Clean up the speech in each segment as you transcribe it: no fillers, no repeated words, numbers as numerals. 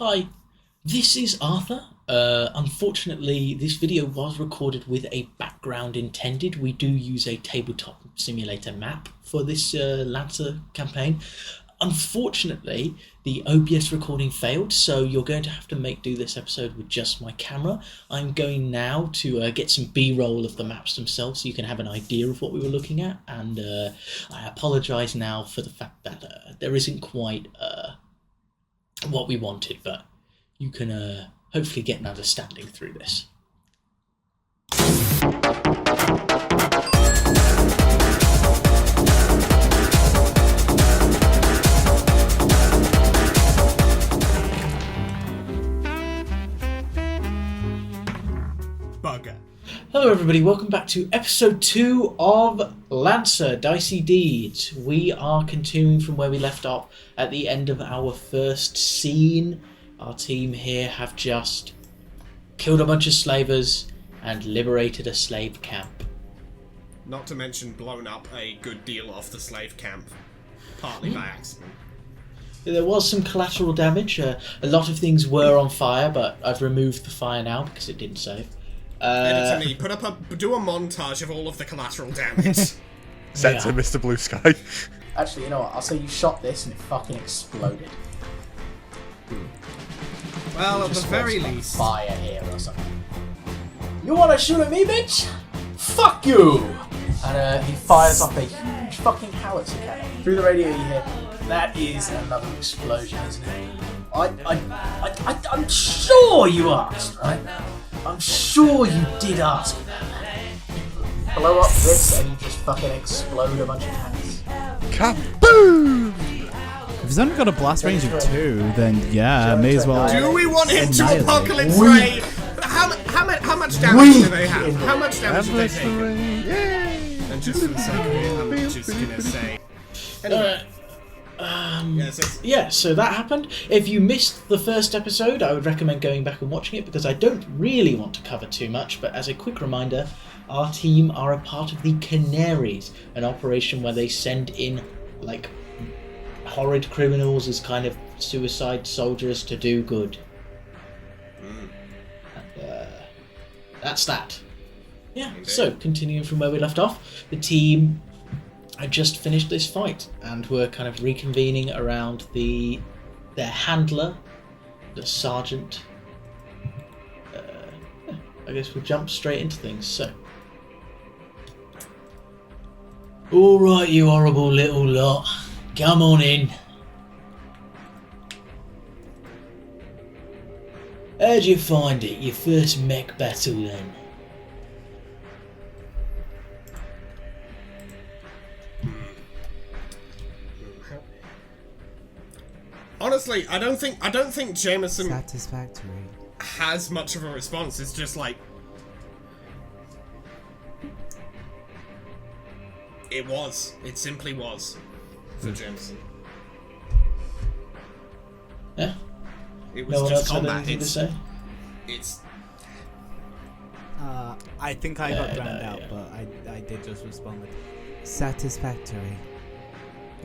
Hi, this is Arthur. Unfortunately, this video was recorded with a background intended. We do use a tabletop simulator map for this Lancer campaign. Unfortunately, the OBS recording failed, so you're going to have to make do this episode with just my camera. I'm going now to get some B-roll of the maps themselves so you can have an idea of what we were looking at, and I apologise now for the fact that there isn't quite what we wanted, but you can hopefully get an understanding through this. Bugger. Hello everybody, welcome back to episode 2 of Lancer, Dicey Deeds. We are continuing from where we left off at the end of our first scene. Our team here have just killed a bunch of slavers and liberated a slave camp. Not to mention blown up a good deal of the slave camp, partly by accident. There was some collateral damage. A lot of things were on fire, but I've removed the fire now because it didn't save. Editor me, do a montage of all of the collateral damage. Sent to Mr. Blue Sky. Actually, you know what? I'll say you shot this and it fucking exploded. Well, at the Just very wants least. fire here or something. You wanna shoot at me, bitch? Fuck you! And he fires up a huge fucking howitzer cannon. Through the radio you hear, that is another explosion, isn't it? I'm sure you asked, right? I'm sure you did ask about that. Blow up this and you just fucking explode a bunch of cannons. Kaboom! If he's only got a blast range of 2, then yeah, may as well. Do we want him to annihilate. apocalypse ray? How much damage do they have? How much damage do they take? Yay! And just for the sake of it, I'm just gonna say. Anyway. So that happened. If you missed the first episode, I would recommend going back and watching it because I don't really want to cover too much, but as a quick reminder, our team are a part of the Canaries, an operation where they send in like horrid criminals as kind of suicide soldiers to do good. And, that's that. Yeah, so continuing from where we left off, the team had just finished this fight and were kind of reconvening around their handler, the sergeant. I guess we'll jump straight into things. So, all right, you horrible little lot, come on in. How'd you find it? Your first mech battle, then? Honestly, I don't think Jameson Satisfactory. has much of a response. It's just like it simply was for Jameson. Yeah. It was No one just else had combat. anything to say? It's I think I got Yeah, drowned no, out, yeah. but I did just respond with satisfactory.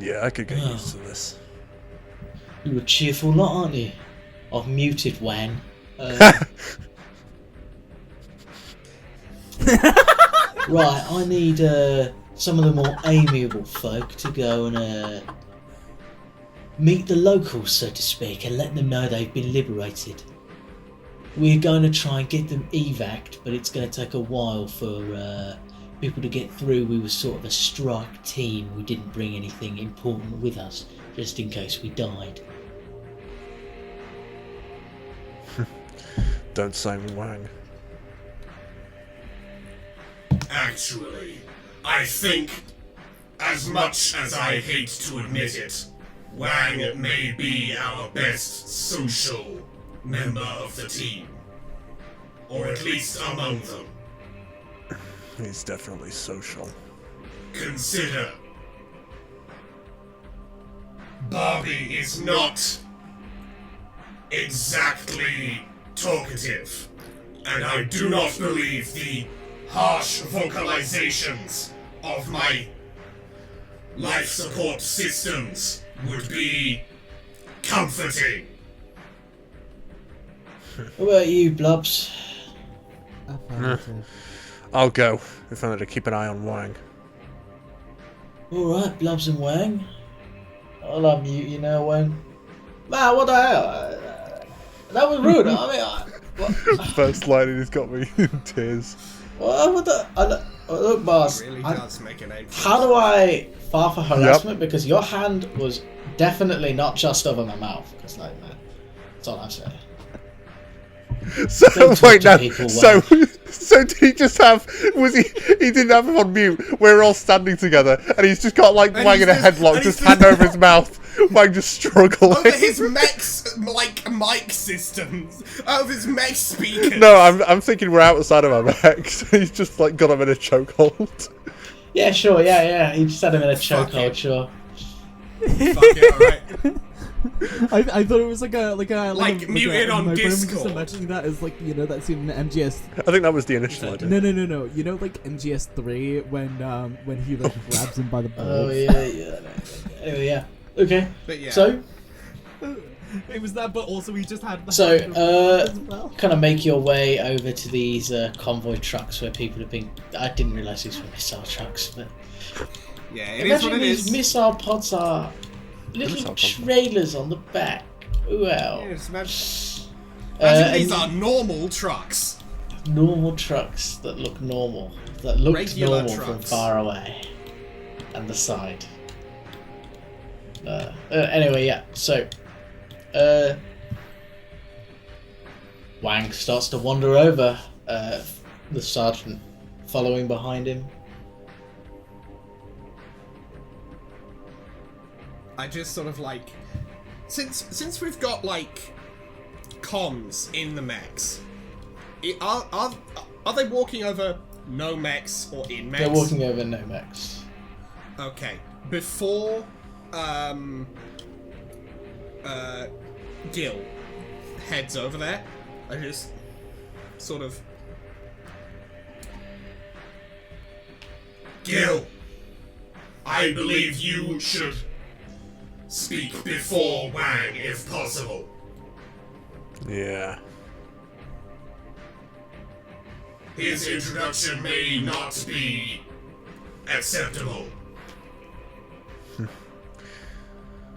Yeah, I could get used to this. You're a cheerful lot, aren't you? I've muted Wang. Right, I need some of the more amiable folk to go and meet the locals, so to speak, and let them know they've been liberated. We're going to try and get them evac'd, but it's going to take a while for people to get through. We were sort of a strike team. We didn't bring anything important with us, just in case we died. Don't Simon Wang. Actually, I think, as much as I hate to admit it, Wang may be our best social member of the team. Or at least among them. He's definitely social. Consider, Barbie is not exactly talkative, and I do not believe the harsh vocalizations of my life support systems would be comforting. What about you, Blobs? I'll go if I'm going to keep an eye on Wang. Alright, Blobs and Wang. I'll unmute you now, Wang. Man, what the hell? That was rude. I mean, what? First line, he's got me in tears. What the? Look, boss. Really does make a name. How do I file for harassment? Because your hand was definitely not just over my mouth. Because, like, man, that's all I'm saying. So Don't talk wait, to no. people, So did he just have? Was he? He didn't have him on mute. We're all standing together, and he's just got like And Wang in a he's just- headlock, and just he's hand just- over his mouth. Wang just struggling. Over his mech's like mic systems, over his mech speakers. No, I'm thinking we're outside of our mechs. He's just like got him in a chokehold. Yeah, sure. Yeah. He just had him in a Fuck chokehold, it. sure. Fuck it, alright. I thought it was like muted on my brain was just Discord. imagining that as like, you know, that scene in MGS. I think that was the initial idea. No. You know, like MGS3 when he like grabs him by the balls. Oh yeah. Anyway, yeah. Okay. But yeah. So, It was that, but also he just had. So, hand as well. kind of make your way over to these convoy trucks where people have been. I didn't realise these were missile trucks, but Yeah, it is imagine what it these is. missile pods are little Missile pods. trailers on the back. Well, Yeah, just imagine these and are normal trucks. normal trucks that look normal, that looked Regular normal from trucks. far away, and the side. Anyway, yeah. So, Wang starts to wander over. The sergeant following behind him. I just sort of like, since we've got like comms in the mechs, are they walking over no mechs or in mechs? They're walking over Nomex. Okay, before Gil heads over there, I just sort of Gil, I believe you should speak before Wang if possible. Yeah. His introduction may not be acceptable.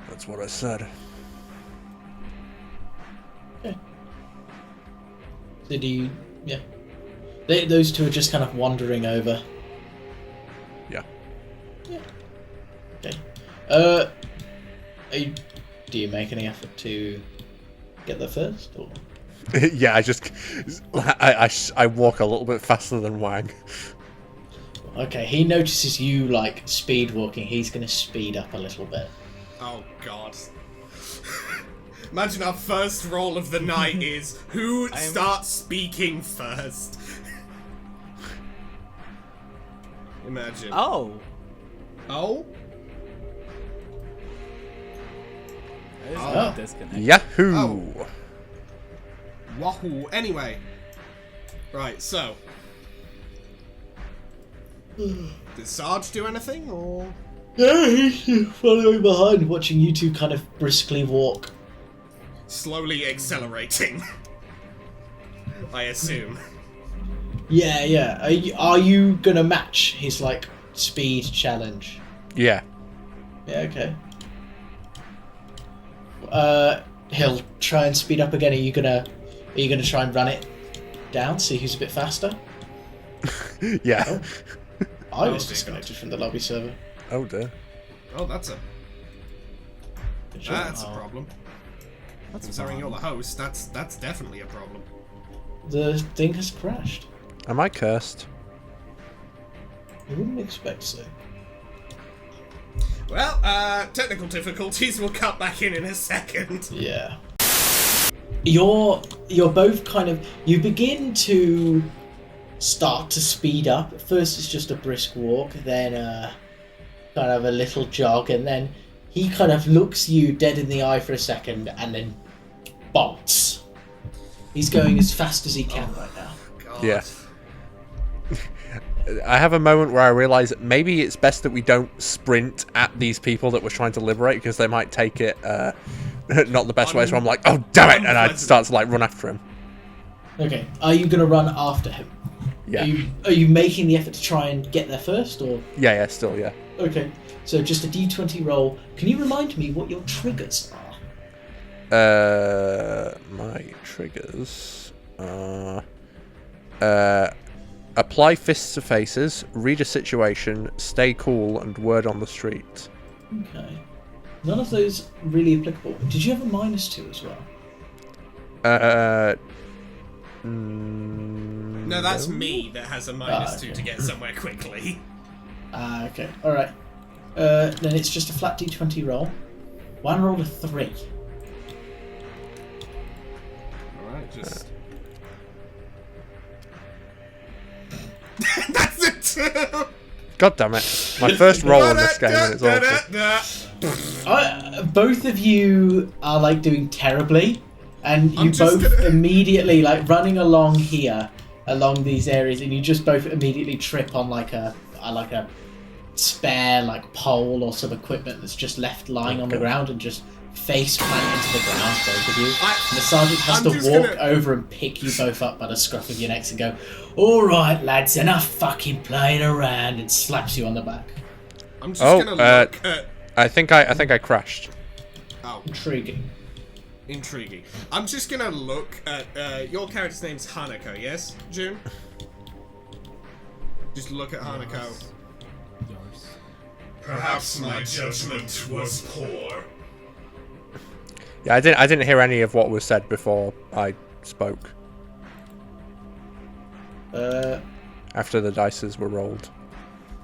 That's what I said. So do you? Yeah. Those two are just kind of wandering over. Yeah. Okay. Do you make any effort to get there first, or? Yeah, I walk a little bit faster than Wang. Okay, he notices you like speed walking. He's going to speed up a little bit. oh god. Imagine our first roll of the night is who starts speaking first. Imagine. Oh. Oh? There's Oh. no disconnect. Yahoo! Oh. Wahoo. Anyway. Right, so. Did Sarge do anything, or? Yeah, he's following behind, watching you two kind of briskly walk. Slowly accelerating. I assume. Yeah. Are you gonna match his like speed challenge? Yeah. Yeah, okay. He'll try and speed up again. Are you gonna try and run it down? See who's a bit faster. Yeah. I was dear disconnected from the lobby server. Oh dear. Oh, that's a Good job. that's a problem. Considering you're the host, that's definitely a problem. The thing has crashed. Am I cursed? I wouldn't expect so. Well, technical difficulties. We'll cut back in a second. Yeah. You're both kind of, you begin to start to speed up. At first it's just a brisk walk, then kind of a little jog, and then he kind of looks you dead in the eye for a second and then bolts. He's going as fast as he can right now. God. Yeah. I have a moment where I realise that maybe it's best that we don't sprint at these people that we're trying to liberate, because they might take it not the best way. So I'm like, oh damn it, and I start to like run after him. Okay. Are you going to run after him? Yeah. Are you making the effort to try and get there first, or? Yeah, still, yeah. Okay. So just a d20 roll. Can you remind me what your triggers are? My triggers apply fists to faces, read a situation, stay cool, and word on the street. Okay. None of those really applicable. Did you have a -2 as well? No, that's me that has a -2 to get somewhere quickly. Okay. Alright. Then it's just a flat d20 roll. One rolled a 3. Alright, just... That's a 2! God damn it. My first roll in this game and it's awful. Both of you are like doing terribly, and you both immediately like running along here, along these areas, and you just both immediately trip on like a spare like pole or some equipment that's just left lying on the ground and just face plant into the ground, both of you. And the sergeant has to walk over and pick you both up by the scruff of your necks and go, "All right, lads, enough fucking playing around," and slaps you on the back. I'm just gonna look at... I think I crashed. Oh. Intriguing. I'm just gonna look at... your character's name's Hanako, yes, June? Just look at Hanako. Perhaps my judgment was poor. Yeah, I didn't hear any of what was said before I spoke. After the dices were rolled.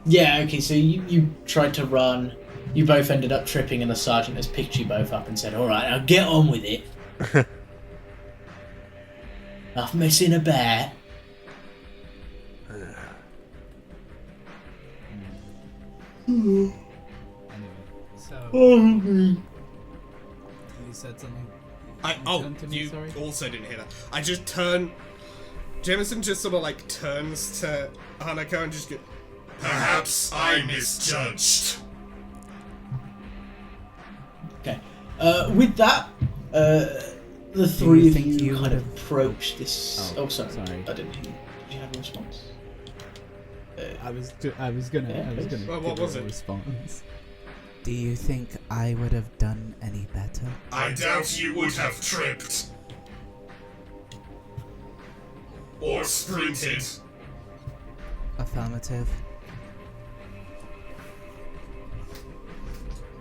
Yeah, okay, so you tried to run, you both ended up tripping, and the sergeant has picked you both up and said, "Alright, now get on with it. Enough messing about." Anyway, so you said something. You also didn't hear that. I just turn... Jameson just sort of like turns to Hanako and just go... Perhaps I misjudged. Okay. With that, the three of you kind of approach this... Oh, sorry. I didn't hear you. Did you have a response? I was gonna Well, what was it? Response. Do you think I would have done any better? I doubt you would have tripped. Or sprinted. Affirmative.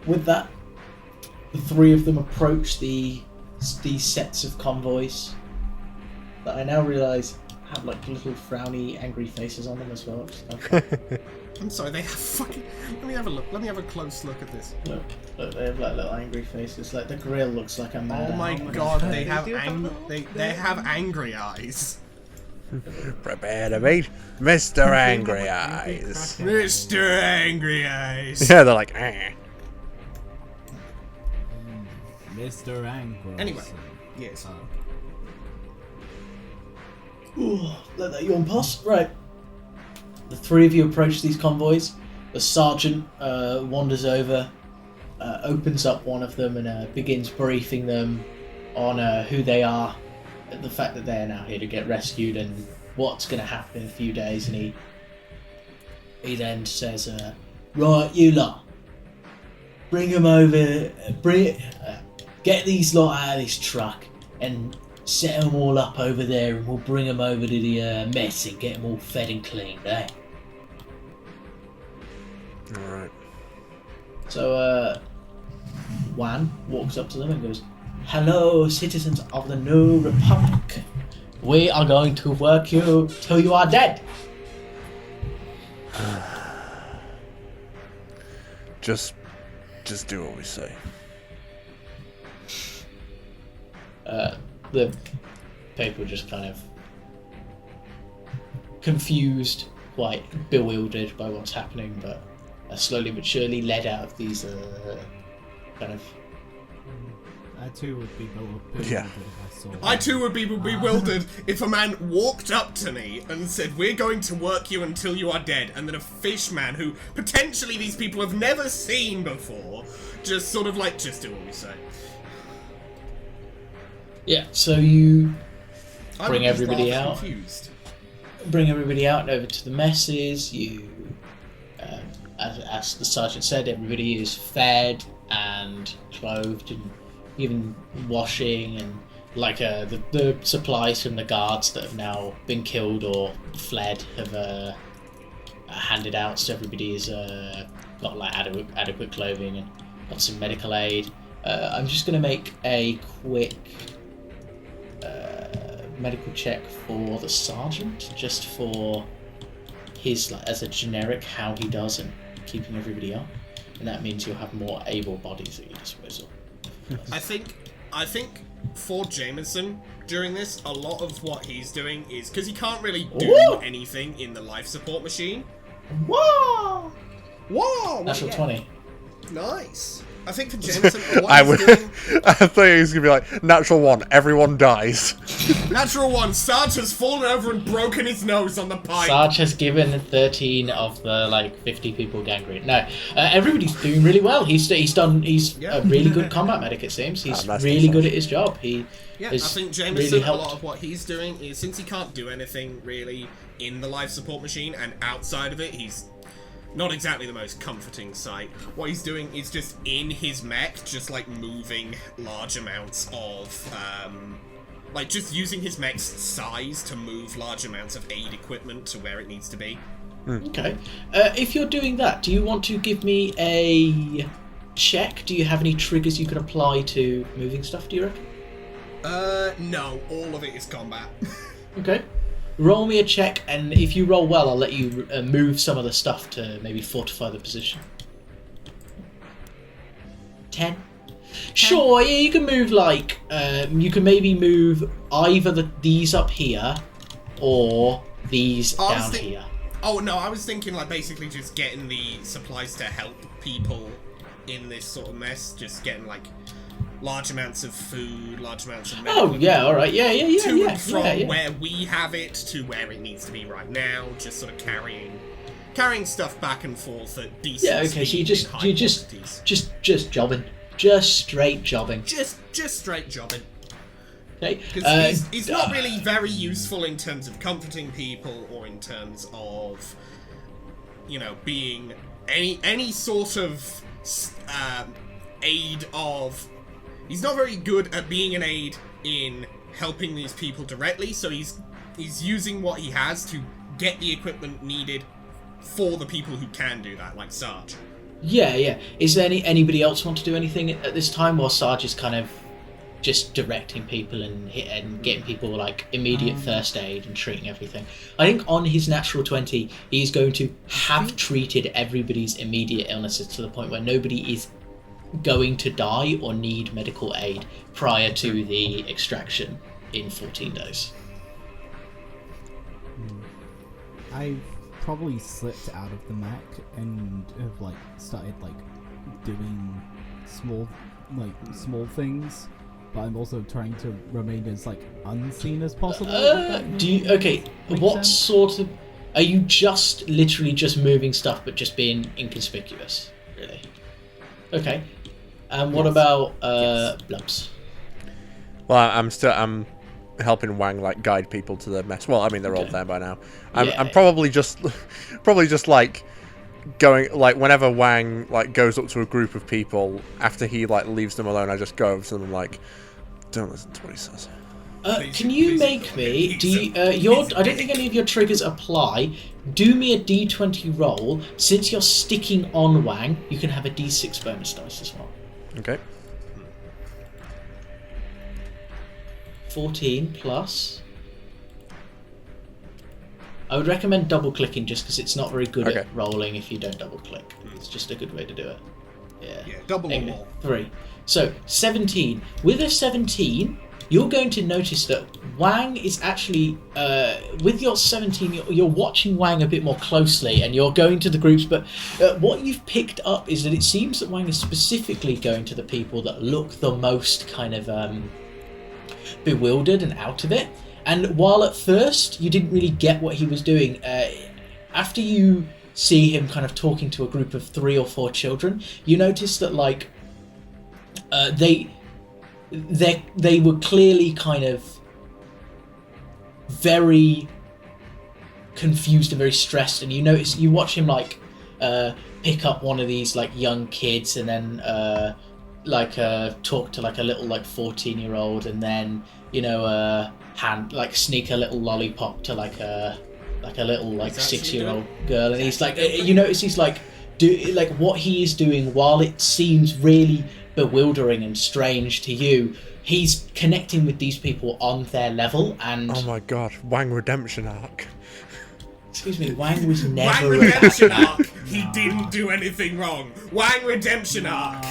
With that, the three of them approach these sets of convoys that I now realise have like little frowny, angry faces on them as well. I'm sorry, they have fucking... Let me have a look. Let me have a close look at this. Look, they have like little angry faces. Like the grill looks like a man. Oh my god, they have they have angry eyes. Prepare to meet Mr. Angry Eyes. Mr. Angry Eyes. Yeah, they're like, eh. Mr. Angry. Anyway, yes. Ooh, let that yawn pass. Right. The three of you approach these convoys. The sergeant wanders over, opens up one of them, and begins briefing them on who they are, the fact that they're now here to get rescued, and what's going to happen in a few days. And he then says, "Right, you lot, bring them over. Get these lot out of this truck and set them all up over there, and we'll bring them over to the mess and get them all fed and cleaned, eh?" Alright. So, Juan walks up to them and goes, "Hello, citizens of the New Republic. We are going to work you till you are dead." Just do what we say. The people just kind of confused, quite bewildered by what's happening, but slowly but surely led out of these kind of... I too would be bewildered Yeah. if I saw I too would be bewildered if a man walked up to me and said, "We're going to work you until you are dead," and then a fish man who potentially these people have never seen before just sort of like, "Just do what we say." Yeah, so you... bring everybody out. Confused. Bring everybody out over to the messes. You, as the sergeant said, everybody is fed and clothed and even washing, and like the supplies from the guards that have now been killed or fled have handed out, so everybody is got like adequate clothing and got some medical aid. I'm just going to make a quick medical check for the sergeant, just for his, like, as a generic, how he does and keeping everybody up, and that means you'll have more able bodies at your disposal. I think for Jameson during this, a lot of what he's doing is because he can't really do anything in the life support machine. Whoa! Whoa! Natural 20. Nice. I think for Jameson, what I he's would. doing... I thought he was gonna be like natural 1. Everyone dies. Natural 1. Sarge has fallen over and broken his nose on the pipe. Sarge has given 13 of the 50 people gangrene. No, everybody's doing really well. He's a really good combat medic. It seems he's nice really good at his job. I think Jameson, really a helped. lot of what he's doing is, since he can't do anything really in the life support machine and outside of it, he's not exactly the most comforting sight. What he's doing is just in his mech, just moving large amounts of, just using his mech's size to move large amounts of aid equipment to where it needs to be. Okay. If you're doing that, do you want to give me a check? Do you have any triggers you can apply to moving stuff, do you reckon? No, all of it is combat. Okay. Roll me a check, and if you roll well, I'll let you move some of the stuff to maybe fortify the position. 10. Sure, yeah, you can move you can maybe move either these up here or these down here. Oh no, I was thinking basically just getting the supplies to help people in this sort of mess, just getting large amounts of food, large amounts of medical. Oh yeah, all right, yeah. To and from where we have it to where it needs to be right now, just sort of carrying stuff back and forth at decent Yeah, okay. So speed just jobbing, just straight jobbing. Just straight jobbing. Okay. Because he's not really very useful in terms of comforting people or in terms of, being any sort of aid of. He's not very good at being an aid in helping these people directly, so he's using what he has to get the equipment needed for the people who can do that, like Sarge. Yeah. Is there anybody else want to do anything at this time, while Sarge is kind of just directing people and getting people immediate first aid and treating everything? I think on his natural 20, he's going to have treated everybody's immediate illnesses to the point where nobody is going to die or need medical aid prior to the extraction in 14 days. I've probably slipped out of the Mac and have started doing small things, but I'm also trying to remain as unseen as possible. What sort of, are you just literally just moving stuff but just being inconspicuous, really? Okay. And what about Blubs? Well, I'm helping Wang guide people to the mess. Well, I mean they're all there by now. I'm probably just going whenever Wang goes up to a group of people after he leaves them alone, I just go over to them and don't listen to what he says. Can you make me? I don't think any of your triggers apply. Do me a D20 roll. Since you're sticking on Wang, you can have a D6 bonus dice as well. Okay. 14 plus. I would recommend double clicking just because it's not very good at rolling if you don't double click. It's just a good way to do it. Yeah, double or more. 3. So 17. With a 17, you're going to notice that Wang is actually, with your 17, you're watching Wang a bit more closely and you're going to the groups, but what you've picked up is that it seems that Wang is specifically going to the people that look the most kind of bewildered and out of it. And while at first you didn't really get what he was doing, after you see him kind of talking to a group of 3 or 4 children, you notice that they were clearly kind of very confused and very stressed, and you watch him like pick up one of these like young kids and then talk to like a little like 14-year-old, and then sneak a little lollipop to like a little like 6-year-old girl, and he's like you notice he's like what he is doing, while it seems really bewildering and strange to you, he's connecting with these people on their level. And oh my god, Wang redemption arc. Excuse me, Wang was never Wang redemption arc. He didn't do anything wrong. Wang redemption arc.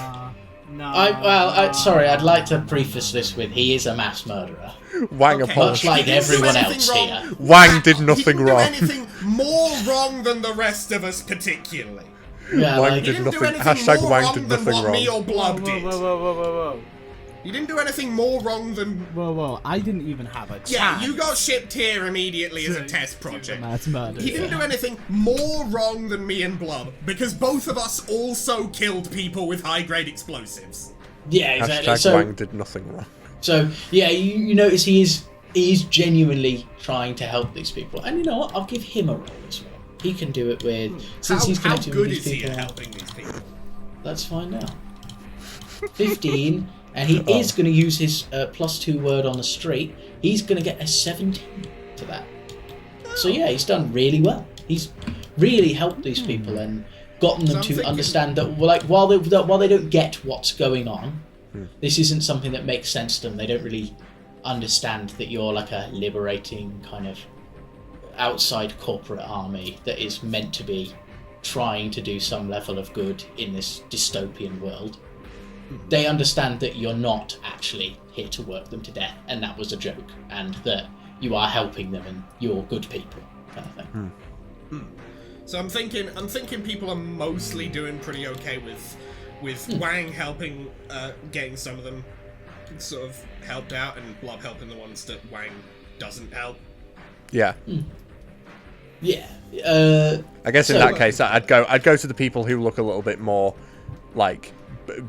No. Sorry, I'd like to preface this with he is a mass murderer. Wang Okay. apologized. Much like He didn't do everyone anything else wrong. here. Wang did nothing He didn't wrong. do anything more wrong than the rest of us, particularly. Yeah, Wang like, He did didn't do nothing. anything Hashtag more Wang wrong did than nothing what me wrong. or Blub did. Whoa. You didn't do anything more wrong than... Whoa, I didn't even have a chance. Yeah, you got shipped here immediately as a test project. Mass murder. He didn't do anything more wrong than me and Blub, because both of us also killed people with high-grade explosives. yeah, exactly. Hashtag Wang did nothing wrong. So yeah, you notice he is genuinely trying to help these people, and you know what? I'll give him a role as well. He can do it with since he's How connecting good with is these he people. at helping these people? Let's find out. 15, and he is going to use his +2 word on the street. He's going to get a 17 to that. So yeah, he's done really well. He's really helped these people and gotten them So I'm to thinking- understand that, like, while they don't get what's going on, this isn't something that makes sense to them. They don't really understand that you're like a liberating kind of outside corporate army that is meant to be trying to do some level of good in this dystopian world. They understand that you're not actually here to work them to death, and that was a joke, and that you are helping them and you're good people, kind of thing. So I'm thinking people are mostly doing pretty okay with Wang helping, getting some of them sort of helped out, and Blob helping the ones that Wang doesn't help. Yeah. Yeah. I guess in So- that case, I'd go to the people who look a little bit more like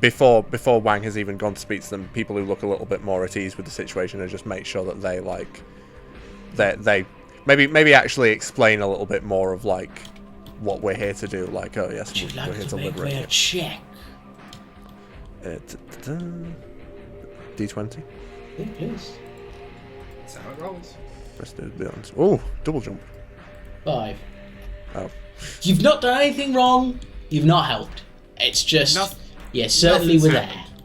before Wang has even gone to speak to them. People who look a little bit more at ease with the situation, and just make sure that they like they maybe actually explain a little bit more of like what we're here to do. Like, oh yes, Would you we're like here to to make liberate me a you. check? D20. Yeah, please. That's how it rolls. Let's do the odds. Oh, double jump. 5. Oh. You've not done anything wrong. You've not helped. It's just you certainly were nothing's there. happened.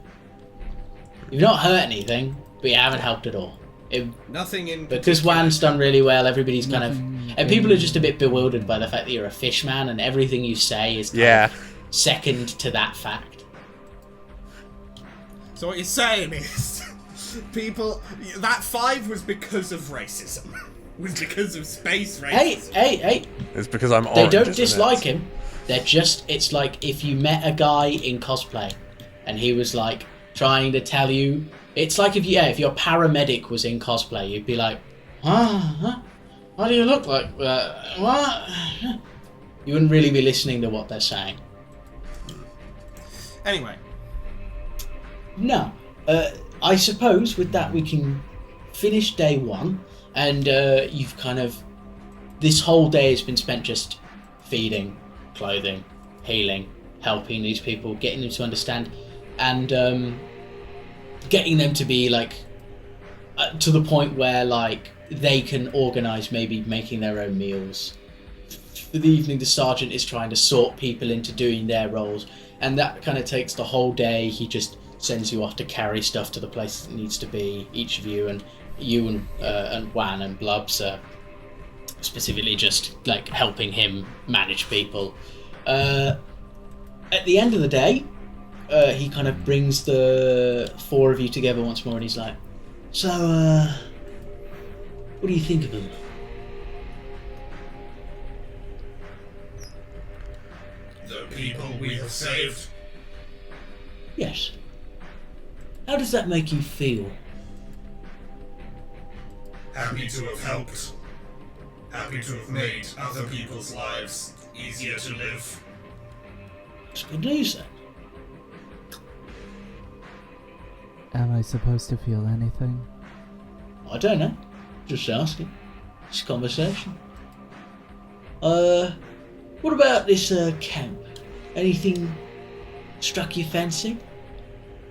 You've not hurt anything, but you haven't helped at all. Nothing in Because particular. Wan's done really well, everybody's kind of... Nothing And people are just a bit bewildered by the fact that you're a fish man, and everything you say is kind Yeah. of second to that fact. So what you're saying is, people, that 5 was because of racism. Was because of space racism. Hey! It's because I'm They orange. don't isn't dislike it? him. They're just... It's like if you met a guy in cosplay, and he was like trying to tell you... It's like if your paramedic was in cosplay, you'd be like, huh? What do you look like? What? You wouldn't really be listening to what they're saying. Anyway, No. I suppose with that we can finish day 1, and you've kind of... This whole day has been spent just feeding, clothing, healing, helping these people, getting them to understand, and getting them to be like to the point where like they can organise maybe making their own meals. For the evening, the sergeant is trying to sort people into doing their roles, and that kind of takes the whole day. He just sends you off to carry stuff to the place it needs to be. Each of you and Wan and Blubs are specifically just like helping him manage people. At the end of the day, he kind of brings the 4 of you together once more, and he's like, "So, what do you think of him?" The people we have saved. Yes. How does that make you feel? Happy to have helped. Happy to have made other people's lives easier to live. It's good news then. Am I supposed to feel anything? I don't know. Just asking. this conversation. What about this camp? Anything struck your fancy?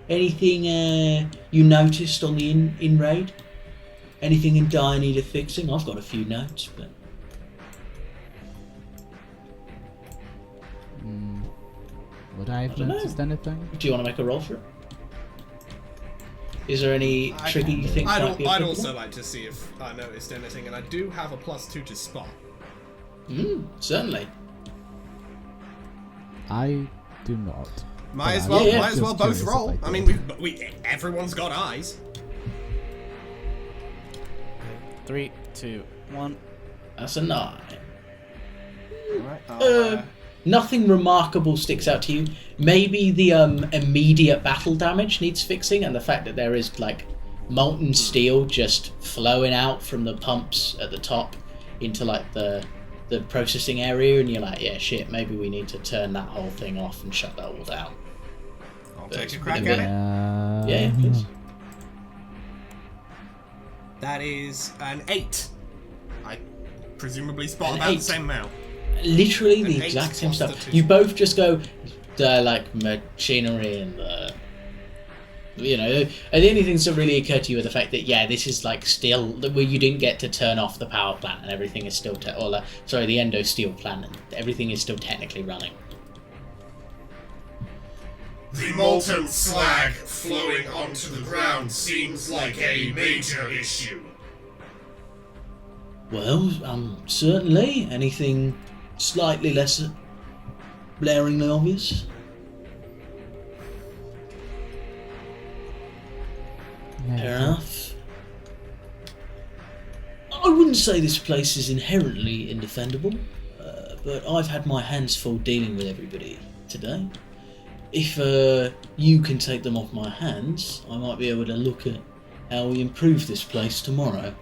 Anything you noticed on the in raid? Anything in dire need of fixing? I've got a few notes, but Would I have noticed anything? do you want to make a roll for it? Is there any trigger you think might be I'd applicable? also like to see if I noticed anything, and I do have a +2 to spot. Certainly. I do not. Might as But well, yeah. might as well Just both curious roll. if I I mean, did. everyone's got eyes. 3, 2, 1. That's a 9. Alright. Nothing remarkable sticks out to you. Maybe the immediate battle damage needs fixing, and the fact that there is like molten steel just flowing out from the pumps at the top into like the processing area, and you're like, yeah, shit, maybe we need to turn that whole thing off and shut that all down. I'll That's take a crack pretty at good. it. Yeah, please. That is an 8. I presumably spot An about 8. the same amount. Literally the An 8 exact same plus the stuff. 2. You both just go the like machinery and the, you know, and the only things that really occur to you are the fact that this is like still where you didn't get to turn off the power plant and everything is still the endo steel plant and everything is still technically running. The molten slag flowing onto the ground seems like a major issue. Well, certainly anything slightly less blaringly obvious. Fair enough. I wouldn't say this place is inherently indefendable, but I've had my hands full dealing with everybody today. If you can take them off my hands, I might be able to look at how we improve this place tomorrow.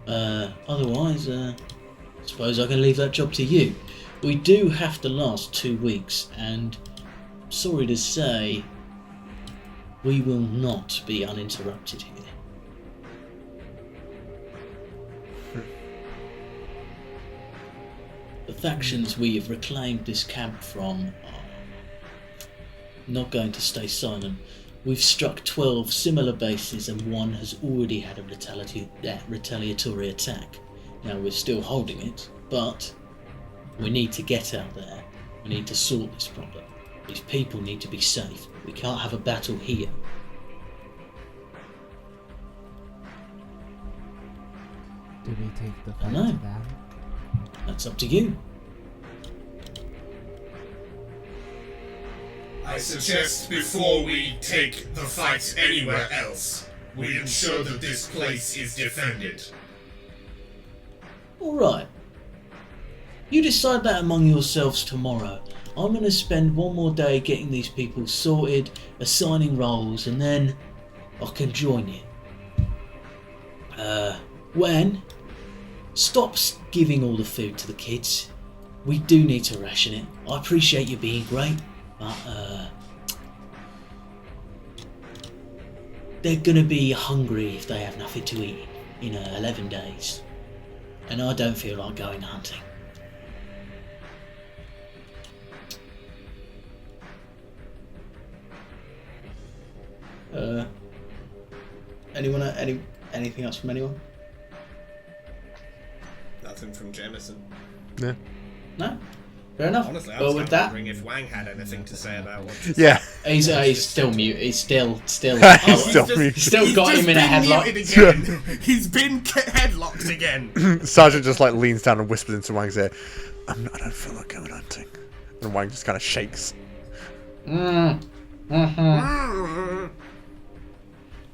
Otherwise, I suppose I can leave that job to you. We do have to last 2 weeks, and sorry to say, we will not be uninterrupted here. The factions we have reclaimed this camp from are not going to stay silent. We've struck 12 similar bases and one has already had a retaliatory attack. Now we're still holding it, but we need to get out there. We need to sort this problem. These people need to be safe. We can't have a battle here. Do we take the fight know. to them? That's up to you. I suggest before we take the fight anywhere else, we ensure that this place is defended. Alright. You decide that among yourselves tomorrow. I'm going to spend one more day getting these people sorted, assigning roles, and then I can join you. When? Stop giving all the food to the kids. We do need to ration it. I appreciate you being great, but they're going to be hungry if they have nothing to eat in 11 days. And I don't feel like going hunting. Anyone? Anything else from anyone? Nothing from Jameson. Yeah. No. Fair enough. Honestly, I Well, was with kind of that, wondering if Wang had anything to say about what. Yeah. he's still mute. He's still. He's still muted. Still got him in a headlock. Again. He's been headlocked again. Sergeant just like leans down and whispers into Wang's ear, I don't feel like going hunting. And Wang just kind of shakes.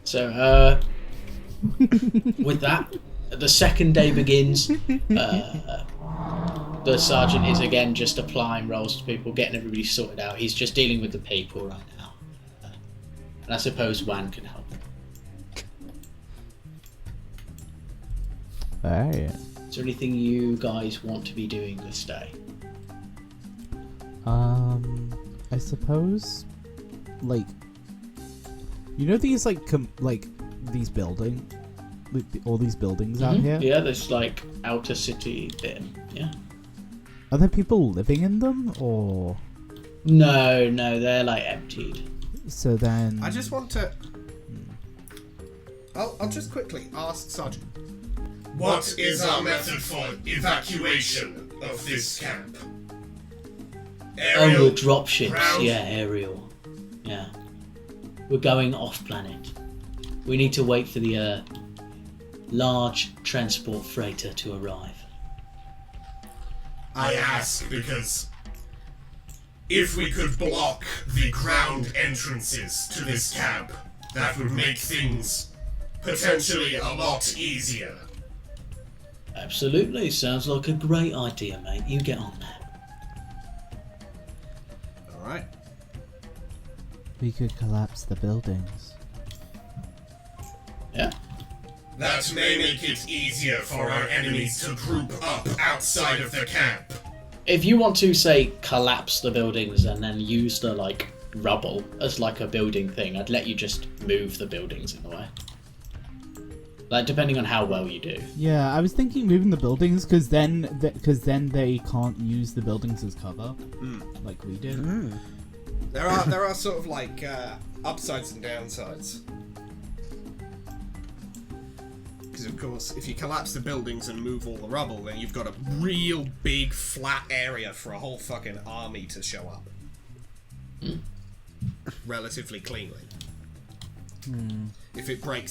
So, with that, the second day begins. The sergeant is again just applying roles to people, getting everybody sorted out. He's just dealing with the people right now. And I suppose Wan can help. Alright. Is there anything you guys want to be doing this day? I suppose, like, you know these like these buildings, all these buildings out here? Yeah, there's like outer city bit. Yeah. Are there people living in them, or? No, they're like emptied. So then... I just want to... I'll just quickly ask Sergeant. What is our method for evacuation of this camp? Oh, the dropships. ground? Yeah, aerial. Yeah. We're going off planet. We need to wait for the large transport freighter to arrive. I ask because if we could block the ground entrances to this camp, that would make things potentially a lot easier. Absolutely. Sounds like a great idea, mate. You get on that. Alright. We could collapse the buildings. Yeah. That may make it easier for our enemies to group up outside of the camp. If you want to, say, collapse the buildings and then use the, like, rubble as, like, a building thing, I'd let you just move the buildings in a way. Like, depending on how well you do. Yeah, I was thinking moving the buildings, because then they can't use the buildings as cover, like we did. There are sort of like upsides and downsides. Because of course, if you collapse the buildings and move all the rubble, then you've got a real big flat area for a whole fucking army to show up. Relatively cleanly. If you break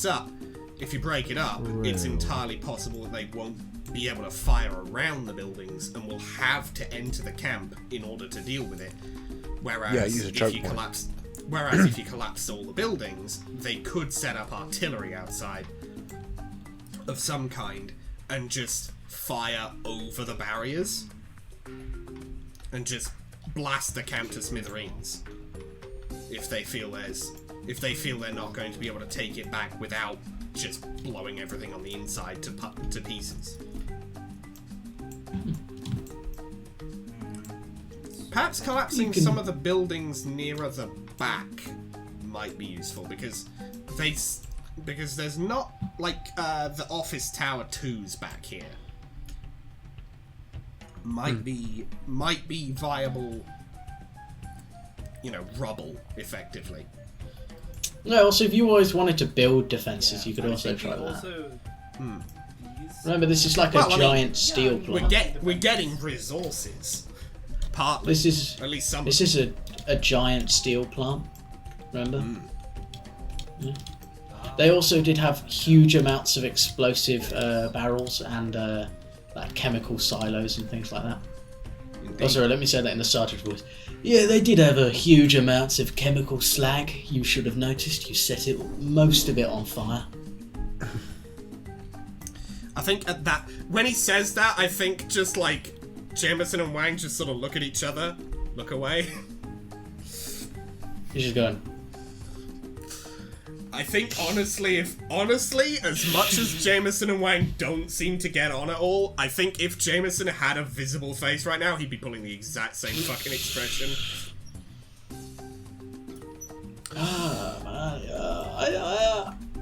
it up, it's entirely possible that they won't be able to fire around the buildings and will have to enter the camp in order to deal with it. Whereas use a if choke you point. collapse all the buildings, they could set up artillery outside of some kind and just fire over the barriers and just blast the camp to smithereens if they feel they're not going to be able to take it back without just blowing everything on the inside to pieces. Perhaps collapsing some of the buildings nearer the back might be useful because there's not like the office tower 2s back here. Might be viable, rubble effectively. No, also, if you always wanted to build defences, you could also try that. Remember, this is like a giant steel plant. We're getting resources. Partly. This is at least some. This is a giant steel plant. Remember? Yeah. They also did have huge amounts of explosive barrels and like chemical silos and things like that. Indeed. Oh, sorry, let me say that in the sergeant voice. Yeah, they did have a huge amounts of chemical slag. You should have noticed. You set most of it on fire. I think at that when he says that, I think just like Jameson and Wang just sort of look at each other, look away. He's just going. I think honestly, as much as Jameson and Wang don't seem to get on at all, I think if Jameson had a visible face right now, he'd be pulling the exact same fucking expression.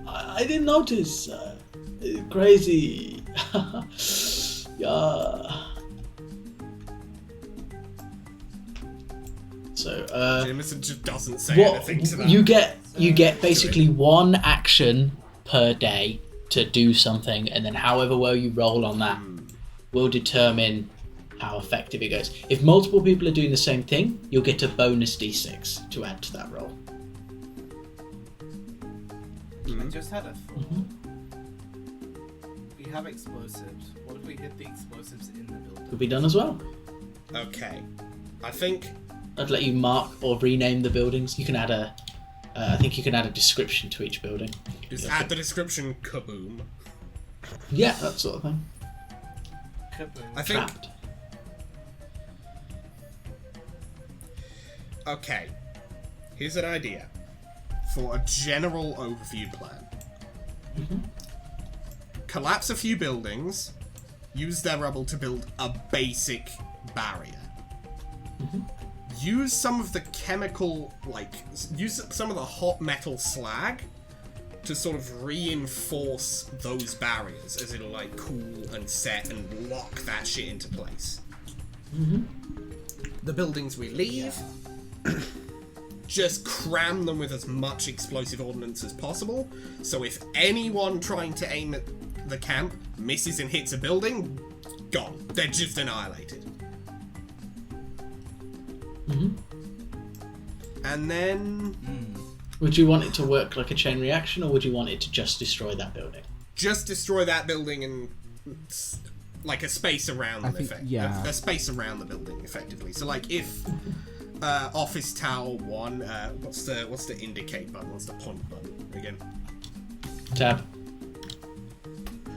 I didn't notice. Crazy. Yeah. So, Jameson just doesn't say anything to that. You get basically one action per day to do something, and then however well you roll on that will determine how effective it goes. If multiple people are doing the same thing, you'll get a bonus d6 to add to that roll. I just had a thought. We have explosives. What if we hit the explosives in the building? Could be done as well. Okay. I think I'd let you mark or rename the buildings. You can add I think you can add a description to each building. just add the description kaboom. Yeah, that sort of thing. I think Trapped. Okay. Here's an idea for a general overview plan. Collapse a few buildings, use their rubble to build a basic barrier. Use some of the chemical, use some of the hot metal slag to sort of reinforce those barriers as it'll like cool and set and lock that shit into place. The buildings we leave, just cram them with as much explosive ordnance as possible, so if anyone trying to aim at the camp misses and hits a building, gone. They're just annihilated. And then... Would you want it to work like a chain reaction, or would you want it to just destroy that building? Just destroy that building and like a space around them, a space around the building, effectively. So like if office tower 1, what's the indicate button? What's the point button again? Tab.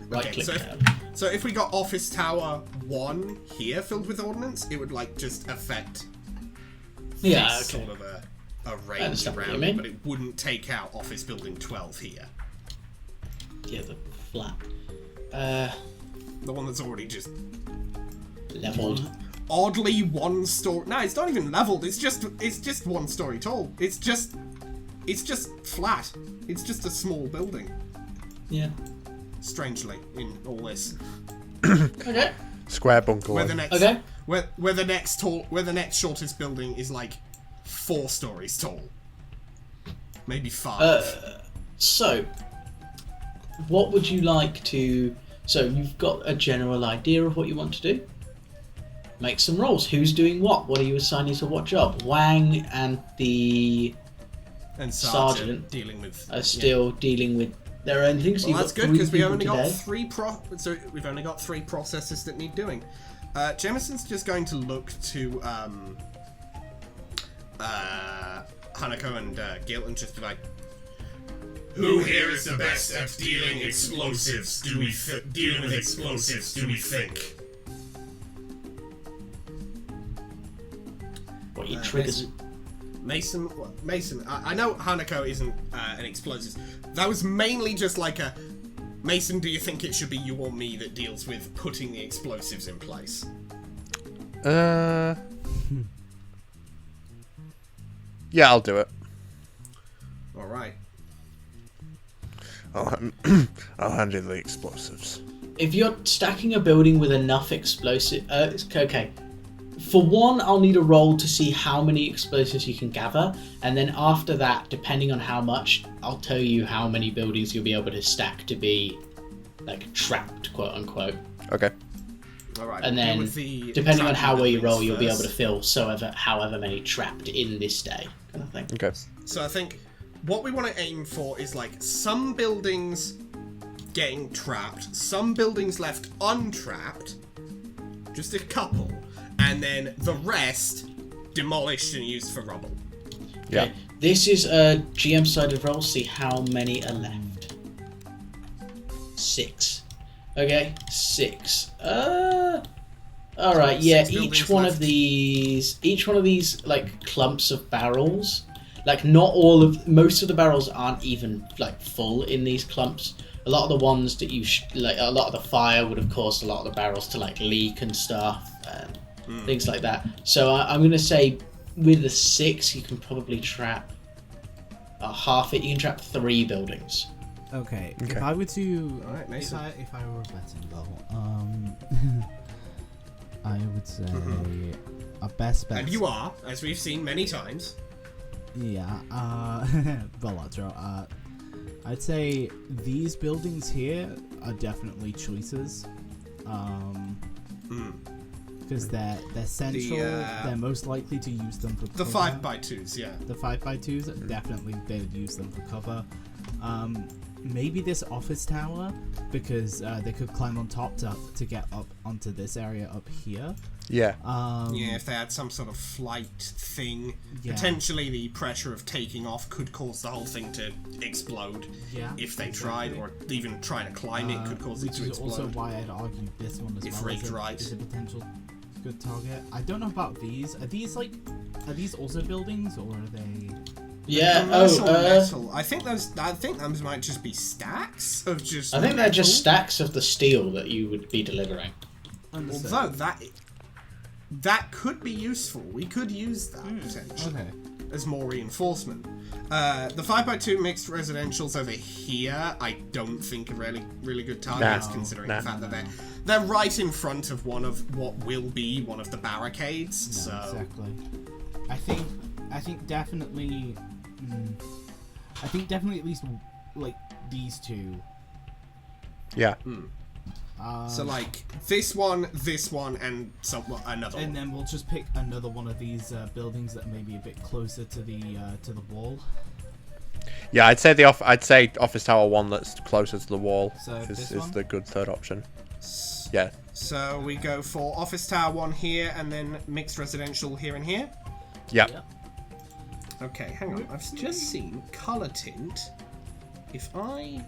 Right Okay, click tab. so if we got office tower 1 here filled with ordnance, it would like just affect this sort of a range around it, but it wouldn't take out office building 12 here. Yeah, the flat. The one that's already just Leveled. oddly one story. No, it's not even leveled. It's just 1 story tall. It's just flat. It's just a small building. Yeah. Strangely, in all this. Okay. Square bungalow. Where the next Okay. where the next shortest building is like 4 stories tall. Maybe 5. So, what would you like to... So, you've got a general idea of what you want to do. Make some rolls. Who's doing what? What are you assigning to what job? Wang and the sergeant dealing with are still dealing with their own things. Well, You've that's got good 3 because we people only got today. we've only got 3 processes that need doing. Jamison's just going to look to Hanako and Gil and just be like, Who here is the best at dealing explosives? Dealing with explosives? Do we think? What you triggers? Mason. I know Hanako isn't an explosives. That was mainly just like a Mason. Do you think it should be you or me that deals with putting the explosives in place? Yeah, I'll do it. All right. I'll handle the explosives. If you're stacking a building with enough explosive... okay. For one, I'll need a roll to see how many explosives you can gather, and then after that, depending on how much, I'll tell you how many buildings you'll be able to stack to be, like, trapped, quote-unquote. Okay. All right. And then, depending on how well you roll, you'll be able to fill however many trapped in this day, kind of thing. Okay. So I think what we want to aim for is, like, some buildings getting trapped, some buildings left untrapped, just a couple, and then the rest demolished and used for rubble. Yeah. Okay. This is a GM-sided roll. See how many are left. 6. Okay, 6. Alright, yeah, 6 each buildings one of these, like, clumps of barrels, like, most of the barrels aren't even, like, full in these clumps. A lot of the ones that a lot of the fire would have caused a lot of the barrels to, like, leak and stuff, and things like that. So I'm going to say with the 6, you can probably trap half it. You can trap 3 buildings. Okay. If I were to, Alright, Mason. if I were betting I would say a best bet. And you are, as we've seen many times. Yeah. Bellatrix. I'd say these buildings here are definitely choices. Because they're central. They're most likely to use them for The cover. 5x2s, yeah. The 5x2s, definitely they'd use them for cover. Maybe this office tower, because they could climb on top to get up onto this area up here. Yeah. Yeah, if they had some sort of flight thing, Yeah. potentially the pressure of taking off could cause the whole thing to explode. Yeah, If they exactly. tried, or even trying to climb it could cause it Which to is explode. also why I'd argue this one as If well rigged right. is a potential good target. I don't know about these. Are these also buildings, or are they? Yeah. Commercial metal. I think those might just be stacks of just. I think they're just metal. stacks of the steel that you would be delivering. Although that could be useful. We could use that potentially. Okay. as more reinforcement. The 5x2 mixed residentials over here, I don't think are really good targets, considering the fact that they're right in front of one of what will be one of the barricades. No, so exactly. I think definitely. I think definitely at least like these two. Yeah. So like this one, and another And one. then we'll just pick another one of these buildings that may be a bit closer to the wall. Yeah, I'd say office tower 1 that's closer to the wall So this is one? the good third option. Yeah. So we go for office tower 1 here, and then mixed residential here and here. Yeah. Okay, hang on. I've just seen color tint. If I...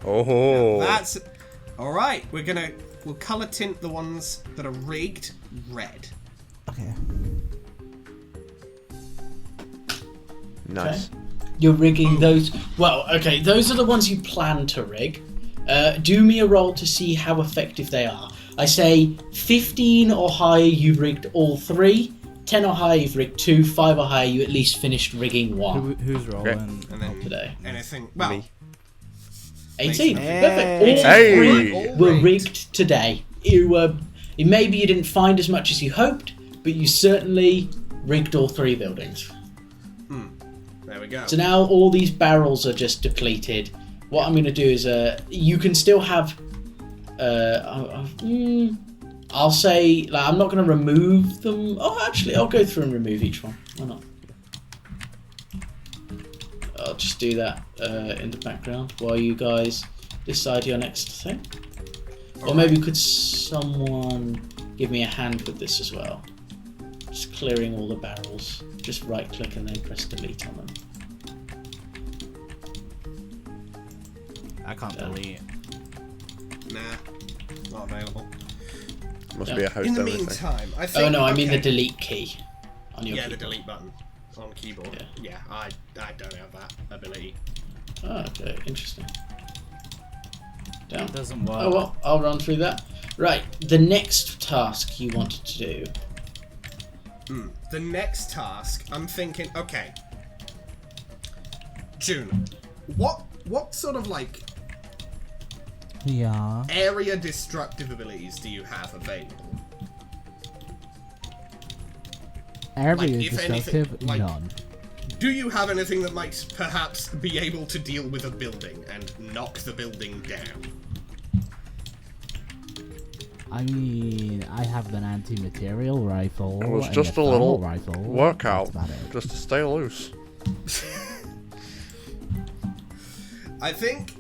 Oh. That's... Alright, we'll color tint the ones that are rigged red. Okay. Nice. Okay. You're rigging those. Well, okay, those are the ones you plan to rig. Do me a roll to see how effective they are. I say 15 or higher, you've rigged all 3. 10 or higher, you've rigged 2. 5 or higher, you at least finished rigging 1 Who's rolling? And then today. anything... Well, Me. 18. Hey. Perfect. All Hey. 3 were rigged today. Maybe you didn't find as much as you hoped, but you certainly rigged all 3 buildings. there we go. So now all these barrels are just depleted. What I'm going to do is, you can still have. I'll say, like, I'm not going to remove them. Oh, actually, I'll go through and remove each one. Why not? I'll just do that in the background while you guys decide your next thing. Or maybe could someone give me a hand with this as well? Just clearing all the barrels. Just right click and then press delete on them. I can't delete. Nah, not available. Must be a host In the over thing. meantime, I think... Oh no, I mean the okay. delete key on your Yeah, the keyboard. delete button on keyboard. Yeah, I don't have that ability. Oh, okay, interesting. Down. Doesn't work. Oh well, I'll run through that. Right, the next task you wanted to do. The next task, I'm thinking, okay. June, what sort of, like, Yeah. area destructive abilities do you have available? Area Like, if anything, destructive, like- none. Do you have anything that might perhaps be able to deal with a building and knock the building down? I mean, I have an anti-material rifle. It was and just a thermal little rifle. workout, That's about it. just to stay loose. I think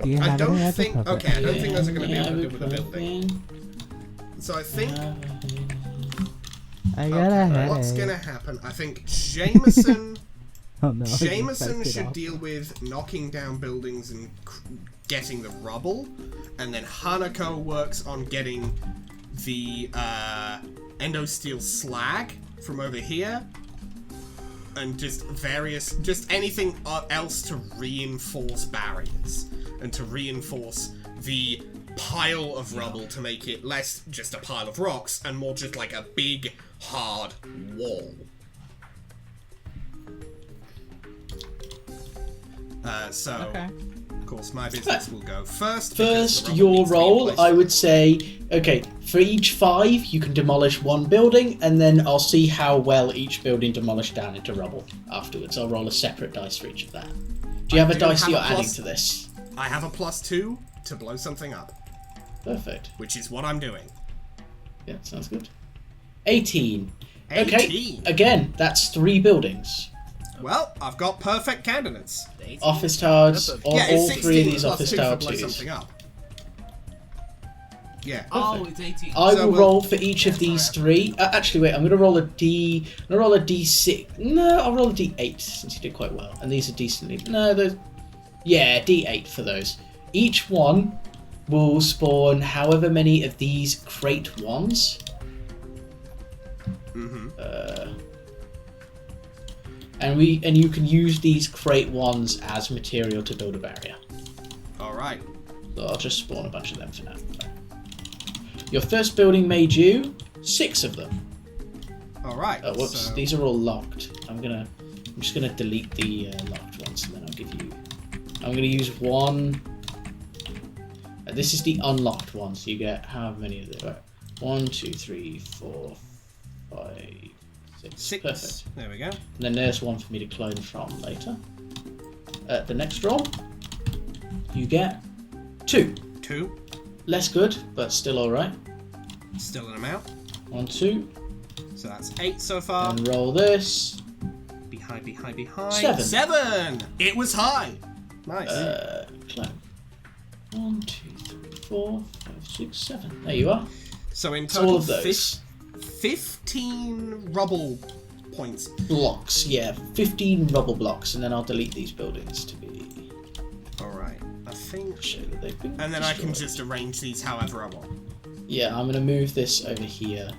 Do you I have don't any other think. puppet? Okay, I don't think those are going to be able to Yeah, deal with a building. So I think I got a headache. what's going to happen? I think Jameson. Oh no! I just Jameson messed it should up. deal with knocking down buildings and getting the rubble, and then Hanako works on getting the endosteel slag from over here, and just anything else to reinforce barriers and to reinforce the pile of rubble to make it less just a pile of rocks and more just like a big hard wall. Okay. Of course, my business will go first. because first, the rubble your needs to be roll, placed. I would say, okay, for each 5, you can demolish 1 building, and then I'll see how well each building demolished down into rubble afterwards. I'll roll a separate dice for each of that. Do you have a do dice have you're a adding plus- to this? I have a +2 to blow something up, Perfect. which is what I'm doing. Yeah, sounds good. 18. 18. Okay, again, that's 3 buildings. Well, I've got perfect candidates. Office towers, or Yeah, all it's 3 of 16 these plus office 2 tower to blow 2s. something up. Yeah. Oh, it's 18. I So will we'll- roll for each of these 3. Actually, wait. I'm going to roll a D. I'm going to roll a D6. No, I'll roll a D8 since you did quite well, and these are decently. No, those. Yeah, D8 for those. Each one will spawn however many of these crate ones. And you can use these crate ones as material to build a barrier. All right. So I'll just spawn a bunch of them for now. Your first building made you 6 of them. All right. Whoops, so- these are all locked. I'm just gonna delete the locked ones, and then I'll give you. I'm gonna use one. This is the unlocked one, so you get how many of them? 1, 2, 3, 4, 5, 6. Perfect. There we go. And then there's one for me to clone from later. The next roll, you get 2. 2. Less good, but still all right. Still an amount. 1, 2. So that's 8 so far. And roll this. Behind. 7. 7! It was high! Nice. Clone. 1, 2, 3, 4, 5, 6, 7. There you are. So in All total, of those. 15 rubble points. Blocks, yeah. 15 rubble blocks, and then I'll delete these buildings to be... Alright, I think... show that they've been And then I can destroyed. just arrange these however I want. Yeah, I'm going to move this over here.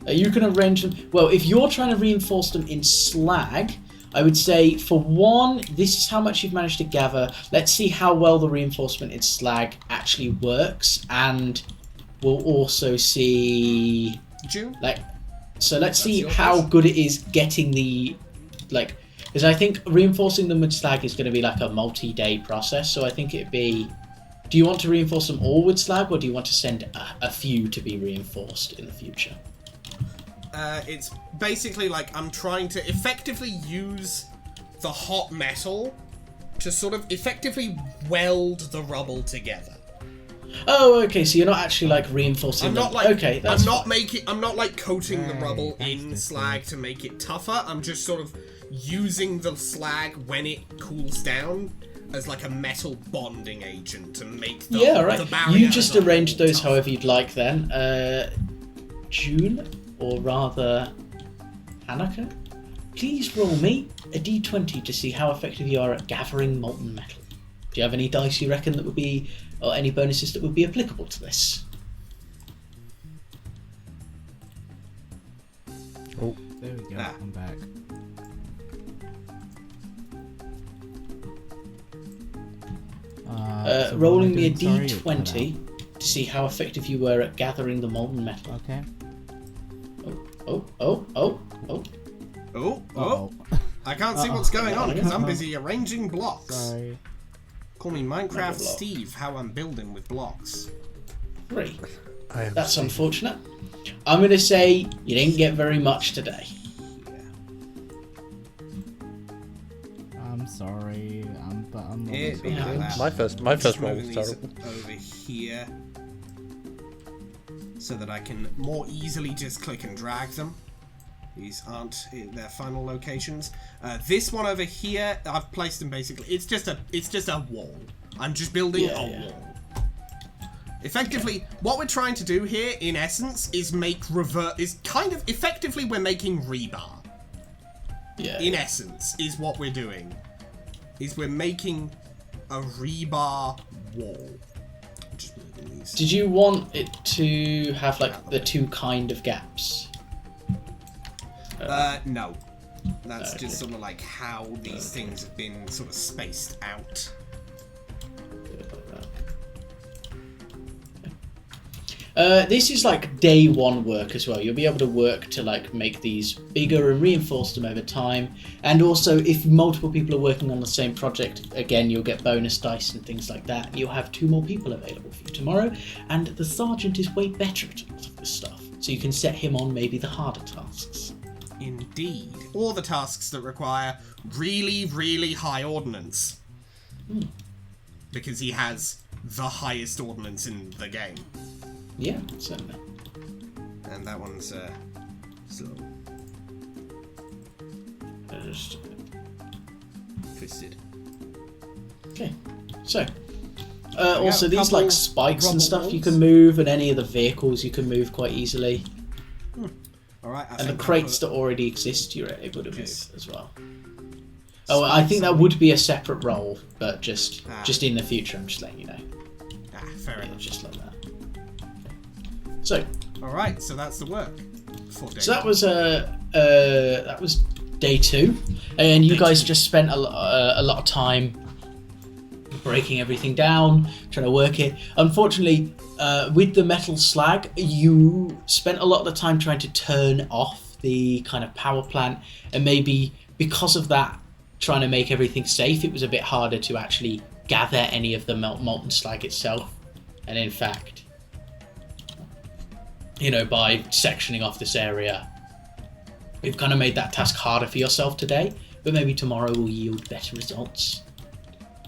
You can arrange them... Well, if you're trying to reinforce them in slag, I would say, for one, this is how much you've managed to gather. Let's see how well the reinforcement in slag actually works, and we'll also see... June? So let's see your how question. good it is getting the... Because I think reinforcing them with slag is going to be like a multi-day process, so I think it'd be... Do you want to reinforce them all with slag, or do you want to send a few to be reinforced in the future? It's basically like I'm trying to effectively use the hot metal to sort of effectively weld the rubble together. Oh, okay. So you're not actually like reinforcing I'm them. not like okay, that's I'm not like coating the rubble that's in different. slag to make it tougher. I'm just sort of using the slag when it cools down as like a metal bonding agent to make the, yeah, right. the barrier You just as a arrange whole those tougher. however you'd like then. June, or rather, Hanaka, please roll me a d20 to see how effective you are at gathering molten metal. Do you have any dice you reckon that would be, or any bonuses that would be applicable to this? Oh, There we go. Ah. I'm back. So what Rolling am I me a doing? Sorry, it cut d20 to see how effective you were at gathering the molten metal. out. Okay. Oh. Oh, Uh-oh. I can't see Uh-oh. what's going on because I'm Uh-oh. busy arranging blocks. Sorry. Call me Minecraft block. Steve, how I'm building with blocks. 3. I am. That's unfortunate. I'm going to say you didn't get very much today. I'm sorry. I'm not It'd be Yeah. like that. My first Just roll moving was these terrible. over here so that I can more easily just click and drag them. These aren't in their final locations. This one over here, I've placed them basically. It's just a wall. I'm just building a wall. Effectively, what we're trying to do here, in essence, is effectively we're making rebar. Yeah. In essence, is what we're doing. Is we're making a rebar wall. I'm just moving these. Did you want it to have like the two kind of gaps? No. That's Okay. just sort of like how these things have been sort of spaced out. This is like day one work as well. You'll be able to work to like make these bigger and reinforce them over time. And also, if multiple people are working on the same project, again, you'll get bonus dice and things like that. You'll have 2 more people available for you tomorrow. And the sergeant is way better at a lot of this stuff. So you can set him on maybe the harder tasks. Indeed. Or the tasks that require really, really high ordnance. Because he has the highest ordnance in the game. Yeah, certainly. And that one's slow. Just- Twisted. Okay, so also a these couple like spikes and rubble stuff you walls. can move, and any of the vehicles you can move quite easily. Alright, And the crates that already exist, you're able to move Yes. as well. Oh, I think that would be a separate role, but just in the future. I'm just letting you know. Fair Yeah, enough. just like that. So Alright, so that's the work. For day that one. was day 2, and you guys just spent a lot of time breaking everything down, trying to work it. Unfortunately, with the metal slag, you spent a lot of the time trying to turn off the kind of power plant, and maybe because of that, trying to make everything safe, it was a bit harder to actually gather any of the molten slag itself. And in fact, you know, by sectioning off this area, you've kind of made that task harder for yourself today, but maybe tomorrow will yield better results.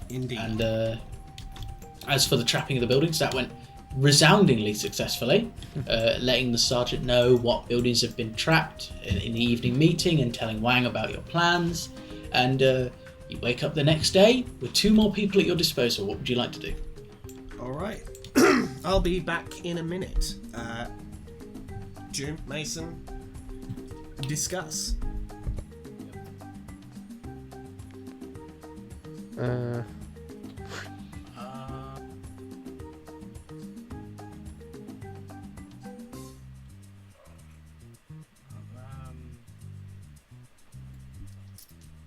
Indeed. And as for the trapping of the buildings, that went resoundingly successfully, letting the sergeant know what buildings have been trapped in the evening meeting and telling Wang about your plans. And you wake up the next day with 2 more people at your disposal. What would you like to do? All right. I'll be back in a minute. June, Mason, discuss.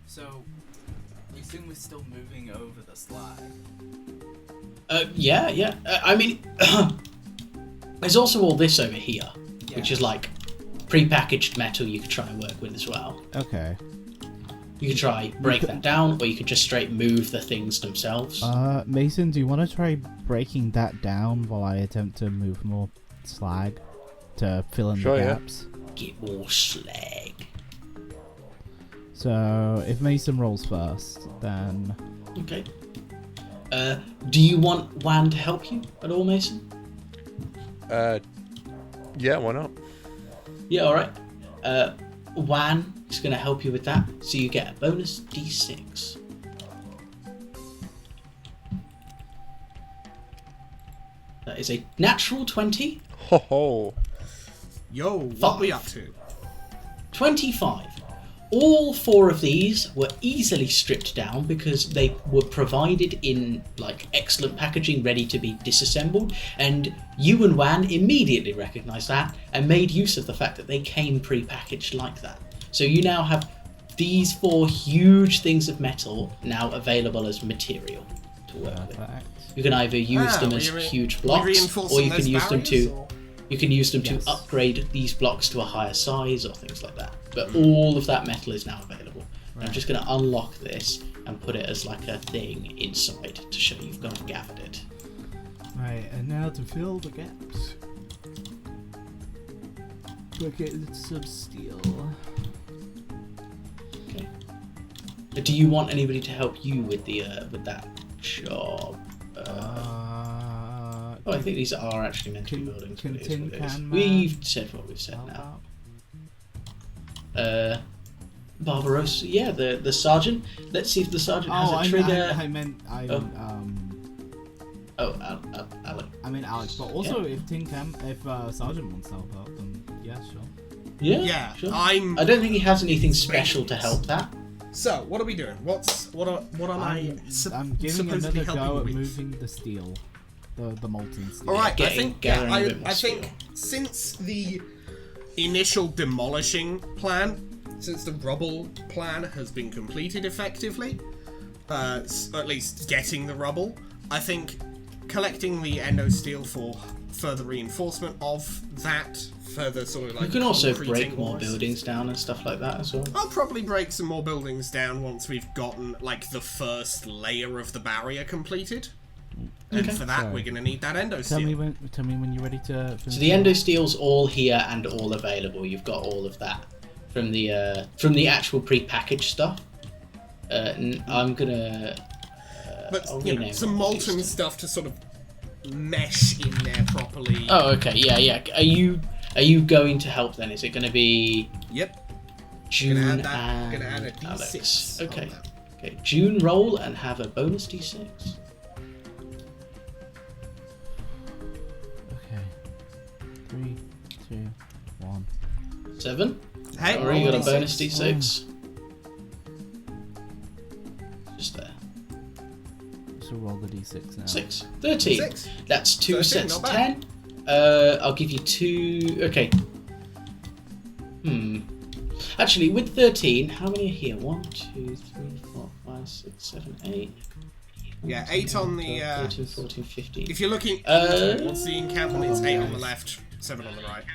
So, you think we're still moving over the slag? Yeah. I mean, there's also all this over here, which is like pre-packaged metal you could try and work with as well. Okay. You could try break that down, or you could just straight move the things themselves. Mason, do you want to try breaking that down while I attempt to move more slag to fill in the gaps? Get more slag. So, if Mason rolls first, then... Okay. Do you want Wan to help you at all, Mason? Yeah, why not? Yeah, alright. Wan is going to help you with that, so you get a bonus d6. That is a natural 20. Ho ho. Yo, what are we up to? 25. All 4 of these were easily stripped down because they were provided in like excellent packaging, ready to be disassembled, and you and Wan immediately recognised that and made use of the fact that they came pre-packaged like that. So you now have these 4 huge things of metal now available as material to work with. You can either use them as huge blocks, or you can use them to upgrade these blocks to a higher size or things like that. But all of that metal is now available. Right. I'm just going to unlock this and put it as like a thing inside to show you've gone and gathered it. Right, and now to fill the gaps. Buckets of steel. Okay. Do you want anybody to help you with the with that job? I think these are actually meant to be buildings. We've said what we've said now. Barbarossa, yeah, the sergeant. Let's see if the sergeant has a trigger. Alec. I mean Alex, but also if Sergeant wants to help out, then yeah, sure. Yeah, sure. I don't think he has anything special to help that. So, what are we doing? What am I giving another go at moving the steel. The molten steel. Alright, I think since the initial demolishing plan, since the rubble plan has been completed effectively, at least getting the rubble, I think collecting the endo steel for further reinforcement of that, further sort of like... You can also break more buildings down and stuff like that as well. I'll probably break some more buildings down once we've gotten like the first layer of the barrier completed. And for that, we're going to need that endo steel. Tell me when you're ready to... So the endo steel's all here and all available. You've got all of that from the actual pre-packaged stuff. I'm gonna... but you know, some molten stuff to sort of mesh in there properly. Oh, okay, yeah. Are you going to help then? Is it going to be? Yep. June and gonna add a D6 Alex. Okay. Okay. June roll and have a bonus D6. Okay. 3, 2, 1. 7. Hey, already got a bonus D6. Just there. So roll the D6 now. 6. 13. 6. That's 2 13, sets not of bad. 10. I'll give you 2. Okay. Actually, with 13, how many are here? 1, 2, 3, 4, 5, 6, 7, 8. Yeah, 8 on the... 13, 14, 15. If you're looking towards the encampment, it's 8 on the left, 7 on the right.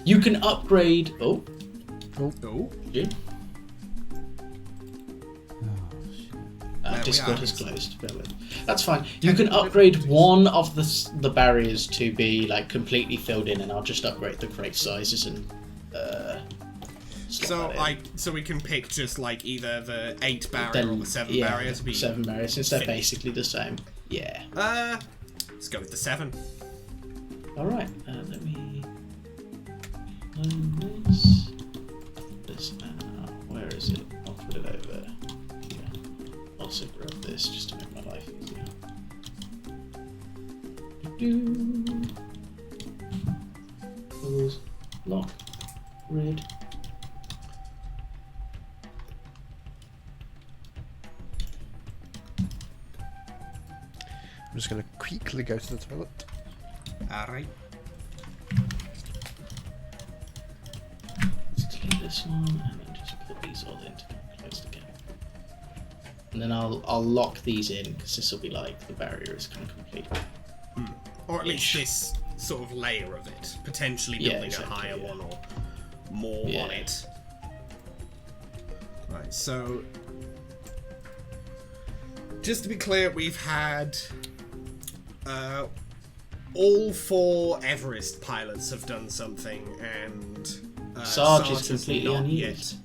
You can upgrade... Oh. Oh. Jim? Oh shit. There we Discord are. has closed. Bear with. That's fine. You can upgrade one of the barriers to be like completely filled in, and I'll just upgrade the crate sizes and slot that in. So we can pick just like either the 8 barrier or the 7 barrier to be 7 barriers since they're fit. basically the same. Yeah. Let's go with the 7. All right. Let me load this now. Where is it? I'll put it over. Yeah. I'll also grab this just to make my life easier. Close, lock, red. I'm just going to quickly go to the toilet. Alright. Let's delete this one and then just put these all in to get closed again. And then I'll lock these in because this will be like the barrier is kind of complete. Or at least this sort of layer of it. Potentially building exactly, a higher yeah. one or more on it. Right, so just to be clear, we've had all 4 Everest pilots have done something, and Sarge is has completely not unused.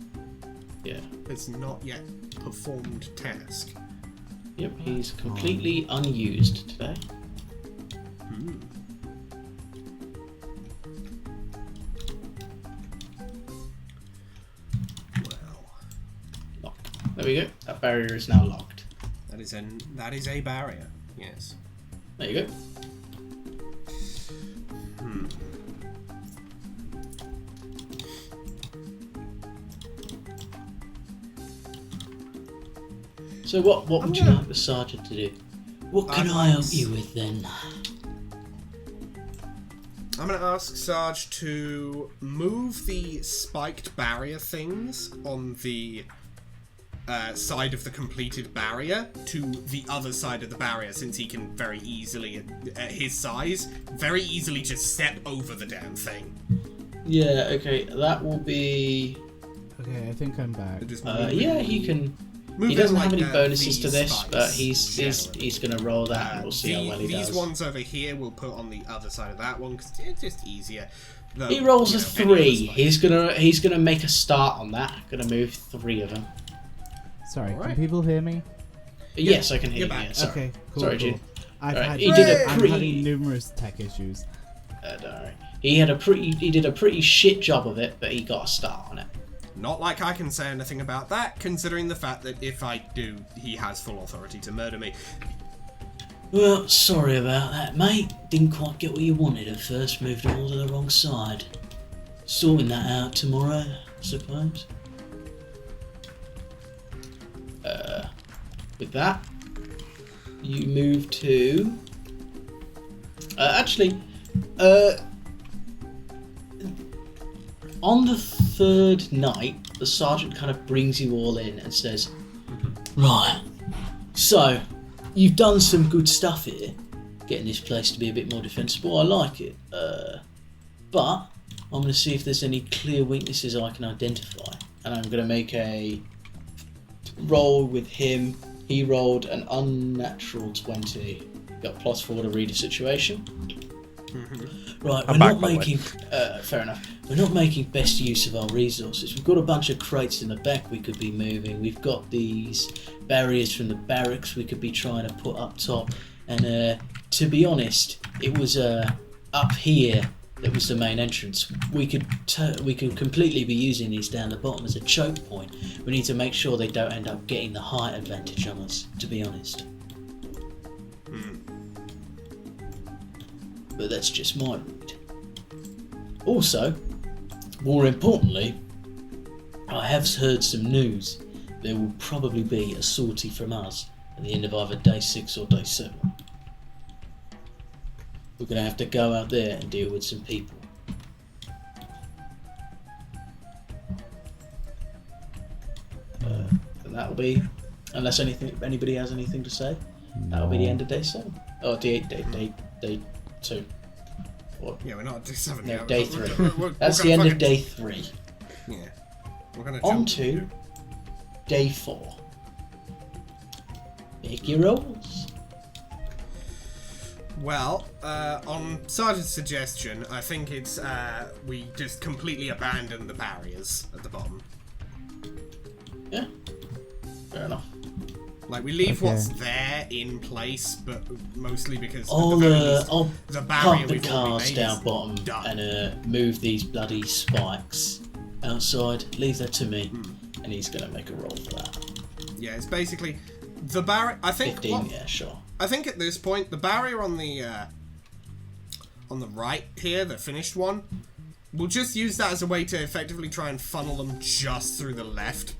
yet. Has not yet performed task. Yep, he's completely unused today. Well, Lock. There we go. That barrier is now locked. that is a barrier. Yes. There you go. So what would you like the sergeant to do? What can I help you with then? I'm going to ask Sarge to move the spiked barrier things on the side of the completed barrier to the other side of the barrier, since he can very easily, at his size, very easily just step over the damn thing. Yeah, okay, that will be... Okay, I think I'm back. Just yeah, he can... move He doesn't in have like, any bonuses to these this, spikes but he's generally. going to roll that and we'll see how well he These does. ones over here we'll put on the other side of that one, because it's just easier. Though, He rolls a any other 3. spike. He's gonna make a start on that. Gonna move 3 of them. Sorry, Alright. can people hear me? Yes, I can hear you're you. back. Yeah, sorry. Okay, cool. Sorry, cool. Gene. I've Alright, had, he did a I'm pretty- having numerous tech issues. Don't worry. He did a pretty shit job of it, but he got a start on it. Not like I can say anything about that, considering the fact that if I do, he has full authority to murder me. Well, sorry about that, mate. Didn't quite get what you wanted at first. Moved all to the wrong side. Sorting that out tomorrow, I suppose. With that, you move to... on the 3rd night, the sergeant kind of brings you all in and says, right, so, you've done some good stuff here, getting this place to be a bit more defensible. I like it. But I'm going to see if there's any clear weaknesses I can identify. And I'm going to make a roll with him. He rolled an unnatural 20. Got +4 to read a situation. Right, we're I'm not back, by the way. making... fair enough. We're not making best use of our resources. We've got a bunch of crates in the back we could be moving. We've got these barriers from the barracks we could be trying to put up top. And to be honest, it was up here that was the main entrance. We could completely be using these down the bottom as a choke point. We need to make sure they don't end up getting the height advantage on us, to be honest. But that's just my read. Also, more importantly, I have heard some news. There will probably be a sortie from us at the end of either day 6 or day 7. We're going to have to go out there and deal with some people. And that'll be, unless anybody has anything to say, that'll be the end of day 7. Oh, day 2. Or, Yeah, we're not at day 7 no, yet. day 3. We're That's the gonna end of fucking- day 3. Yeah. We're gonna On jump. to day 4. Make your rolls. Well, on Sergeant's suggestion, I think it's we just completely abandon the barriers at the bottom. Yeah. Fair enough. Like we leave Okay. what's there in place, but mostly because I'll at the very least, I'll the barrier park the we've already cars made down is bottom done. and move these bloody spikes outside. Leave that to me, and he's gonna make a roll for that. Yeah, it's basically the barrier. I think. 15. Yeah, sure. I think at this point, the barrier on the right here, the finished one, we'll just use that as a way to effectively try and funnel them just through the left.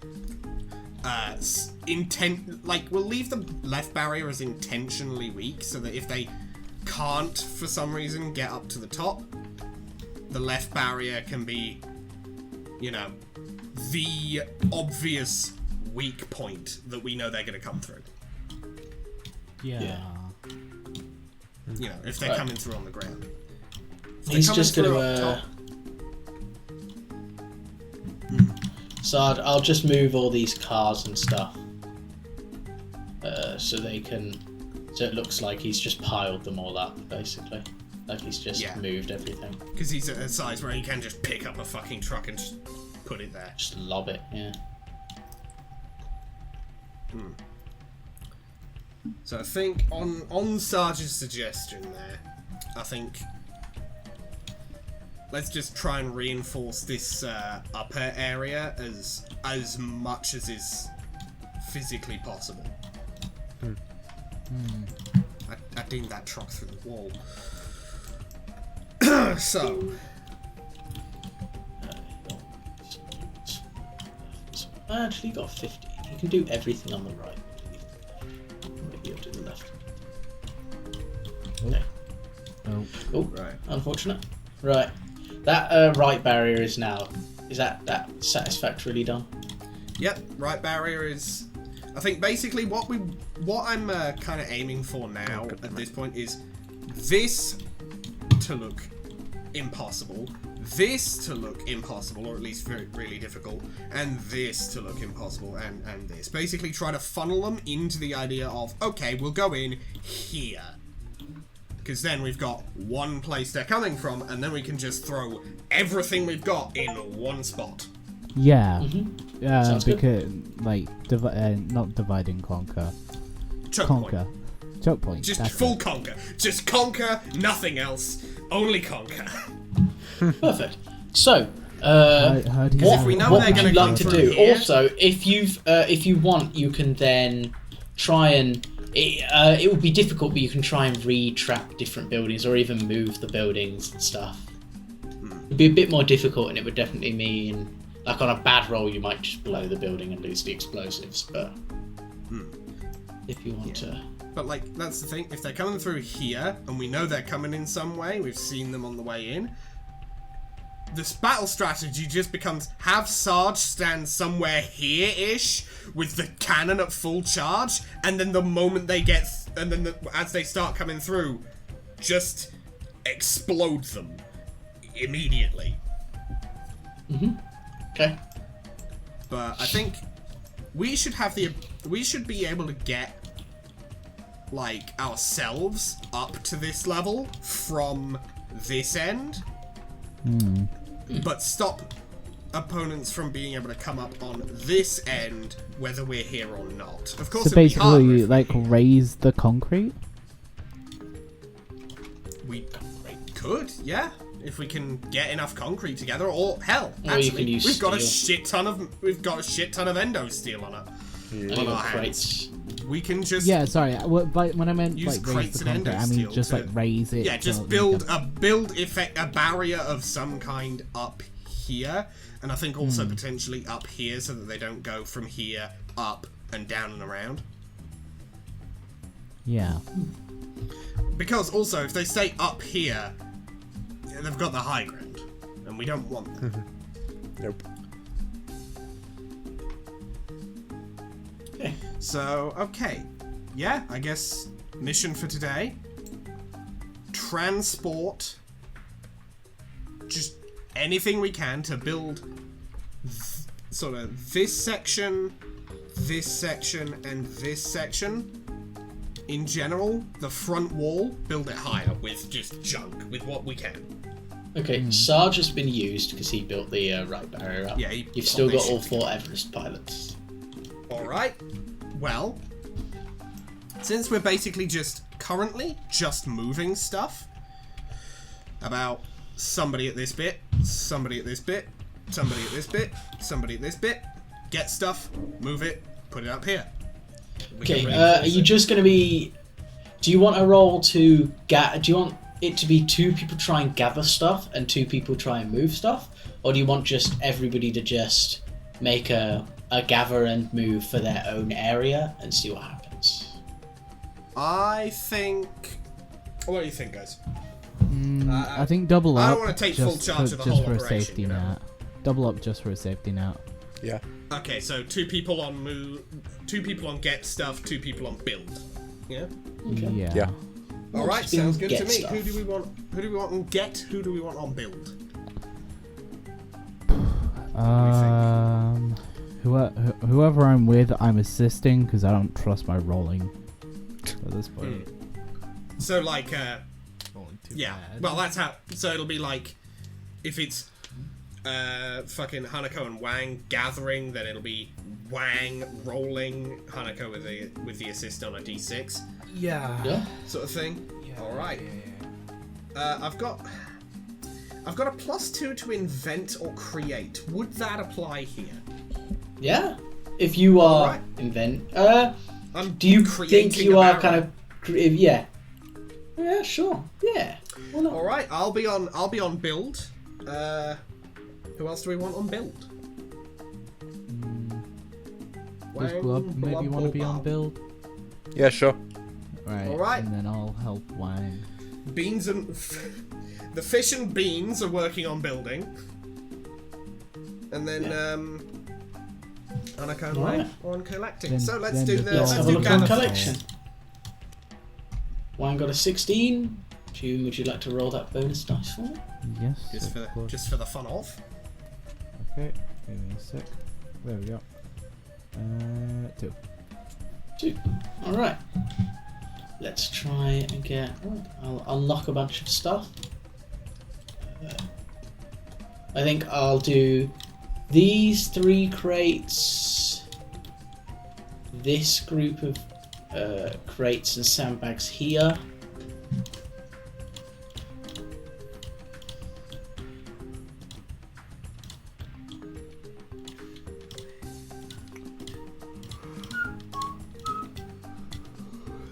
We'll leave the left barrier as intentionally weak, so that if they can't, for some reason, get up to the top, the left barrier can be, you know, the obvious weak point that we know they're going to come through. Yeah. You know, if they're Right. coming through on the ground. If they're He's coming just through gonna. up top, So I'll just move all these cars and stuff, so they can. So it looks like he's just piled them all up, basically. Like he's just Yeah. moved everything. because he's at a size where he can just pick up a fucking truck and just put it there. Just lob it. Yeah. So I think on Sarge's suggestion there, I think let's just try and reinforce this upper area as much as is physically possible. I dinged that truck through the wall. So I actually got 50. You can do everything on the right. Maybe you'll do the left. Okay. Oh, right. unfortunate. Right. That right barrier is now. Is that satisfactorily done? Yep, right barrier is. I think basically what I'm kind of aiming for now at this point is this to look impossible, this to look impossible, or at least very, really difficult, and this to look impossible, and this. Basically try to funnel them into the idea of, okay, we'll go in here. Because then we've got one place they're coming from, and then we can just throw everything we've got in one spot. Yeah. Sounds good. Because like not divide and conquer. Choke Conquer. point. Choke point. Just that's full it. conquer. Just conquer, nothing else. Only conquer. Perfect. So, How do you If we know what they're would gonna you come like to through do? here- Also, if you want, you can then try and it will be difficult, but you can try and re-trap different buildings or even move the buildings and stuff. It'd be a bit more difficult, and it would definitely mean, like on a bad roll, you might just blow the building and lose the explosives. But if you want to, But like, that's the thing. If they're coming through here, and we know they're coming in some way, we've seen them on the way in, this battle strategy just becomes have Sarge stand somewhere here-ish with the cannon at full charge, and then the moment they get, as they start coming through, just explode them immediately. okay. But I think we should be able to get like ourselves up to this level from this end, but stop opponents from being able to come up on this end, whether we're here or not. Of course, So it'd be harder basically, if like raise the concrete. we could, yeah, if we can get enough concrete together, or hell, Or you actually, can use we've got a steel. shit ton of endo steel on it. And On you our got hands. crates. We can just Yeah, sorry. When I meant Use like raise crates the and concrete, I endo mean steel just to- like raise it. Yeah, to just make build a- a barrier of some kind up here, and I think also potentially up here, so that they don't go from here up and down and around. Yeah. Because also, if they stay up here, they've got the high ground, and we don't want that. Nope. Okay. So, okay. Yeah, I guess mission for today. Transport just anything we can to build sort of this section, and this section. In general, the front wall, build it higher with just junk, with what we can. Okay, Sarge has been used because he built the right barrier up. Yeah, You've still got all 4 Everest pilots. Alright, well, since we're basically currently just moving stuff, about somebody at this bit, somebody at this bit, somebody at this bit, somebody at this bit, get stuff, move it, put it up here. Okay, are you just going to be... Do you want a roll to... Do you want it to be 2 people try and gather stuff and 2 people try and move stuff? Or do you want just everybody to just make a gather and move for their own area and see what happens? I think... What do you think, guys? I think double up. I don't want to take full charge of the whole for a operation, safety you know? net. Double up just for a safety net. Yeah. Okay, so 2 people on move, 2 people on get stuff, 2 people on build. Yeah. Okay. Yeah. All right, Just being sounds good to get me. stuff. Who do we want? Who do we want on get? Who do we want on build? Whoever I'm with, I'm assisting because I don't trust my rolling at this point. So like, Rolling too yeah. bad. Well, that's how. So it'll be like, if it's fucking Hanako and Wang gathering, then it'll be Wang rolling, Hanako with the assist on a d6 Yeah? sort of thing. Yeah, All right. Yeah. I've got a +2 to invent or create. Would that apply here? Yeah? If you are... Alright. Invent... I'm do you creating think you a are barrel. kind of... Yeah. Yeah, sure. Yeah. Why not? All right, I'll be on build. Who else do we want on build? Does Wang, Glub maybe blub, want to be blub. on build? Yeah, sure. Right. Alright. And then I'll help Wang. Beans and the fish and beans are working on building, and then Hanako and Wang Right. are on collecting. Then- so let's then do the the Let's Yeah, have a look gather on first. collection. Wang got a 16. June, would you like to roll that bonus dice for me? Yes. Just of course. for the fun of. Okay. Give me a sec. There we go. 2. 2. Alright. Let's try and get... I'll unlock a bunch of stuff. I think I'll do these 3 crates, this group of crates and sandbags here.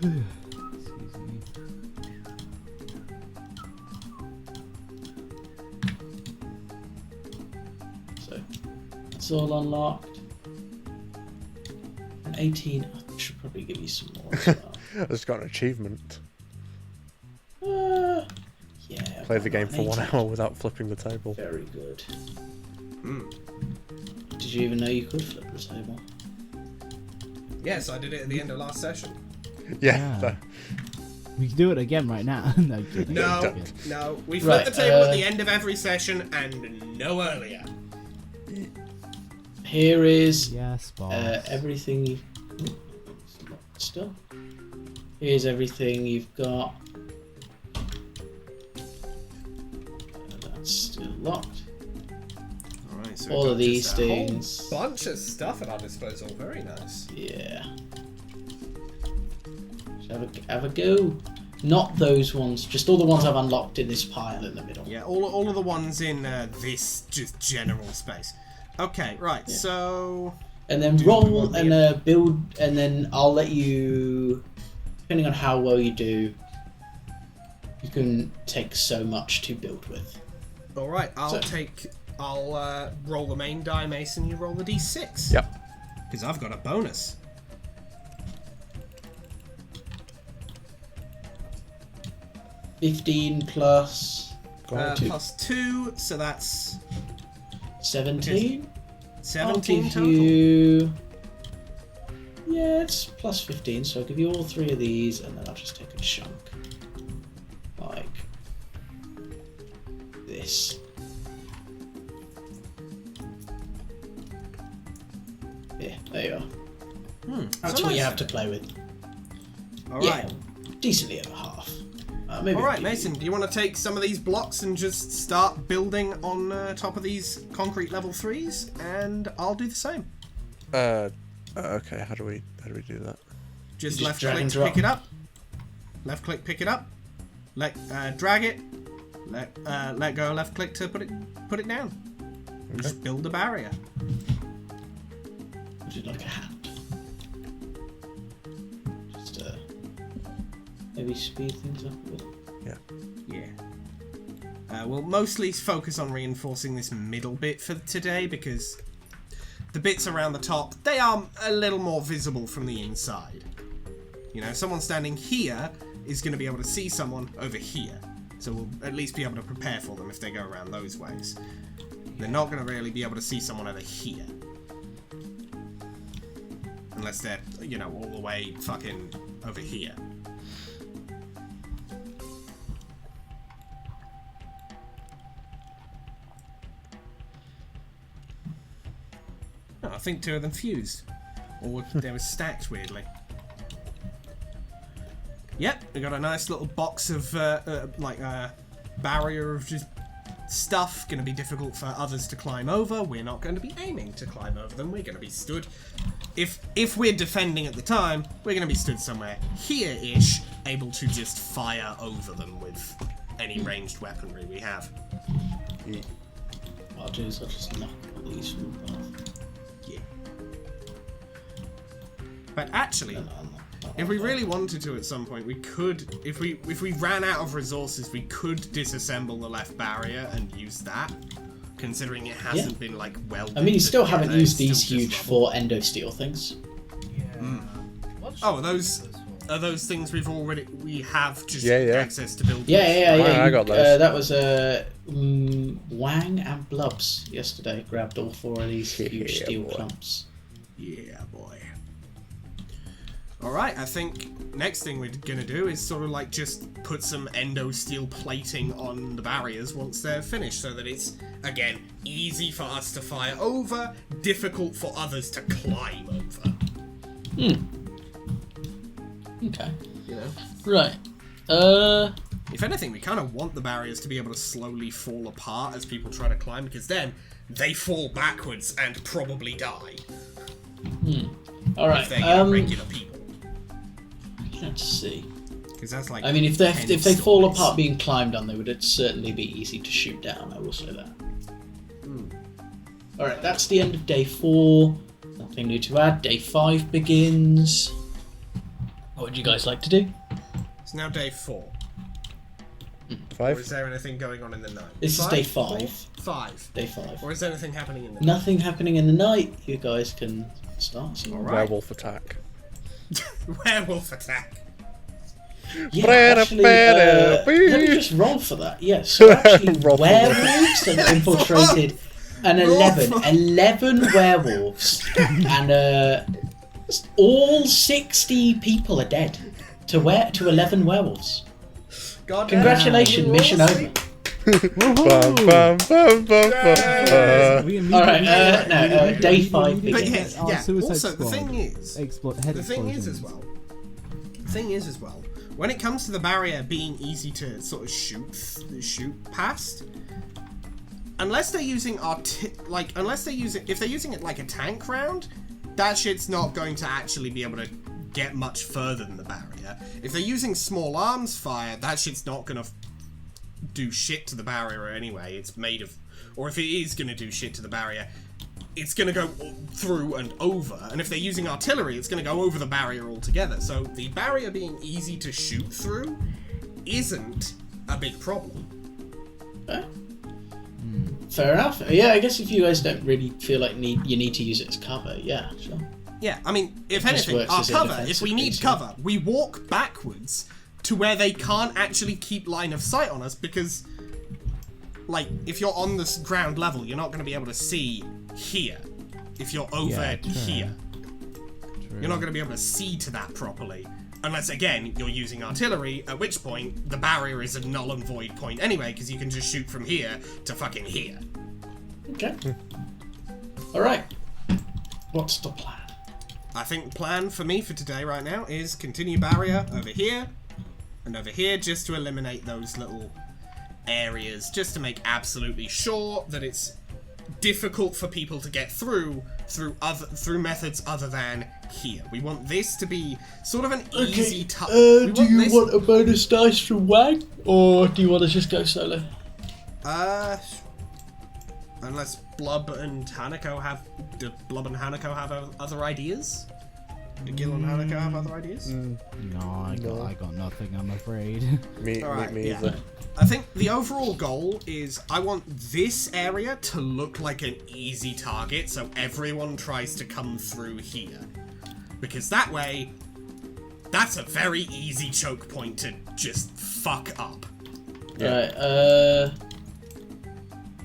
Excuse me. So it's all unlocked. And 18. I should probably give you some more as well. I just got an achievement. Yeah. Play the why game not? for 1 18. hour without flipping the table. Very good. Hmm. Did you even know you could flip the table? Yes, I did it at the end of last session. Yeah. Yeah. We can do it again right now. No, kidding. No, don't. no, we flip Right, the table at the end of every session and no earlier. Here is Yes, boss. everything you've... It's locked still. Here's everything you've got. That's still locked. Alright, so All we've of got these just a whole things. bunch of stuff at our disposal. Very nice. Yeah. Should have a go. Not those ones, just all the ones I've unlocked in this pile in the middle. Yeah, all of the ones in this just general space. Okay, right, Yeah. so... And then Do we roll want and the- build, and then I'll let you, depending on how well you do, you can take so much to build with. Alright, So- I'll roll the main die, Mason, you roll the d6. Yep. Because I've got a bonus. 15 plus Go on. 2. Plus 2, so that's 17. I'll 17 give total. you... Yeah, it's plus 15, so I'll give you all 3 of these, and then I'll just take a chunk. Like... this. There you are. That's so what you nice. have to play with. All Yeah, right. decently over half. Maybe. All right, Mason. Do you want to take some of these blocks and just start building on top of these concrete level 3s, and I'll do the same. Okay. How do we do that? Just Just left drag click and to drop. pick it up. Left click, pick it up. Drag it. Let go. Left click to put it down. And just build a barrier. Would you like a hat? Just maybe speed things up a bit. Yeah. We'll mostly focus on reinforcing this middle bit for today because the bits around the top, they are a little more visible from the inside. You know, someone standing here is going to be able to see someone over here. So we'll at least be able to prepare for them if they go around those ways. They're not going to really be able to see someone over here. Unless they're, you know, all the way fucking over here. Oh, I think 2 of them fused. Or they were stacked weirdly. Yep, we got a nice little box of, barrier of just stuff. Going to be difficult for others to climb over. We're not going to be aiming to climb over them. We're going to be stood. If we're defending at the time, we're going to be stood somewhere here-ish, able to just fire over them with any ranged weaponry we have. I'll do is I'll just knock these from above. Yeah. But actually, No, if we really wanted to at some point, we could, if we ran out of resources, we could disassemble the left barrier and use that, considering it hasn't been, like, welded. I mean, you still haven't together, used it's these still just huge rubble. 4 endo steel things. Yeah. What Oh, should those we use this for? are those things we have just Yeah, yeah. access to build. Yeah. I got those. That was Wang and Blubs yesterday. Grabbed all 4 of these huge Yeah, steel boy. clumps. Yeah, boy. Alright, I think next thing we're gonna do is sort of like just put some endo steel plating on the barriers once they're finished so that it's, again, easy for us to fire over, difficult for others to climb over. Okay. You know? Right. If anything, we kind of want the barriers to be able to slowly fall apart as people try to climb, because then they fall backwards and probably die. All right. If they're regular people. Let's see. Because that's like. I mean, if 10 they fall stories. apart being climbed on, they would certainly be easy to shoot down. I will say that. All right. That's the end of day 4. Nothing new to add. Day 5 begins. What would you guys like to do? It's now day 4. Or is 5. there anything going on in the night? This is day 5. 5. Day 5. Or is there anything happening in the night? Nothing happening in the night. You guys can start. So. Alright. Werewolf attack. Werewolf attack. Yeah, actually, let me just roll for that. Yes, so actually, Roll for werewolves have infiltrated an 11 werewolves, and all 60 people are dead to 11 werewolves. God Congratulations, mission over. Bum, bum, bum, bum, bum. All right, day 5 But begins. yeah, Suicide also the Squad. thing is, Head the thing is as well, when it comes to the barrier being easy to sort of shoot past, unless they're using if they're using it like a tank round, that shit's not going to actually be able to get much further than the barrier. If they're using small arms fire, that shit's not gonna do shit to the barrier anyway. It's made of, or if it is gonna do shit to the barrier, it's going to go through and over, and if they're using artillery, it's going to go over the barrier altogether. So the barrier being easy to shoot through isn't a big problem. Fair enough. Yeah, I guess if you guys don't really feel like you need to use it as cover, yeah, sure. Yeah, I mean, if It just anything, works our as a cover, defensive if we need piece, cover, we walk backwards to where they can't actually keep line of sight on us, because, like, if you're on this ground level, you're not going to be able to see here. If you're over here. You're not going to be able to see to that properly. Unless, again, you're using artillery, at which point the barrier is a null and void point anyway, because you can just shoot from here to fucking here. Okay. All right. What's the plan? I think the plan for me for today right now is continue barrier over here and over here, just to eliminate those little areas, just to make absolutely sure that it's difficult for people to get through methods other than here. We want this to be sort of an easy touch. Do you want a bonus dice from Wang, or do you want to just go solo? Unless Blub and Hanako have... Do Blub and Hanako have other ideas? Do Gil and Hanako have other ideas? No, I got nothing, I'm afraid. Me either. I think the overall goal is I want this area to look like an easy target, so everyone tries to come through here. Because that way, that's a very easy choke point to just fuck up. Right,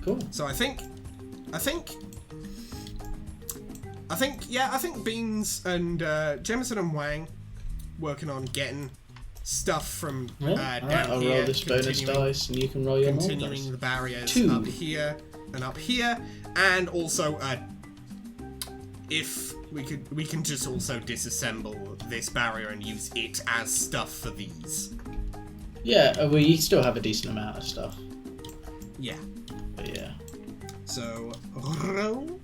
cool. So I think Beans and Jemison and Wang working on getting stuff from down I'll here. roll this bonus dice, and you can roll your normal dice. Continuing the barriers 2. up here and up here, and also if we can just also disassemble this barrier and use it as stuff for these. Yeah, we still have a decent amount of stuff. Yeah. But yeah. So roll.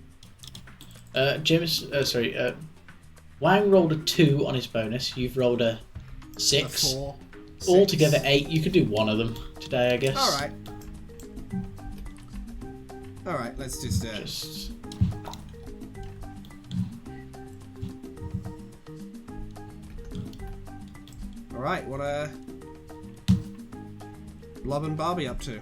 Wang rolled a 2 on his bonus. You've rolled a 6. 4. Altogether 8. You could do one of them today, I guess. Alright, let's just Alright, what Blob and Barbie up to?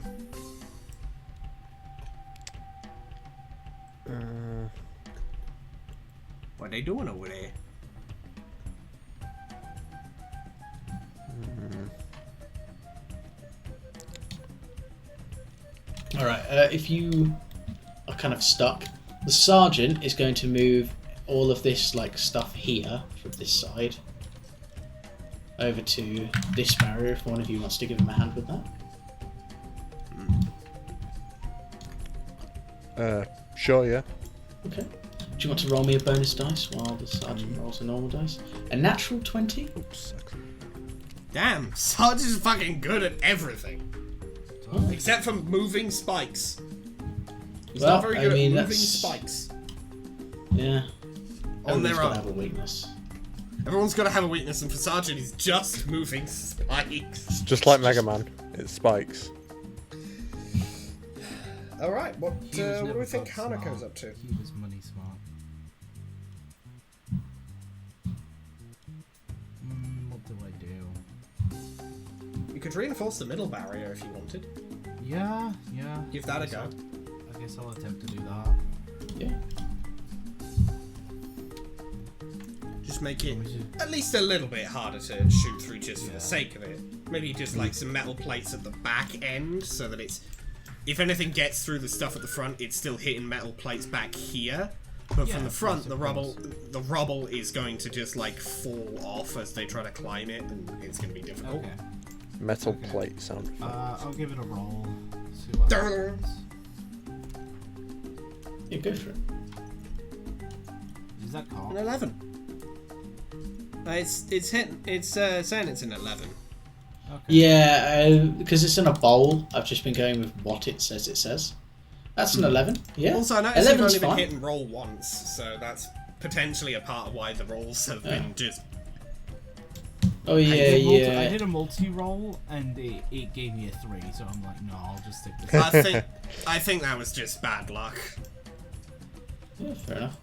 What are they doing over there? Alright, if you are kind of stuck, the sergeant is going to move all of this like stuff here from this side over to this barrier if one of you wants to give him a hand with that. Sure, yeah. Okay. Do you want to roll me a bonus dice while the sergeant rolls a normal dice? A natural 20? Oops. Damn, Sarge is fucking good at everything. Oh. Except for moving spikes. He's Well, not very good I mean, at moving that's- spikes. Yeah. On their Everyone's gotta own. have a weakness. Everyone's got to have a weakness, and for Sergeant, he's just moving spikes. It's just like Mega Man. It spikes. Alright, what He was do never we think got Hanako's smart. up to? He was money smart. What do I do? You could reinforce the middle barrier if you wanted. Yeah. Give that a go. I guess I'll attempt to do that. Yeah. Just make it We should- at least a little bit harder to shoot through just for the sake of it. Maybe just like some metal plates at the back end so that it's... If anything gets through the stuff at the front, it's still hitting metal plates back here. But Yeah, from the of front, course, the rubble is going to just like fall off as they try to climb it, and it's going to be difficult. Okay. Metal Okay. plate sound effect. I'll give it a roll. See what Durr. happens. Yeah, go for it. Is that An caught? 11. It's hitting. It's saying it's an 11. Okay. Yeah, because it's in a bowl, I've just been going with what it says. That's an 11. Yeah. Also, I noticed you've 11's only been fine. hit and roll once, so that's potentially a part of why the rolls have been just. Oh I yeah. did a multi-roll and it gave me a 3, so I'm like, no, I'll just stick with I think that was just bad luck. Yeah, fair enough.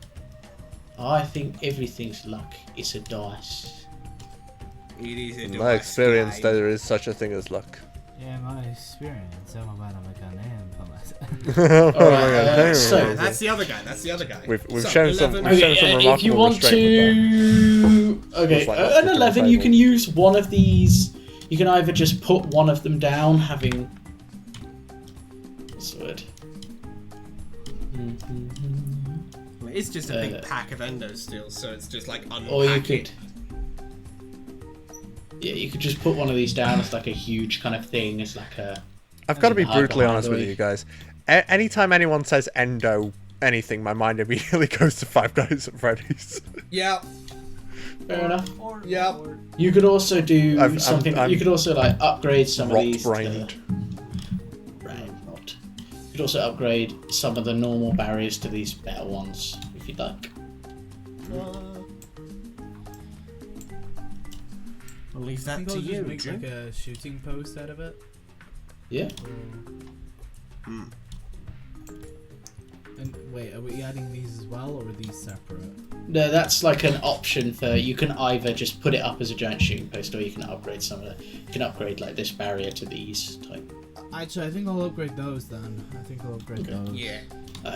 I think everything's luck. It's a dice. It is a In my dice experience, game. there is such a thing as luck. Yeah, my experience. I'm about to make a name for Oh my Alright, God, so- That's the other guy. We've So, shown some. 11 We've shown Okay, some if remarkable you want restraint with to, okay, Just like an that 11, table. you can use one of these. You can either just put one of them down, having. What's the word? It's just a big Uh, pack of endo steel, so it's just like unpack Or you it. could. Yeah, you could just put one of these down as like a huge kind of thing. It's like a. I've got to be hide brutally behind honest the with way. you guys. Anytime anyone says endo anything, my mind immediately goes to Five Guys at Freddy's. Yeah, Fair enough. Yep. You could also do I'm- something. I'm you could also like upgrade some of these. Rot-brained. Right, rot. You could also upgrade some of the normal barriers to these better ones if you'd like. I'll leave I that think to I'll you, just make Jim. like a shooting post out of it. Yeah. And wait, are we adding these as well, or are these separate? No, that's like an option for you can either just put it up as a giant shooting post, or you can upgrade some of it. You can upgrade like this barrier to these type. Actually, I think I'll upgrade those then. I think I'll upgrade those. Yeah.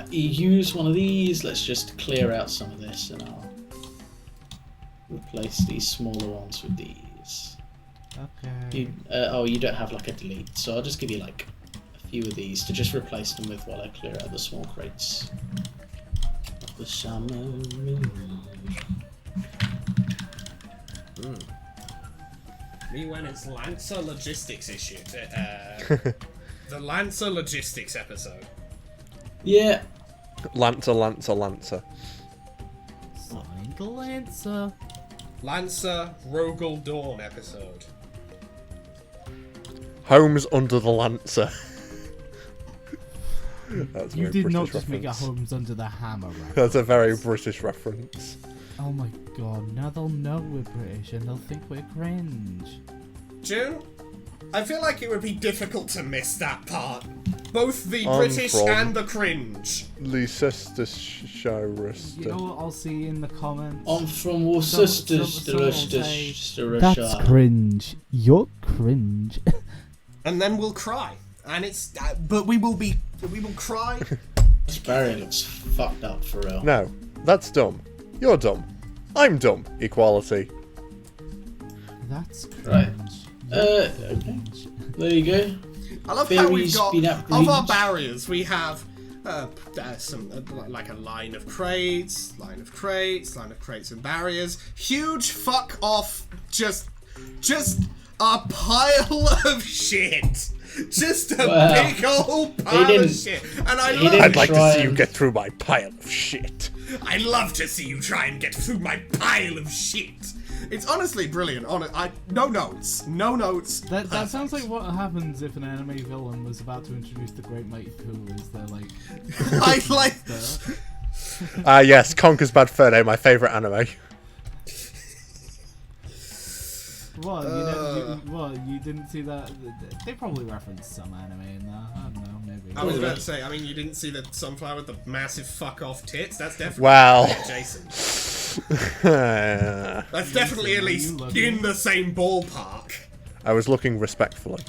You use one of these. Let's just clear out some of this, and I'll replace these smaller ones with these. Okay. You don't have like a delete, so I'll just give you like a few of these to just replace them with while I clear out the small crates. Of the summer moon. Me when it's Lancer Logistics issue. The Lancer Logistics episode. Yeah. Lancer. Signed Lancer. Lancer Rogel Dawn episode. Homes under the Lancer. That's a You very did British not just make a reference. Homes Under the Hammer reference. That's a very British reference. Oh my god, now they'll know we're British and they'll think we're cringe. June, I feel like it would be difficult to miss that part. Both the I'm British from- and the cringe. Leicestershire. You know what I'll see in the comments? I'm from Worcester. That's cringe. You're cringe. And then we'll cry. And it's but we will cry. This barrier looks fucked up for real. No, that's dumb. You're dumb. I'm dumb. Equality. That's cringe. Right. You're Okay. cringe. There you go. I love how we've Berries got been of our upgraded. barriers. We have some like a line of crates, line of crates and barriers. Huge fuck off, just a pile of shit. Just a Well, big old pile didn't- of shit. And I he love didn't I'd like to try see you and- get through my pile of shit. I love to see you try and get through my pile of shit. It's honestly brilliant. No notes. That Perfect. sounds like what happens if an anime villain was about to introduce the Great Mighty Pooh. Is they're like, I like. Yes, Conker's Bad Fur Day, my favourite anime. what? You didn't see that? They probably referenced some anime in there. I don't know, maybe. I was about to say. I mean, you didn't see the sunflower with the massive fuck off tits. That's definitely Well. Jason. I That's definitely at least in the same ballpark. was looking respectfully.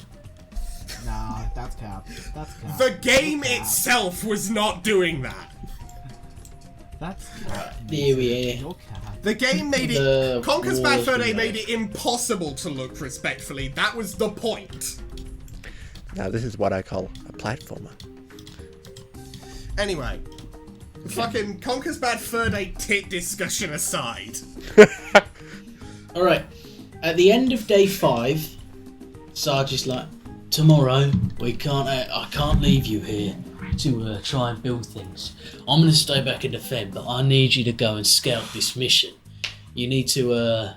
Nah, that's cap. That's cap. The game That's cap. itself was not doing that. That's cap. There we are. You're cap. The game made The it. Conker's Bad walls Fur were Day there. made it impossible to look respectfully. That was the point. Now this is what I call a platformer. Anyway, fucking Conker's Bad Fur Day tit discussion aside. Alright. At the end of day 5, Sarge is like, tomorrow I can't leave you here to try and build things. I'm gonna stay back and defend, but I need you to go and scout this mission. You need to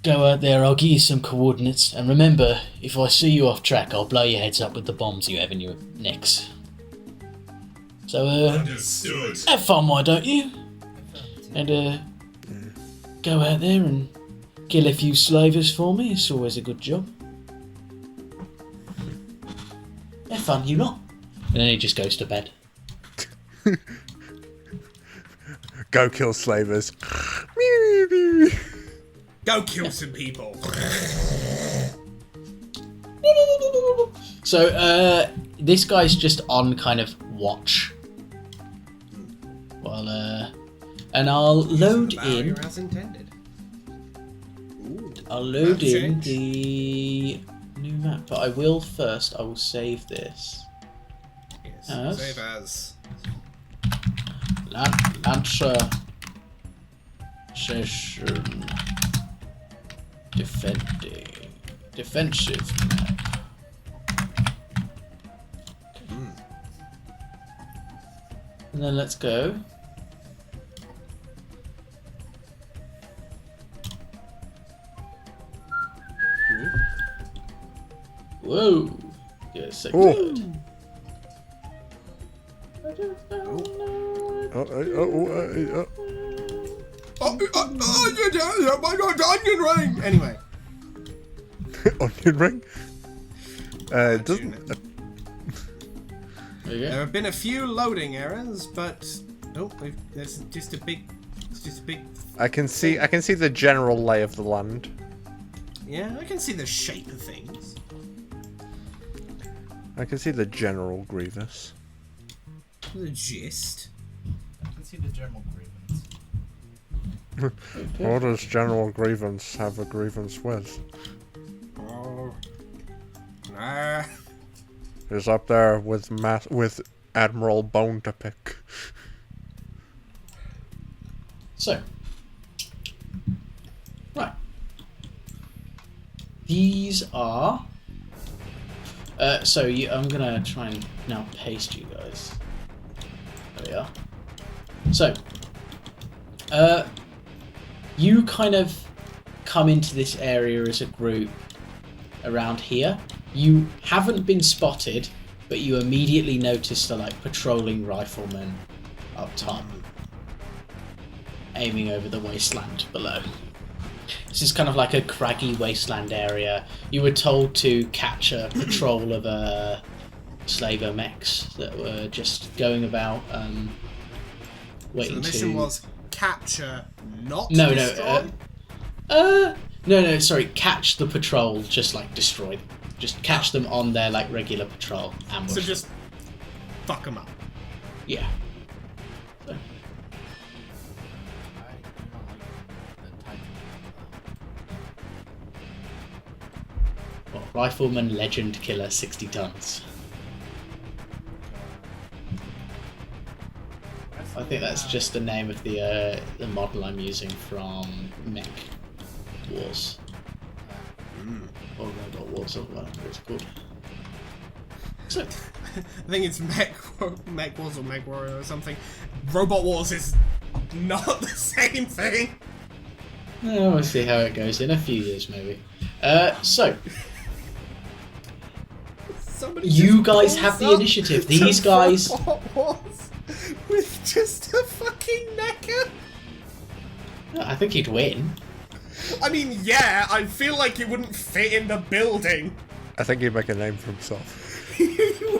go out there, I'll give you some coordinates, and remember, if I see you off track, I'll blow your heads up with the bombs you have in your necks. So Understood. have fun, why don't you? And go out there and kill a few slavers for me. It's always a good job. Have fun, you lot. And then he just goes to bed. Go kill slavers. Go kill some people. So this guy's just on kind of watch. Well, and I'll load in. As intended. I'll load That's in changed. the new map, but I will save this. Yes. As? Save as. Lancer session defensive map. And then let's go. Whoa. Yes, so Ooh. good. Onion ring! Anyway. Onion ring? It doesn't... There you There go. have been a few loading errors, but... Oh, there's just a big... It's just a big... I can see the general lay of the land. Yeah, I can see the shape of things. I can see the general grievous. The gist. I can see the general grievance. What does General Grievance have a grievance with? Oh. Nah. He's up there with Admiral Bone to pick. So. Right. These are... I'm gonna try and now paste you guys. There we are. So, you kind of come into this area as a group around here. You haven't been spotted, but you immediately notice the patrolling riflemen up top, aiming over the wasteland below. This is kind of like a craggy wasteland area. You were told to catch a patrol of slaver mechs that were just going about waiting So the mission was capture, not No, destroy? no, sorry, catch the patrol, just destroy them. Just catch them on their regular patrol, ambush. So just fuck them up. Yeah. So, I do not like the title. well, Rifleman Legend Killer 60 tons. I think that's just the name of the model I'm using from Mech Wars. Or Robot Wars, or whatever it's called. So, I think it's Mech Wars or Mech Warrior or something. Robot Wars is not the same thing. we'll see how it goes in a few years, maybe. So, Somebody you just guys pulls have the up initiative. to These guys... Robot Wars with just a fucking mecha. I think he'd win. I mean, yeah, I feel like he wouldn't fit in the building. I think he'd make a name for himself.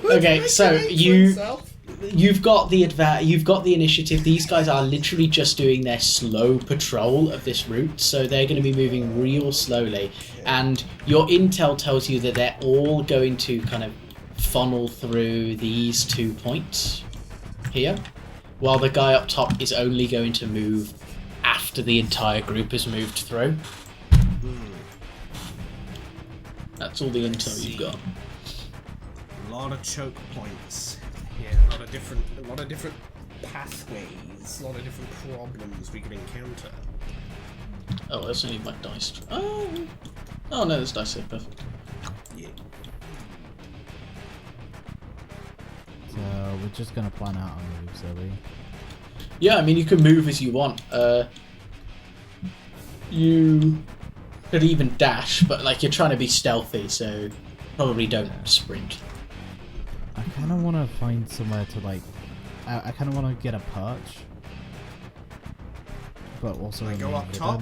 Okay, so you've got the you've got the initiative. These guys are literally just doing their slow patrol of this route, so they're going to be moving real slowly. And your intel tells you that they're all going to kind of funnel through these 2 points here, while the guy up top is only going to move after the entire group has moved through. That's all the intel you've got. A lot of choke points. Yeah, a lot of different pathways, a lot of different problems we can encounter. Oh, that's only my dice. Oh no, there's dice here. Perfect. Yeah. So we're just gonna plan out our moves, are we? Yeah, I mean you can move as you want. You could even dash, but you're trying to be stealthy, so probably don't sprint. I kind of want to find somewhere to I kind of want to get a perch, but also Go remain up hidden. top?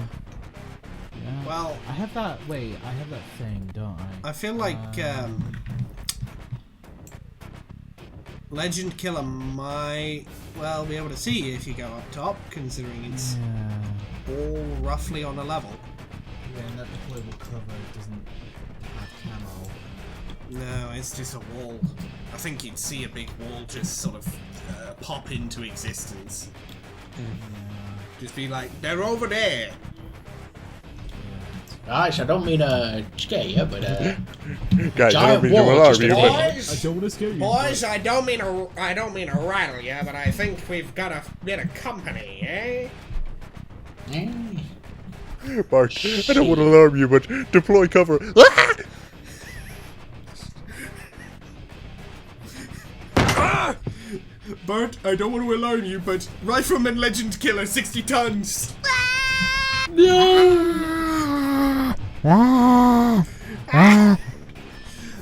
Yeah. Well, I have that. Wait, I have that thing, don't I? I feel like Legend Killer might be able to see you if you go up top, considering it's Yeah. all roughly on a level. Yeah, and that deployable cover doesn't have camo. No, it's just a wall. I think you'd see a big wall just sort of pop into existence. Just be like, they're over there. Gosh, I don't mean to scare you, but Guys, I don't Giant mean to wall alarm just you, but Boys, don't want to scare you. boys, I don't mean to rattle you, but I think we've got a bit of company, eh? Mark, I don't want to alarm you, but deploy cover. Bert, I don't want to alarm you, but Rifleman Legend Killer 60 tons.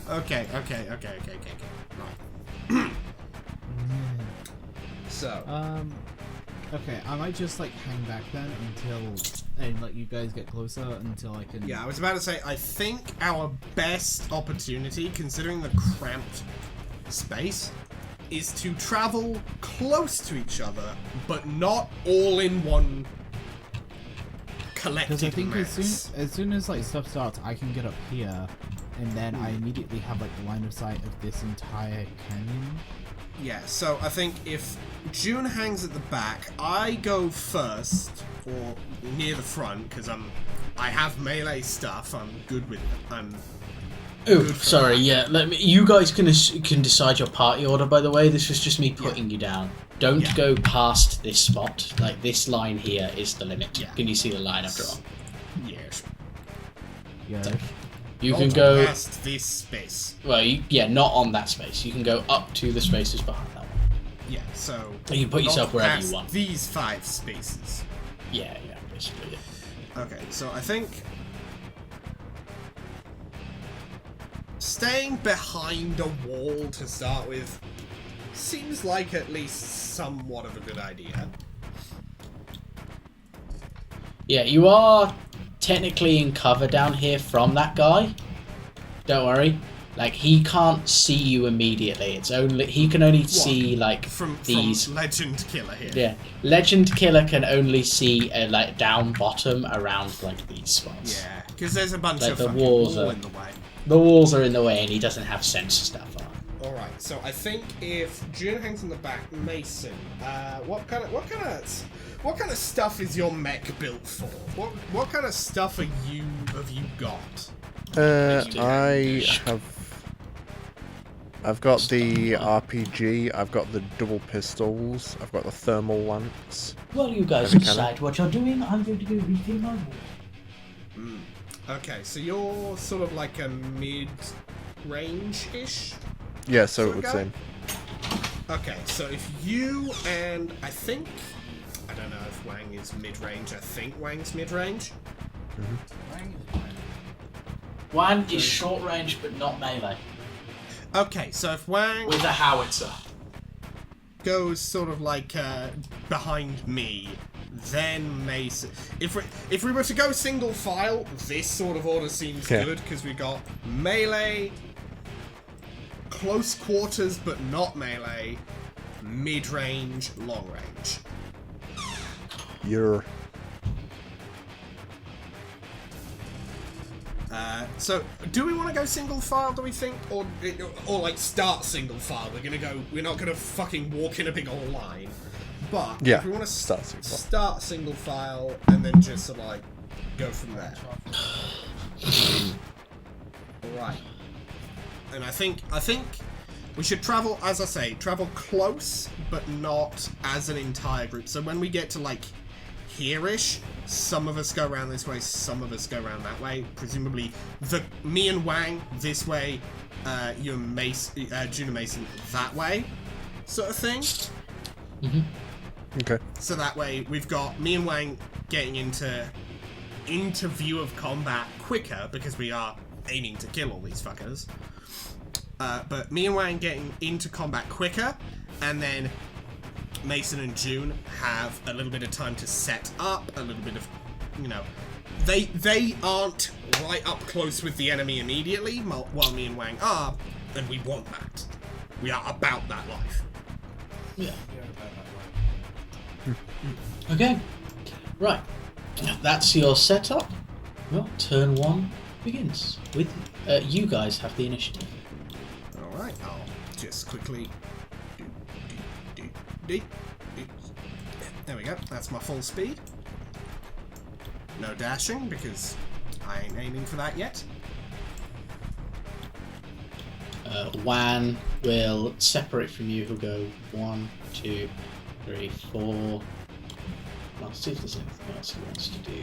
Okay. Right. So. Okay, I might just like hang back then and let you guys get closer until I can. Yeah, I was about to say, I think our best opportunity, considering the cramped space, is to travel close to each other, but not all in one collective Because I think mass. as soon as like stuff starts, I can get up here, and then I immediately have like the line of sight of this entire canyon. Yeah, so I think if June hangs at the back, I go first, or near the front, because I have melee stuff. I'm good with. Oh, good for sorry. that. Yeah, you guys can decide your party order. By the way, this was just me putting you down. Don't Yeah. go past this spot. Like this line here is the limit. Yeah. Can you see the line I've drawn? Yes. Yeah. You Not can go. past this space. Well, not on that space. You can go up to the spaces behind that one. Yeah, so You can put not yourself wherever past you want. These 5 spaces. Yeah, basically. Yeah. Okay, so I think staying behind a wall to start with seems like at least somewhat of a good idea. Yeah, you are technically in cover down here from that guy. Don't worry. Like, he can't see you immediately. He can only see, like, From these... Legend Killer here. Yeah. Legend Killer can only see, like, down bottom around, like, these spots. Yeah, because there's a bunch Like of the fucking walls wall are- in the way. The walls are in the way and he doesn't have sense stuff on. Alright, so I think if June hangs in the back, Mason, what kind of stuff is your mech built for? What kind of stuff have you got? I've got the RPG, I've got the double pistols, I've got the thermal lance. Well, you guys Heavy decide what you're doing. I'm going to go refill my water. Okay, so you're sort of like a mid-range-ish? Yeah, so Sort it would of guy? seem. Okay, so if you and I don't know if Wang is mid-range, I think Wang's mid-range. One is short range but not melee. Okay, so if Wang With a howitzer. goes sort of like behind me, then Mason. If we were to go single file, this sort of order seems good because we got melee, close quarters but not melee, mid-range, long range. So, do we want to go single file? Do we think, or like start single file? We're not gonna fucking walk in a big old line. But Yeah, if we want to start single start single file file. and then just sort of like go from there. Alright. And I think we should travel, as I say, travel close, but not as an entire group. So when we get to like here-ish, some of us go around this way, some of us go around that way. Presumably, me and Wang this way, you and June and Mason that way, sort of thing. Okay. So that way, we've got me and Wang getting into view of combat quicker because we are aiming to kill all these fuckers. But me and Wang getting into combat quicker, and then Mason and June have a little bit of time to set up, a little bit of, they aren't right up close with the enemy immediately, while me and Wang are, and we want that. We are about that life. Yeah. Okay. Right. That's your setup. Well, turn 1 begins. With you guys have the initiative. Alright, I'll just quickly... There we go, that's my full speed. No dashing, because I ain't aiming for that yet. Wan will separate from you. He'll go 1, 2, 3, 4. I'll see if there's anything else he wants to do.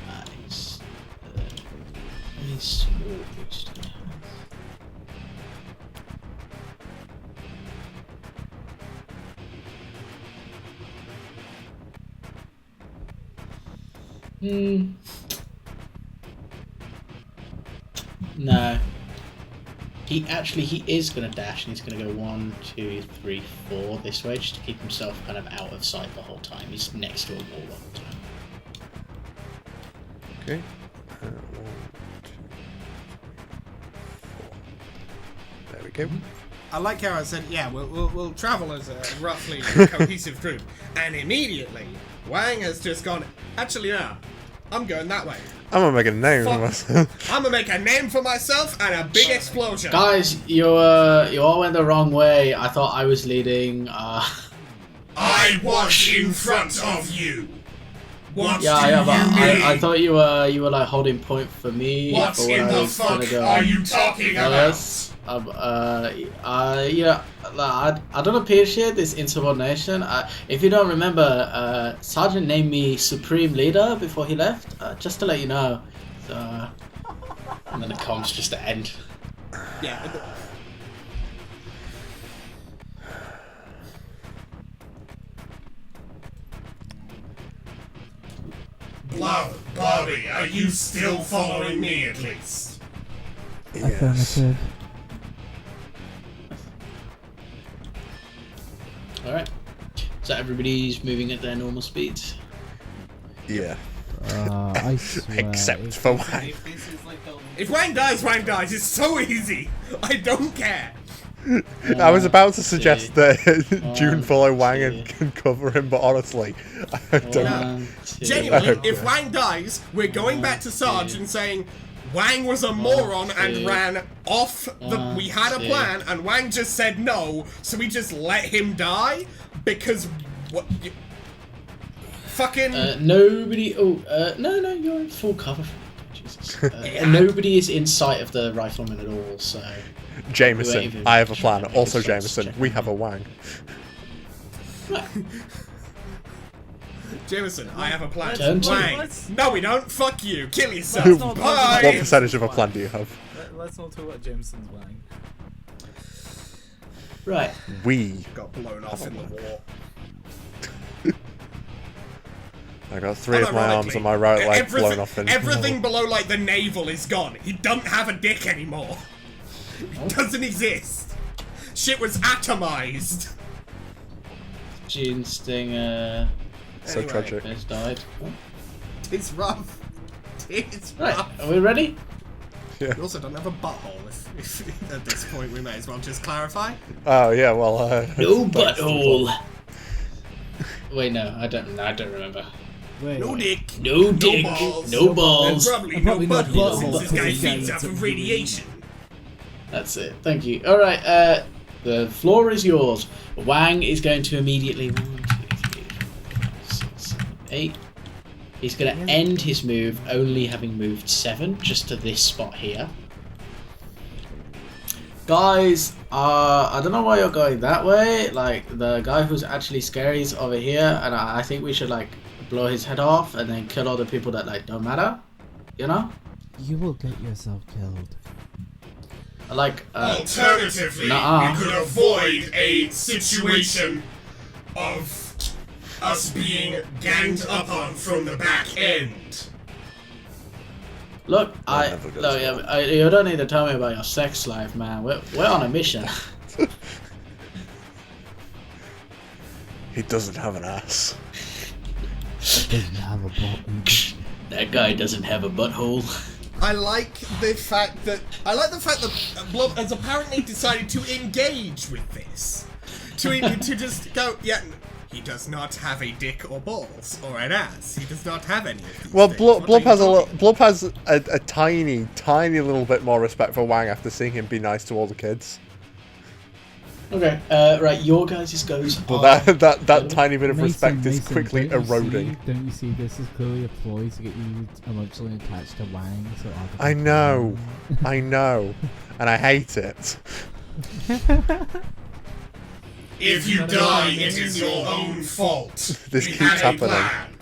That is a small boost. No. He is going to dash, and he's going to go 1, 2, 3, 4 this way, just to keep himself kind of out of sight the whole time. He's next to a wall the whole time. Okay. 1, 2, 4. There we go. I like how I said, yeah, we'll travel as a roughly cohesive group. And immediately, Wang has just gone, actually, no, I'm going that way. I'm gonna make a name for Fuck. myself. I'm gonna make a name for myself and a big explosion. Guys, you all went the wrong way. I thought I was leading. I was in front of you. What Yeah, do but you mean? I thought you were like holding point for me. What for in when I the was gonna fuck go. are you talking about? Yes. Yeah, I don't appreciate this insubordination. If you don't remember, Sergeant named me Supreme Leader before he left, just to let you know. So, and then the comms just to end. Yeah. Bobby, are you still following me at least? Affirmative. Alright. So everybody's moving at their normal speeds. Yeah. I swear. Except for Wang. If this is like the If Wang dies, Wang dies. It's so easy. I don't care. I was about to suggest that June follow Wang two. and can cover him, but honestly, I don't. One, two, Genuinely, Okay. if Wang dies, we're going back to Sarge and saying Wang was a moron and two. ran off the. One, We had a two. plan, and Wang just said no, so we just let him die because what? Fucking. Nobody. No, you're in full cover. Jesus. Nobody is in sight of the rifleman at all. So. Jameson, I have a plan. Check. Also, Check. Jameson, we have a Wang. Jameson, I have a plan. Turn two. Wang. No, we don't. Fuck you. Kill yourself. Let's not talk Bye. What percentage of a plan do you have? Let's not talk about Jameson's Wang. Right. We. Got blown off in the war. I got 3 of my arms and my right leg blown off in. Everything below like the navel is gone. He doesn't have a dick anymore. It doesn't exist. Shit was atomized. Gene Stinger So Anyway. tragic. has died. It's rough. It's Right. rough. Are we ready? We also don't have a butthole. If at this point we may as well just clarify. Oh yeah, well. No that's the butthole. Wait, no, I don't remember. Wait. No dick. No dick. balls. No And balls. probably no Probably not butthole butthole. since this guy Yeah, feeds it's off a of radiation. That's it. Thank you. All right. The floor is yours. Wang is going to immediately 1, 2, 3, 4, 5, 6, 7, 8. He's going to end his move, only having moved 7, just to this spot here. Guys, I don't know why you're going that way. Like, the guy who's actually scary is over here, and I think we should, like, blow his head off and then kill all the people that, like, don't matter. You know? You will get yourself killed. Like, Alternatively, nuh-uh. we could avoid a situation of us being ganged up on from the back end. Look, never goes you don't need to tell me about your sex life, man. We're on a mission. He doesn't have an ass. Doesn't have a butt. That guy doesn't have a butthole. I like the fact that Blob has apparently decided to engage with this, to just go, yeah. He does not have a dick or balls or an ass. He does not have any of these Well, things. Blub What are has you a talking Blub has a tiny, tiny little bit more respect for Wang after seeing him be nice to all the kids. Okay, right, your guys' goes But are... that tiny bit of Mason, respect is Mason, quickly don't you eroding. Don't you see this is clearly a ploy to get you emotionally attached to Wang? So other I people know, I know, and I hate it. If you die, it is your own fault. This We keeps had a happening. plan.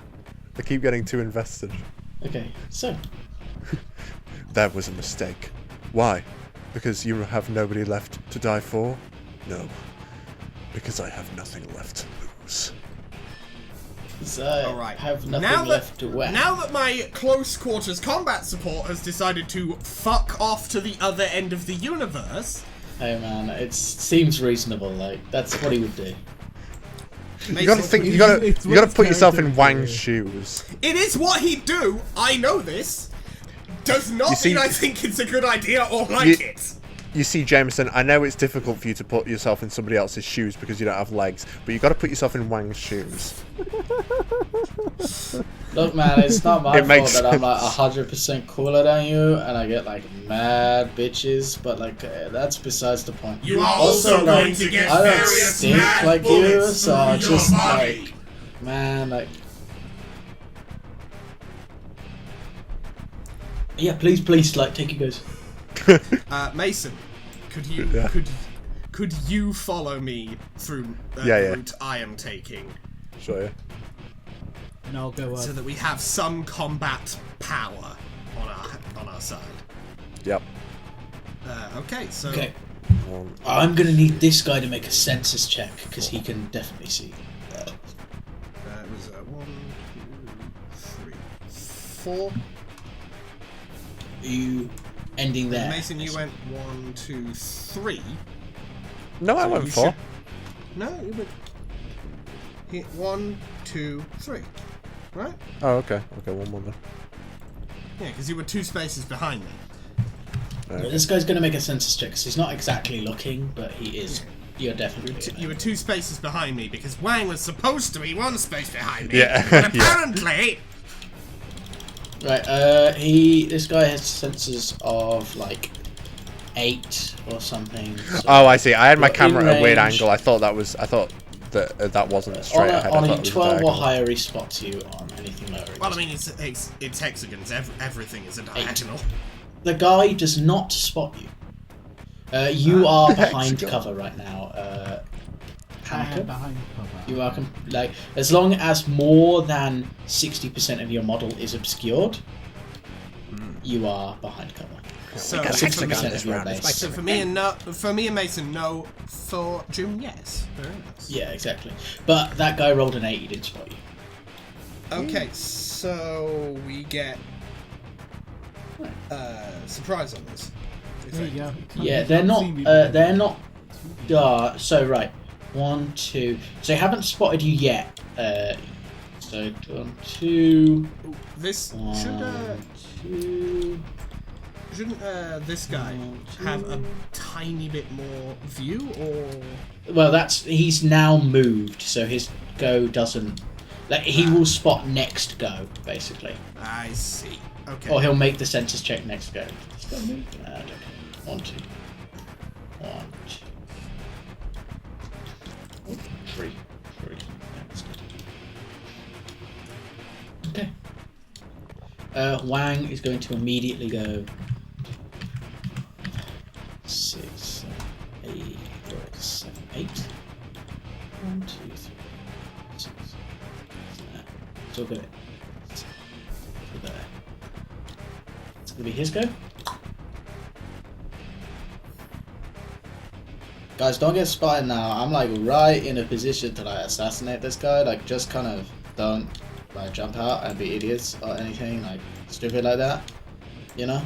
I keep getting too invested. Okay, so, That was a mistake. Why? Because you have nobody left to die for? No. Because I have nothing left to lose. So All right. have nothing left to wear. Now that my close quarters combat support has decided to fuck off to the other end of the universe, Hey man, it seems reasonable. Like that's what he would do. You gotta think. You gotta put yourself in Wang's shoes. it is what he'd do. I know this. Does not You see- mean I think it's a good idea or like You- it. You see, Jameson, I know it's difficult for you to put yourself in somebody else's shoes because you don't have legs, but you got to put yourself in Wang's shoes. Look, man, it's not my It makes fault that I'm like 100% cooler than you, and I get like mad bitches. But like that's besides the point. You are also like, going to get I don't various stink mad like you, bullets so I through just your body. like, man, like. Yeah, please, like, take it, guys. Mason, could you Yeah. could you follow me through Yeah, the yeah. route I am taking, Sure, yeah. And I'll go up. so that we have some combat power on our side? Yep. Okay, so Okay. I'm gonna need this guy to make a census check because he can definitely see. it was 1, 2, 3, 4. Are you ending there? Mason, you went 1, 2, 3. No, I So went you 4. No, you went hit 1, 2, 3. Right? Oh, okay. Okay, one more then. Yeah, because you were 2 spaces behind me. Okay. This guy's gonna make a census check because he's not exactly looking, but he is. You're definitely. You were 2 spaces behind me because Wang was supposed to be 1 space behind me. Yeah, But yeah. apparently, Right. This guy has senses of like 8 or something. So Oh, I see. I had my You're camera in at a weird range. angle. I thought that that wasn't straight ahead. I on thought a it was 12 or diagonal. higher, he spots you. On anything lower, he well, I doesn't. mean, it's hexagons. Everything is a diagonal. The guy does not spot you. You are the behind hexagon. cover right now. I am Hamilton. behind cover. You are like as long as more than 60% of your model is obscured, you are behind cover. So, got for 60 me- on this round. It's my so for me and Mason, no. For June, yes. Very nice. Yeah, exactly. But that guy rolled an 8. He didn't spot you. Okay, so we get surprise on this. There you go. Yeah, You they're can't not. see me They're not. So right, 1, 2. So they haven't spotted you yet. So 1, 2. This 1, 2. shouldn't this guy have a tiny bit more view, or Well, he's now moved, so his go doesn't. Like he will spot next go, basically, I see. Okay. or he'll make the census check next go. Still move? I don't know. 1, 2. 1, 2. 3. 3. That's good. Okay. Wang is going to immediately go 6, 7, 8, 7, 8. 1, 2, 3, 6. It's all good. It's gonna be his go. Guys, don't get spotted now. I'm like right in a position to like assassinate this guy. Like just kind of don't like jump out and be idiots or anything like stupid like that. You know?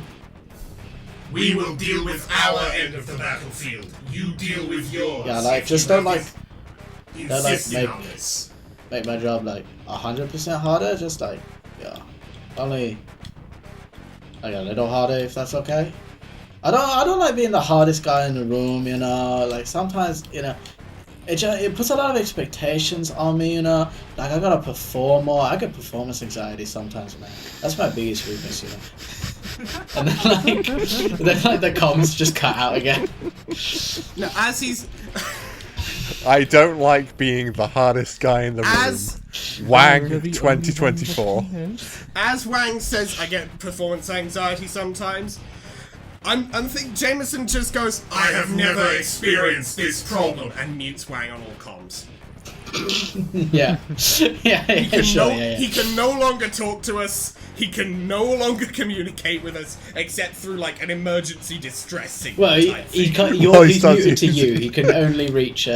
We will deal with our end of the battlefield. You deal with yours. Yeah, like if just you don't like insisting make- on this. make my job like 100% harder. Just like only like a little harder if that's okay. I don't like being the hardest guy in the room, you know. Like sometimes, you know, it puts a lot of expectations on me, you know. Like I gotta perform more. I get performance anxiety sometimes, man. That's my biggest weakness, you know. And then like the comms just cut out again. No, as he's I don't like being the hardest guy in the as room. Wang You're the only 2024. one that cares. as Wang says, I get performance anxiety sometimes. I'm think Jameson just goes, I have never experienced this problem. and mutes Wang on all comms. Yeah, yeah, sure, yeah. He can no longer talk to us. He can no longer communicate with us except through like an emergency distress signal. Well, type he thing. can't, Well, he he's starts muted to using- you. He can only reach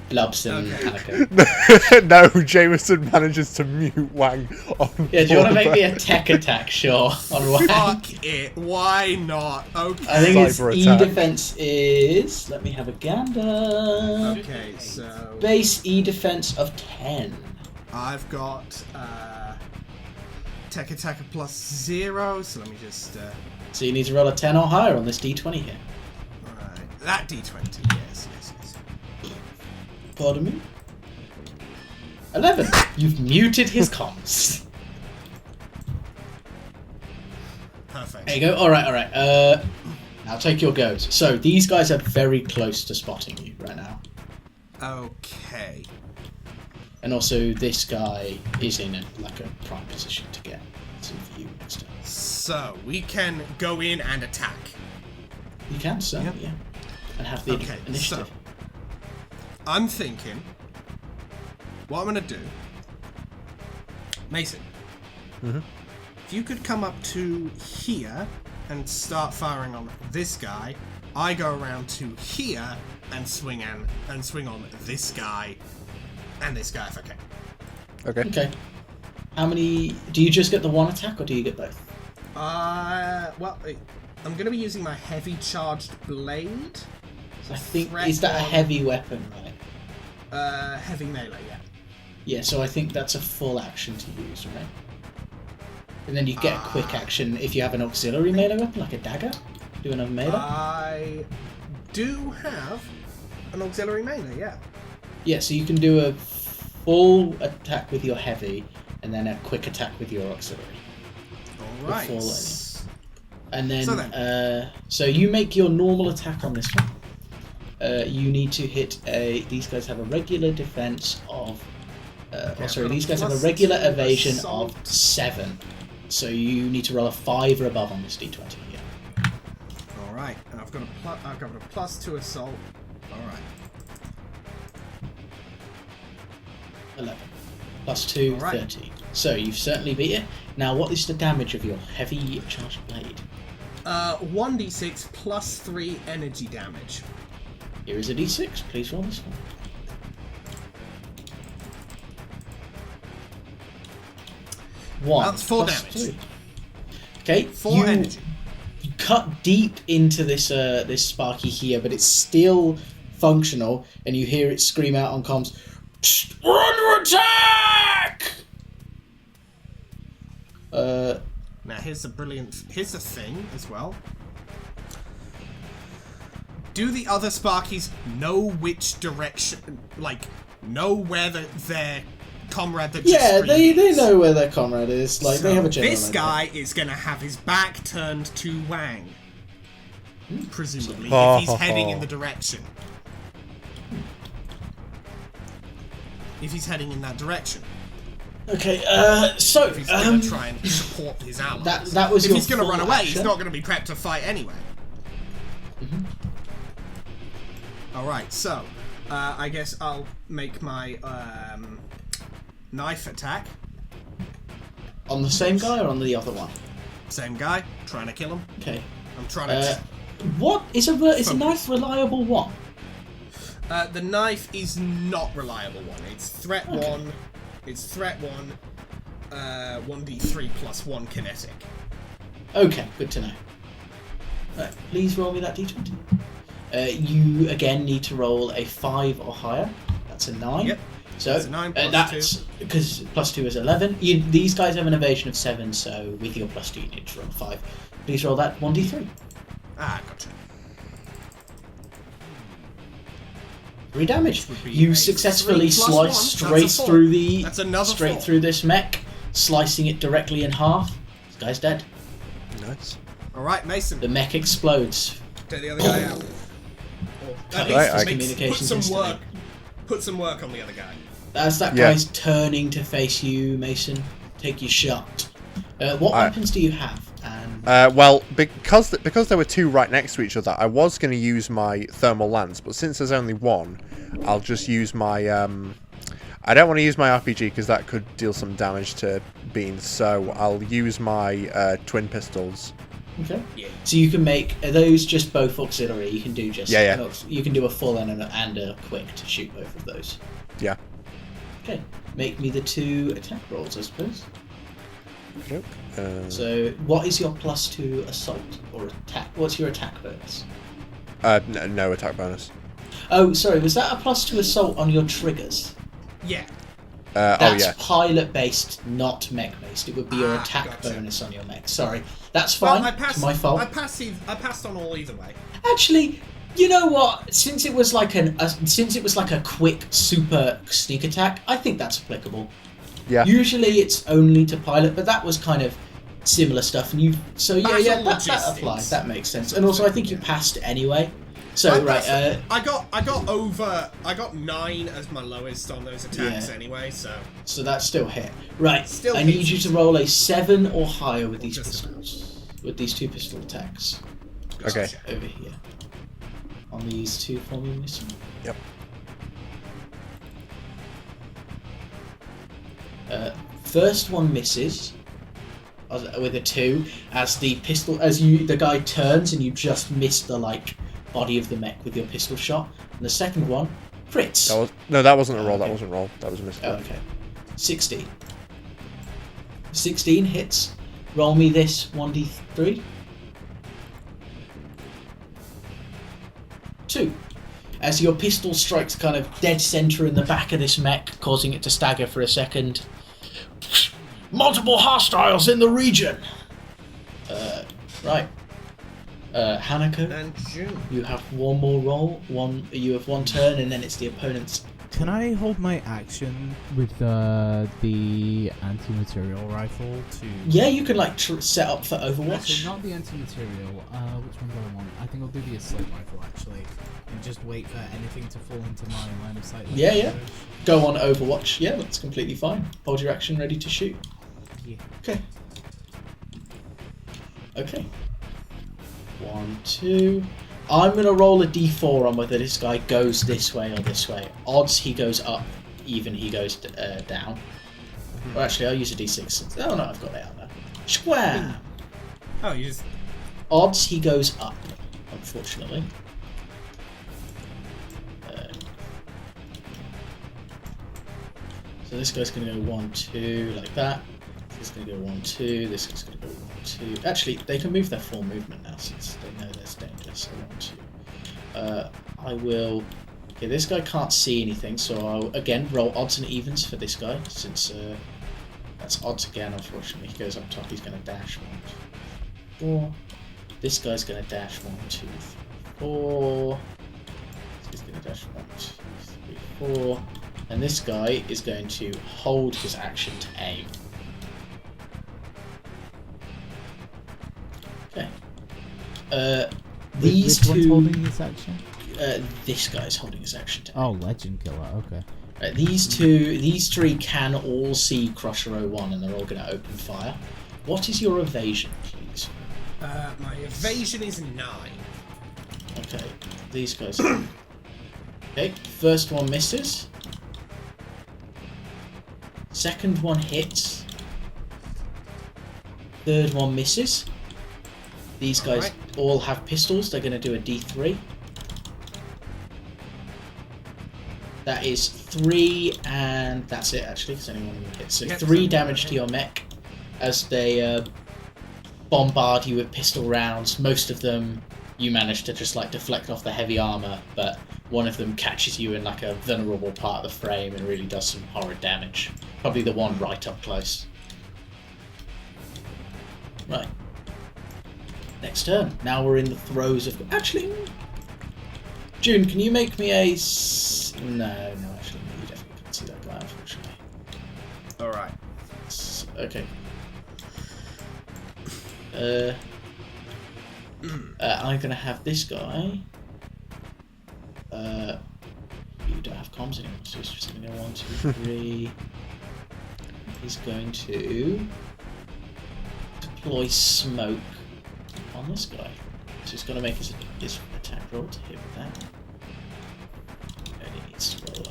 Blobson, Okay. Hanako. No, Jameson manages to mute Wang on Yeah, do you want to make me Thorburn. a tech attack, sure, on Wang? Fuck it. Why not? Okay. I think its Cyber E attack. defense is... Let me have a gander. Okay, so Base E defense of 10. I've got tech attack of +0. So let me just. So you need to roll a 10 or higher on this D20 here. Right. That D20. Yes. Pardon me? 11. You've muted his comms. Perfect. There you go. Alright. Now take your goes. So these guys are very close to spotting you right now. Okay. And also this guy is in a prime position to get some view next time. So we can go in and attack. You can, sir. Yep. Yeah. And have the Okay, initiative. so I'm thinking what I'm gonna do, Mason. If you could come up to here and start firing on this guy, I go around to here and swing on this guy and this guy if I can. Okay. Okay. How many... Do you just get the one attack or do you get both? Well, I'm gonna be using my heavy charged blade. I think... Threat Is that a on- heavy weapon, right? Heavy melee, yeah. Yeah, so I think that's a full action to use, right? And then you get a quick action if you have an auxiliary melee weapon, like a dagger. Do another melee. I do have an auxiliary melee, yeah. Yeah, so you can do a full attack with your heavy, and then a quick attack with your auxiliary. All right. Full And then, So so you make your normal attack on this one. You need to hit a... These guys have a regular defense of... these guys have a regular +2 evasion assault. of 7. So you need to roll a 5 or above on this d20 here. All right, and I've got a +2 assault. All right. 11. Plus 2, All right. 13. So you've certainly beat it. Now, what is the damage of your heavy charged blade? 1d6 +3 energy damage. Here is a d6. Please roll this one. One. That's 4 plus damage. 2. Okay. 4 energy. You cut deep into this this Sparky here, but it's still functional, and you hear it scream out on comms, "We're under attack!" Now here's the thing as well. Do the other Sparkies know which direction, know where their comrade that just Yeah, they screamed is? know where their comrade is. Like, they So have a general this idea. guy is going to have his back turned to Wang. Presumably, if he's heading in the direction. If he's heading in that direction. Okay, so If he's going to try and support his allies. that was if your he's going to full run away, he's action. not going to be prepped to fight anyway. Alright, so, I guess I'll make my knife attack. on the same guy or on the other one? Same guy, trying to kill him. Okay. I'm trying to... What is is a knife reliable one? the knife is not reliable one. It's threat Okay. 1. It's threat 1. 1d3 plus 1 kinetic. Okay, good to know. Please roll me that d20. You again need to roll a 5 or higher. That's a 9. Yep. So That's a 9 plus that's because plus 2 is 11. These guys have an evasion of 7, so with your plus 2 you need to roll 5. Please roll that 1d3. Ah, gotcha. 3 damage. would be You a successfully 3 plus slice 1. straight That's a 4. through the That's another 4. through this mech, slicing it directly in half. This guy's dead. Nice. Alright, Mason. The mech explodes. Take the other guy out. Or at Right, least I- put communications some instantly. work. Put some work on the other guy. As that Yeah. guy's turning to face you, Mason, take your shot. What Alright. weapons do you have? And Well, because there were 2 right next to each other, I was going to use my thermal lance, but since there's only 1, I'll just use my... I don't want to use my RPG because that could deal some damage to Beans, so I'll use my twin pistols Okay. Yeah. So you can make, are those just both auxiliary? You can do just Yeah. you can do a full and a quick to shoot both of those. Yeah. Okay. Make me the 2 attack rolls, I suppose. Nope. So what is your +2 assault or attack? What's your attack bonus? No attack bonus. Oh, sorry. Was that a +2 assault on your triggers? Yeah. That's yeah. pilot based, not mech based. It would be your attack Gotcha. bonus on your mech. Sorry, that's fine. Well, I passed. It's my fault. I passed on all either way. Actually, you know what? Since it was like a quick super sneak attack, I think that's applicable. Yeah. Usually it's only to pilot, but that was kind of similar stuff. And that applies. That makes sense. And also, I think you passed anyway. So I got 9 as my lowest on those attacks anyway. So that's still hit. Right. Still I hits. need you to roll a 7 or higher with these just pistols. With these 2 pistol attacks. Okay. Over here. On these 2 for me, missing. Yep. First one misses with a 2 as the guy turns and you just miss the body of the mech with your pistol shot. And the second one crits. That wasn't a roll. Okay. That wasn't a roll. That was a mistake. Okay. 16. 16 hits. Roll me this 1d3. 2. As your pistol strikes kind of dead center in the back of this mech, causing it to stagger for a second. Multiple hostiles in the region! Right. Hanako, and June. you have one more roll. You have one turn, and then it's the opponent's. Can I hold my action with the anti-material rifle to... Yeah, you can set up for Overwatch. Actually, not the anti-material. Which one do I want? I think I'll do the assault rifle, actually. And just wait for anything to fall into my line of sight. Yeah. Go on Overwatch. Yeah, that's completely fine. Hold your action ready to shoot. Yeah. Okay. 1, 2. I'm going to roll a d4 on whether this guy goes this way or this way. Odds he goes up, even he goes down. Or actually, I'll use a d6. Oh no, I've got it out now. Square! Oh, you just... Odds he goes up, unfortunately. So this guy's going to go 1, 2, like that. This is going to go 1, 2. This guy's going to go 1, 2. Actually, they can move their full movement now since they know there's danger. So 1, 2. I will. Okay, this guy can't see anything, so I'll again roll odds and evens for this guy since that's odds again. Unfortunately, he goes up top. He's going to dash 1, 2, 4. This guy's going to dash 1, 2, 3, 4. He's going to dash 1, 2, 3, 4. And this guy is going to hold his action to aim. Okay. These Which one's two. holding this action? This guy's holding his action to aim. Oh, Legend Killer, okay. These 3 can all see Crusher 01 and they're all going to open fire. What is your evasion, please? My evasion is 9. Okay, these guys. Okay, first one misses. Second one hits. Third one misses. These guys all have pistols. They're going to do a D3. That is 3, and that's it actually, because only one of them hits. So 3 damage to your mech as they bombard you with pistol rounds. Most of them you manage to just deflect off the heavy armor, but one of them catches you in a vulnerable part of the frame and really does some horrid damage. Probably the one right up close. Right. Next turn. Now we're in the throes of... Actually... June, can you make me a... No, actually, no, you definitely can't see that guy, unfortunately. Alright. Okay. I'm gonna have this guy... you don't have comms anymore, so it's just gonna go 1, 2, 3... He's going to... deploy smoke on this guy. So he's going to make his attack roll to hit with that. And he needs to roll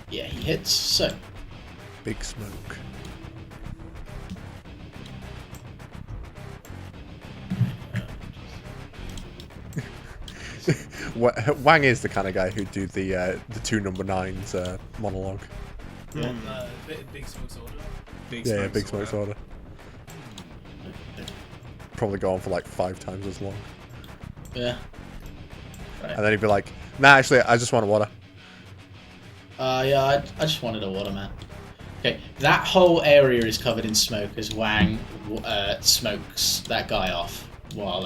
Yeah, he hits. So Big smoke. Wang is the kind of guy who'd do the 2 number 9s monologue. Big Smoke's order. Big Smoke's order. Probably go on for like 5 times as long. Yeah. Right. And then he'd be like, "Nah, actually, I just want a water." Yeah, I just wanted a water, man. Okay, that whole area is covered in smoke as Wang smokes that guy off while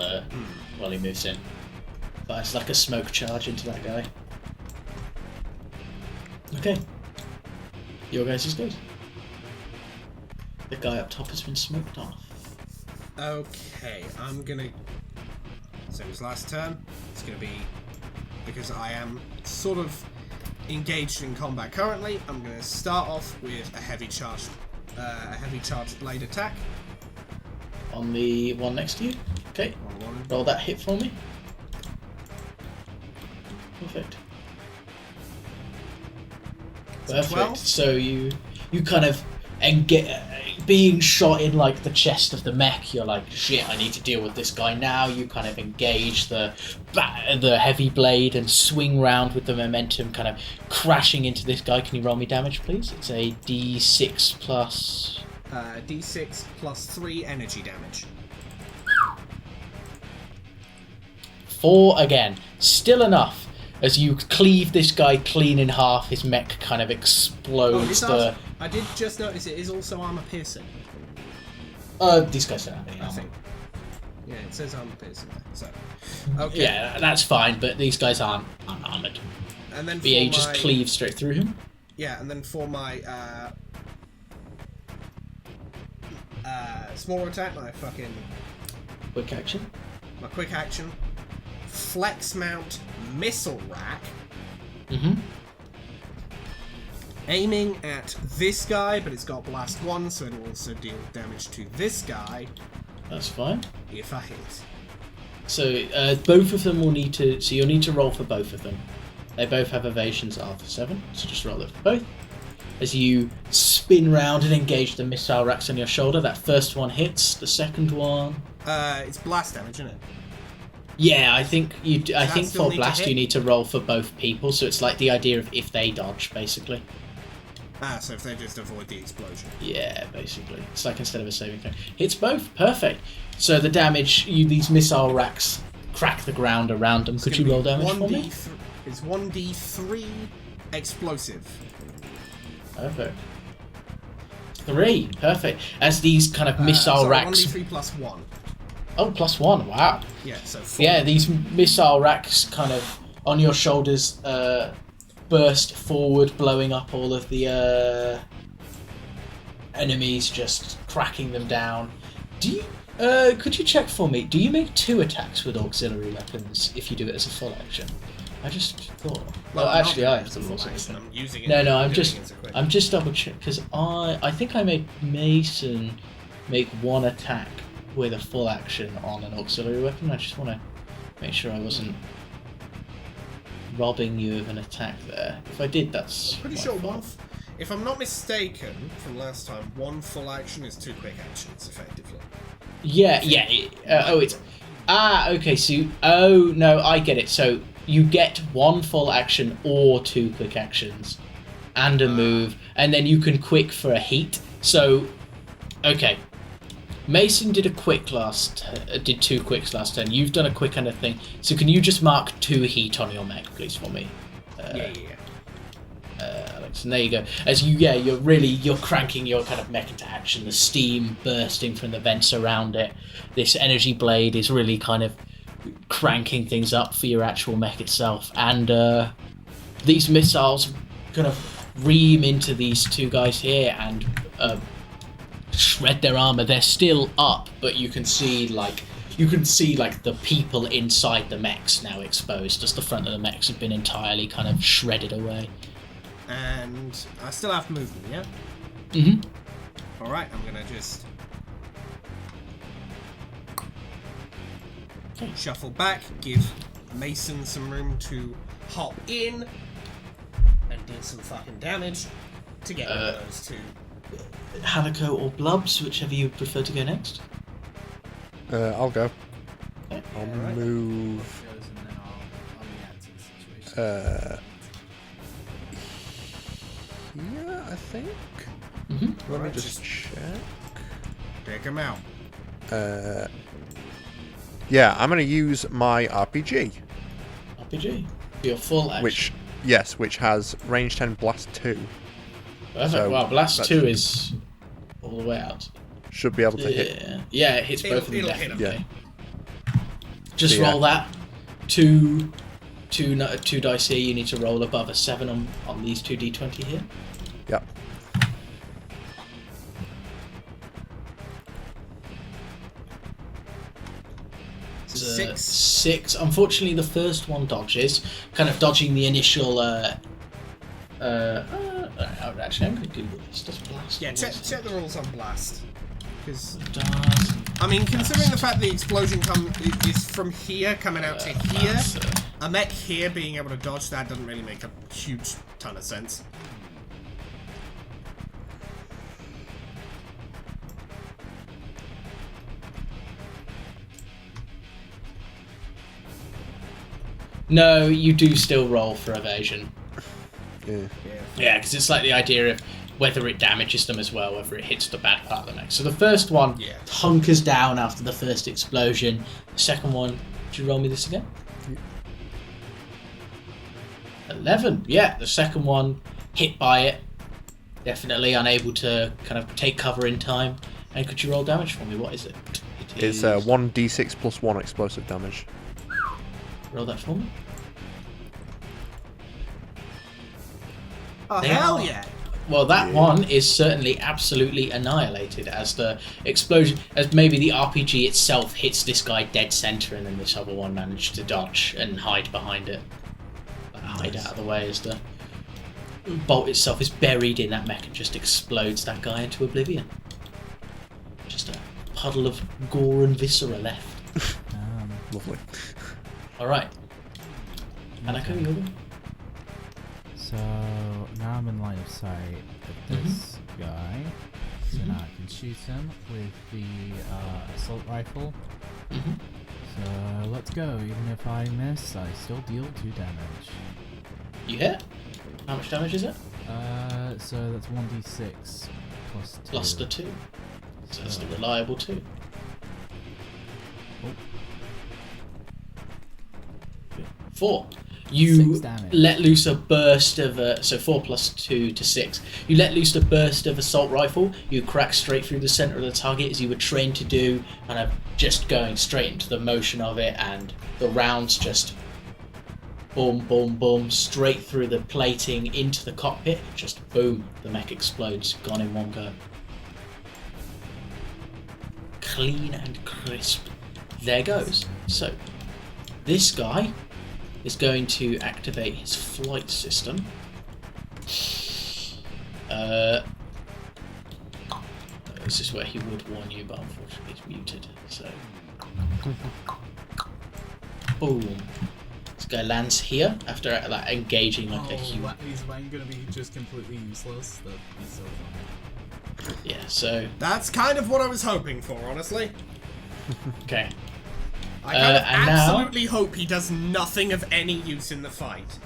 he moves in. But it's like a smoke charge into that guy. Okay. Your guys is good. The guy up top has been smoked off. Okay, I'm gonna... Same as last turn. It's gonna be... Because I am sort of engaged in combat currently, I'm gonna start off with a heavy charged blade attack. On the one next to you? Okay. Roll that hit for me. Perfect. Perfect. 12? So you kind of being shot in like the chest of the mech, you're like, shit, I need to deal with this guy now. You kind of engage the heavy blade and swing round with the momentum, kind of crashing into this guy. Can you roll me damage, please? It's a D6 plus... D6 plus 3 energy damage. 4 again. Still enough. As you cleave this guy clean in half, his mech kind of explodes. I did just notice it is also armor piercing. These guys don't have any I armor. think. Yeah, it says armor piercing there. So, okay. Yeah, that's fine, but these guys aren't armored. And then But yeah, you just cleave straight through him. Yeah, and then for my smaller attack, my Quick action. quick action, flex mount missile rack, aiming at this guy, but it's got blast 1, so it'll also deal damage to this guy That's fine. if I hit. So both of them will need to. So you'll need to roll for both of them. They both have evasions after 7, so just roll it for both. As you spin round and engage the missile racks on your shoulder, that first one hits. The second one. It's blast damage, isn't it? Yeah, I think you. I that think still for need to blast hit? you need to roll for both people. So it's like the idea of if they dodge, basically. So if they just avoid the explosion. Yeah, basically. It's like instead of a saving throw. Hits both. Perfect. So the damage, these missile racks crack the ground around them. Could you roll damage for me? It's 1d3 explosive. Perfect. 3. Perfect. As these kind of missile racks... 1d3 plus 1. Oh, plus 1. Wow. Yeah, so 4. Yeah, these missile racks kind of on your shoulders burst forward, blowing up all of the enemies, just cracking them down. Do you... could you check for me? Do you make 2 attacks with auxiliary weapons if you do it as a full action? I just thought. Well, actually, I have to roll something. I'm using it. No, I'm just double check because I think I made Mason make 1 attack with a full action on an auxiliary weapon. I just want to make sure I wasn't robbing you of an attack there. If I did, that's I'm pretty my sure fault. if I'm not mistaken from last time, 1 full action is 2 quick actions, effectively. Yeah. Okay. So no, I get it. So you get 1 full action or 2 quick actions, and a move, and then you can quick for a heat. So, okay. Mason did 2 quicks last turn. You've done a quick and a thing. So can you just mark 2 heat on your mech, please, for me? Alex, and there you go. As you're cranking your kind of mech into action. The steam bursting from the vents around it. This energy blade is really kind of cranking things up for your actual mech itself. And these missiles kind of ream into these 2 guys here and shred their armor. They're still up, but you can see like the people inside the mechs now exposed, as the front of the mechs have been entirely kind of shredded away. And I still have movement, yeah? Mm-hmm. Alright, I'm gonna just shuffle back, give Mason some room to hop in and deal some fucking damage to get rid of those 2. Hanako or Blubs, whichever you prefer to go next. I'll go. Okay. I'll move. Yeah, I think. Let me just check. Take him out. Yeah, I'm going to use my RPG. RPG. Your full action. Which has range 10 blast 2. Perfect. So well, blast 2 should- is all the way out. Should be able to hit. Yeah, it hits both of them It'll hit definitely. him. Just So, yeah. roll that. Two dice here. You need to roll above a 7 on these 2d20 here. Yep. Six. 6. Unfortunately, the first one dodges, kind of dodging the initial. Actually, I'm going to Google this. Does blast? Yeah, check the rules on blast. Because Does I mean, considering the fact the explosion is from here coming out to here, blast, a mech here being able to dodge that doesn't really make a huge ton of sense. No, you do still roll for evasion. Yeah. Yeah, because it's like the idea of whether it damages them as well, whether it hits the bad part of the mech. So the first one hunkers down after the first explosion. The second one, did you roll me this again? 11. Yeah, the second one hit by it. Definitely unable to kind of take cover in time. And could you roll damage for me? What is it? It's 1d6 plus 1 explosive damage. Roll that for me. Oh, They hell are. yeah! Well, that one is certainly absolutely annihilated as the explosion, as maybe the RPG itself hits this guy dead center, and then this other one managed to dodge and hide behind it. Hide out of the way as the bolt itself is buried in that mech and just explodes that guy into oblivion. Just a puddle of gore and viscera left. Lovely. Alright. Hanako, you So now I'm in line of sight of this guy. So now I can shoot him with the assault rifle. So let's go. Even if I miss, I still deal 2 damage. You hit? How much damage is it? So that's 1d6 plus 2. Plus the 2. So that's the reliable 2. Oh. 4. 6 You damage. let loose a burst of so 4 plus 2 to 6. You let loose a burst of assault rifle. You crack straight through the center of the target as you were trained to do, kind of just going straight into the motion of it, and the rounds just boom, boom, boom, straight through the plating into the cockpit. Just boom, the mech explodes, gone in one go. Clean and crisp. There goes. So, this guy is going to activate his flight system. This is where he would warn you, but unfortunately he's muted. So, boom. This guy lands here after like engaging like a huge. Is Wang gonna be just completely useless? That'd be so funny. Yeah. So That's kind of what I was hoping for, honestly. okay. I kind of and now- absolutely hope he does nothing of any use in the fight.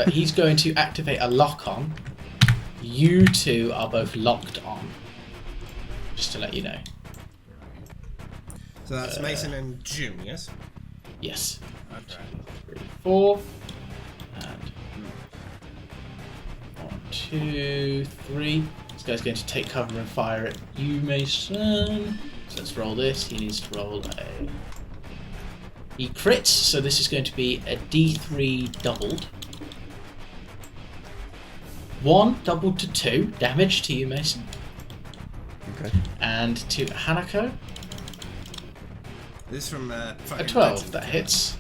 He's going to activate a lock on. You two are both locked on. Just to let you know. So that's Mason and June, yes? Yes. Okay. 3, 4. And 1, 2, 3. This guy's going to take cover and fire at you, Mason. So let's roll this. He needs to roll a. He crits, so this is going to be a D3 doubled. 1 doubled to 2 damage to you, Mason. Okay. And to Hanako, This from a fucking 12. That hits.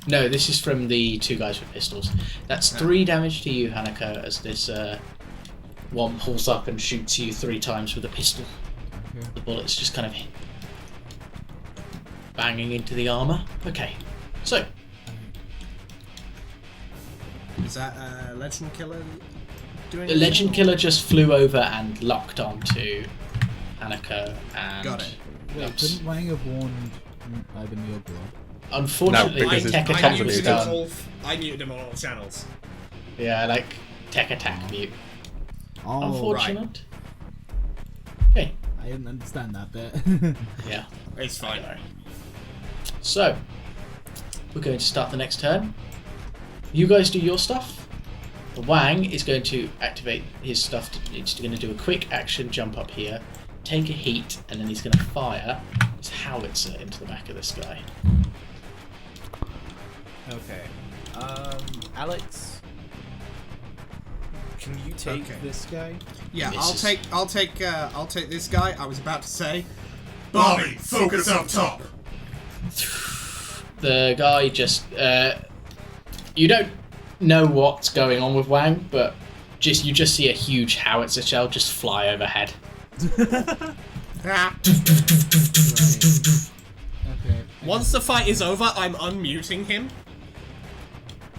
No, this is from the 2 guys with pistols. That's 3 damage to you, Hanako, as this one pulls up and shoots you 3 times with a pistol. Okay. The bullets just kind of banging into the armor. Okay, so Is that Legend Killer doing the anything, Legend or- Killer just flew over and locked onto Hanako and. Got it. Wait, Oops. couldn't Wang have warned either me or Blood? Unfortunately, No, because the it's tech I attack usually was don't. done. I muted him on all channels. Yeah, like tech attack mute. Oh, Unfortunate. Okay. I didn't understand that bit. Yeah, it's fine. Alright. So, we're going to start the next turn. You guys do your stuff. Wang is going to activate his stuff. He's going to do a quick action jump up here, take a heat, and then he's going to fire his howitzer into the back of this guy. Okay. Alex, can you take Okay. this guy? Yeah, Misses. I'll take this guy. I was about to say. Bobby, focus up top. The guy just you don't know what's going on with Wang, but you just see a huge howitzer shell just fly overhead. Ah. Okay. Once the fight is over, I'm unmuting him.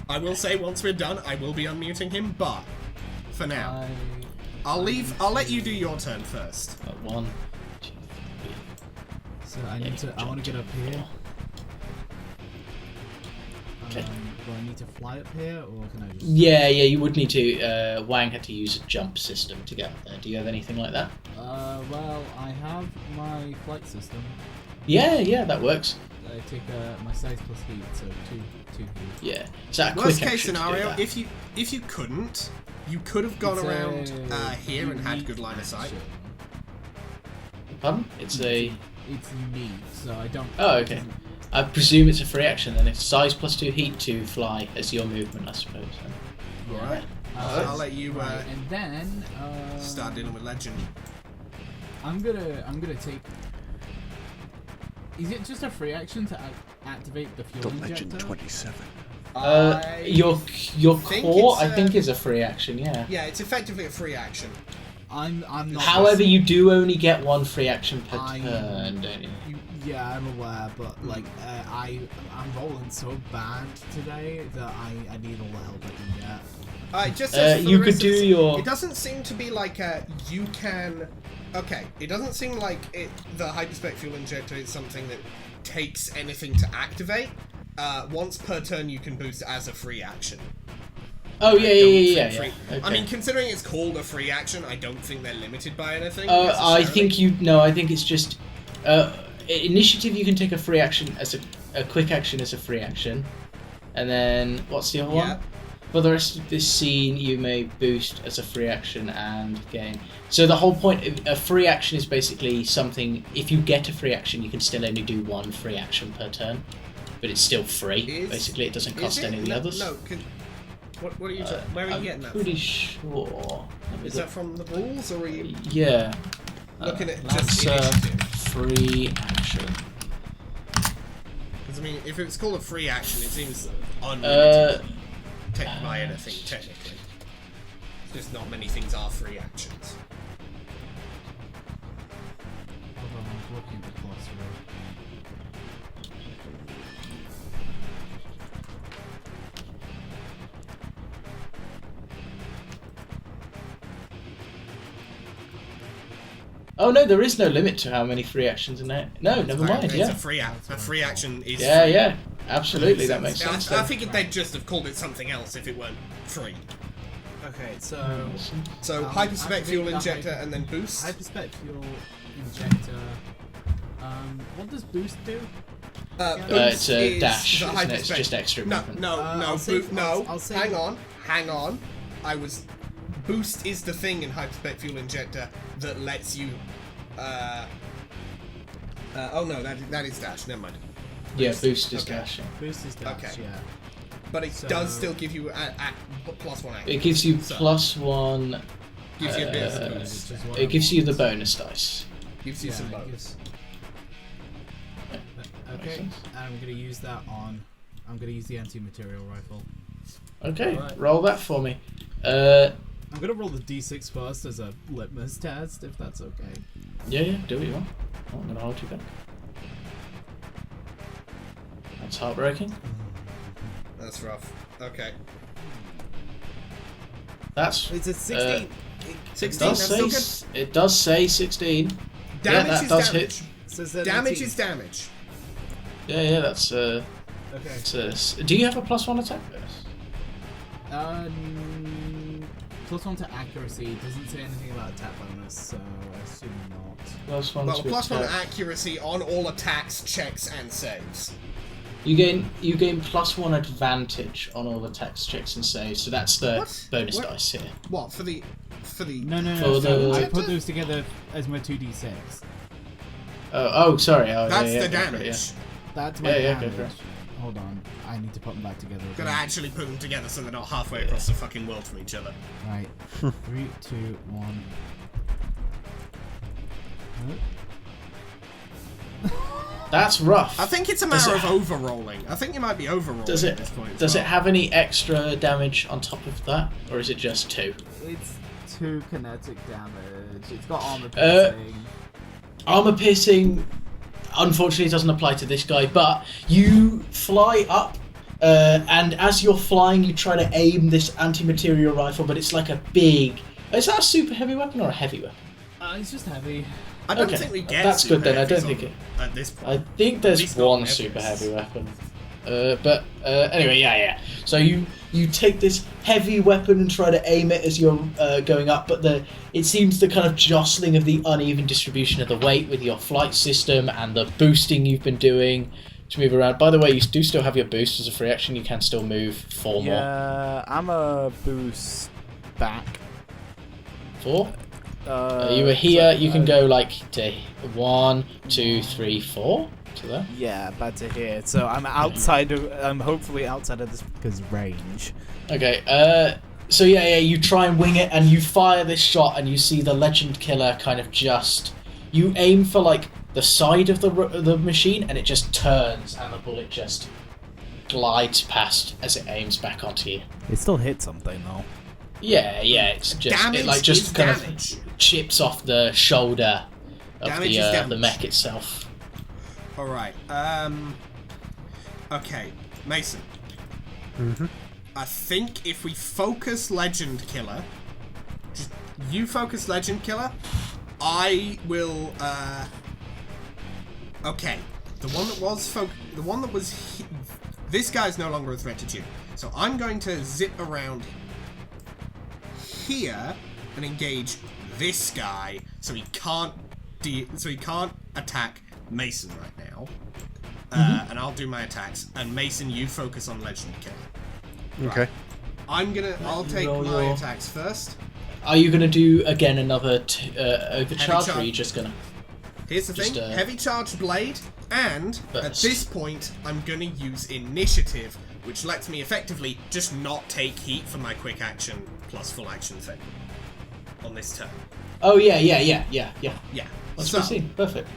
I will say once we're done, I will be unmuting him, but for now, I'll let you do your turn first. 1, 2, 3. So I want to get up here. Okay. Do I need to fly up here, or can I just? Yeah, you would need to. Wang had to use a jump system to get up there. Do you have anything like that? Well, I have my flight system. Yeah, that works. I take my size plus heat, so two heat. Yeah. Is that a Worst quick case action to do scenario, that? if you couldn't, you could have gone It's around a here and had unique good line of sight. action. Pardon? It's a. It's unique, so I don't. Oh, okay. I presume it's a free action then. It's size plus 2 heat to fly as your movement, I suppose. Yeah. Alright. I'll let you Right, and then start dealing with legend. I'm gonna take. Is it just a free action to activate the fuel The injector? Legend 27. Your think core, it's, I think, is a free action. Yeah. Yeah, it's effectively a free action. I'm not. However, you do only get 1 free action per I- turn, don't you? Yeah, I'm aware, but like I'm rolling so bad today that I need all the help I can get. It just says for you the could rest do of this- your- It doesn't seem to be like you can. Okay, it doesn't seem like the hyperspec fuel injector is something that takes anything to activate. Once per turn, you can boost as a free action. Oh yeah. Free- Okay. I mean, considering it's called a free action, I don't think they're limited by anything. I think necessarily. I think it's just initiative. You can take a free action as a quick action as a free action, and then what's the other Yeah. one? For the rest of this scene, you may boost as a free action and gain. So the whole point of a free action is basically something. If you get a free action, you can still only do 1 free action per turn, but it's still free. Basically, it doesn't cost Is it? any of the others. No. What are you? Where are you getting that? Pretty From? sure. Let me Is look. that from the rules, or are you Yeah. looking at That's just initiative? free action. Because I mean, if it's called a free action, it seems unlimited by anything technically. Just not many things are free actions. Hold on, I'm looking at the glossary. Oh, Oh no, there is no limit to how many free actions in there. No, never mind. It's Yeah, a free action is yeah, free. yeah. Absolutely, that makes Yeah, sense. I then. figured they'd just have called it something else if it weren't free. Okay, so So hyperspec activate fuel the injector and then boost. Hyperspec fuel injector. What does boost do? It's a is dash, the isn't it? It's hyperspec- just extra No, movement. no, I'll save- I'll save- hang on. Boost is the thing in hyperspec fuel injector that lets you. Oh no, that is dash. Never mind. Yeah, boost is Okay. dashing. Boost is dash, Okay. yeah. But it So- does still give you a plus 1 action. It gives you So, +1. gives you a bit of uh, boost. Which is what It I gives you the want. bonus dice. Gives you Yeah, some it bonus. gives- Makes Okay, sense. I'm gonna use that on. I'm gonna use the anti-material rifle. Okay, Alright. roll that for me. I'm gonna roll the d6 first as a litmus test, if that's okay. Yeah, do what you want. Oh, I'm gonna hold you back. That's heartbreaking. That's rough. Okay. That's It's a 16. 16. That's still good. it does say 16. Damage that is does damage. hit. Says that Damage 18. is damage. Yeah, that's Okay. So, do you have a +1 attack bonus? +1 to accuracy. Doesn't say anything about attack bonus, so I assume not. +1 Well, to +1 attack. accuracy on all attacks, checks, and saves. You gain +1 advantage on all attacks, checks, and saves. So that's the What? bonus What? dice here. What for the? No. For So the- I put those together as my 2d6. Oh, sorry. Oh, That's yeah, the yeah, damage. yeah. That's my Yeah, go damage. for it. Hold on, I need to put them back together. Gotta actually put them together so they're not halfway across the fucking world from each other. Right. 3, 2, 1. That's rough. I think it's a Does matter it- of over-rolling. I think you might be over-rolling Does at it this point. as does it well. have any extra damage on top of that, or is it just 2? It's 2 kinetic damage. It's got armor Uh, piercing. Armor piercing, unfortunately, doesn't apply to this guy. But you fly up, and as you're flying, you try to aim this anti-material rifle, but it's like a big. Is that a super heavy weapon or a heavy weapon? It's just heavy. I don't Okay, think we get that's good super then, I don't heavies think on- at this point. I think there's least not one heavy. super heavy weapon. But anyway, yeah. So you take this heavy weapon and try to aim it as you're going up, but it seems the kind of jostling of the uneven distribution of the weight with your flight system and the boosting you've been doing to move around. By the way, you do still have your boost as a free action. You can still move 4 more. Yeah, I'm a boost back. 4? You were here. You can go like to 1, 2, 3, 4 to there. Yeah, back to here. So I'm outside of. I'm hopefully outside of this because range. Okay, so yeah, you try and wing it, and you fire this shot, and you see the Legend Killer kind of just... You aim for, like, the side of the machine, and it just turns, and the bullet just glides past as it aims back onto you. It still hit something though. Yeah, it's just... Damage it, like, just is kind damage. of chips off the shoulder of Damage is damage. the mech itself. Alright, okay, Mason. I think if we focus Legend Killer, just you focus Legend Killer, I will, okay, the one that was this guy's no longer a threat to you, so I'm going to zip around here and engage this guy so he can't attack Mason right now. And I'll do my attacks. And Mason, you focus on Legend Killer. Okay. I'll take roll my your- attacks first. Are you going to do, again, another overcharge, or are charge. you just going to... Here's the Just, thing: heavy charged blade, and at Burst. this point, I'm gonna use initiative, which lets me effectively just not take heat for my quick action plus full action thing on this turn. Oh, yeah. Yeah. Let's So, proceed. Perfect.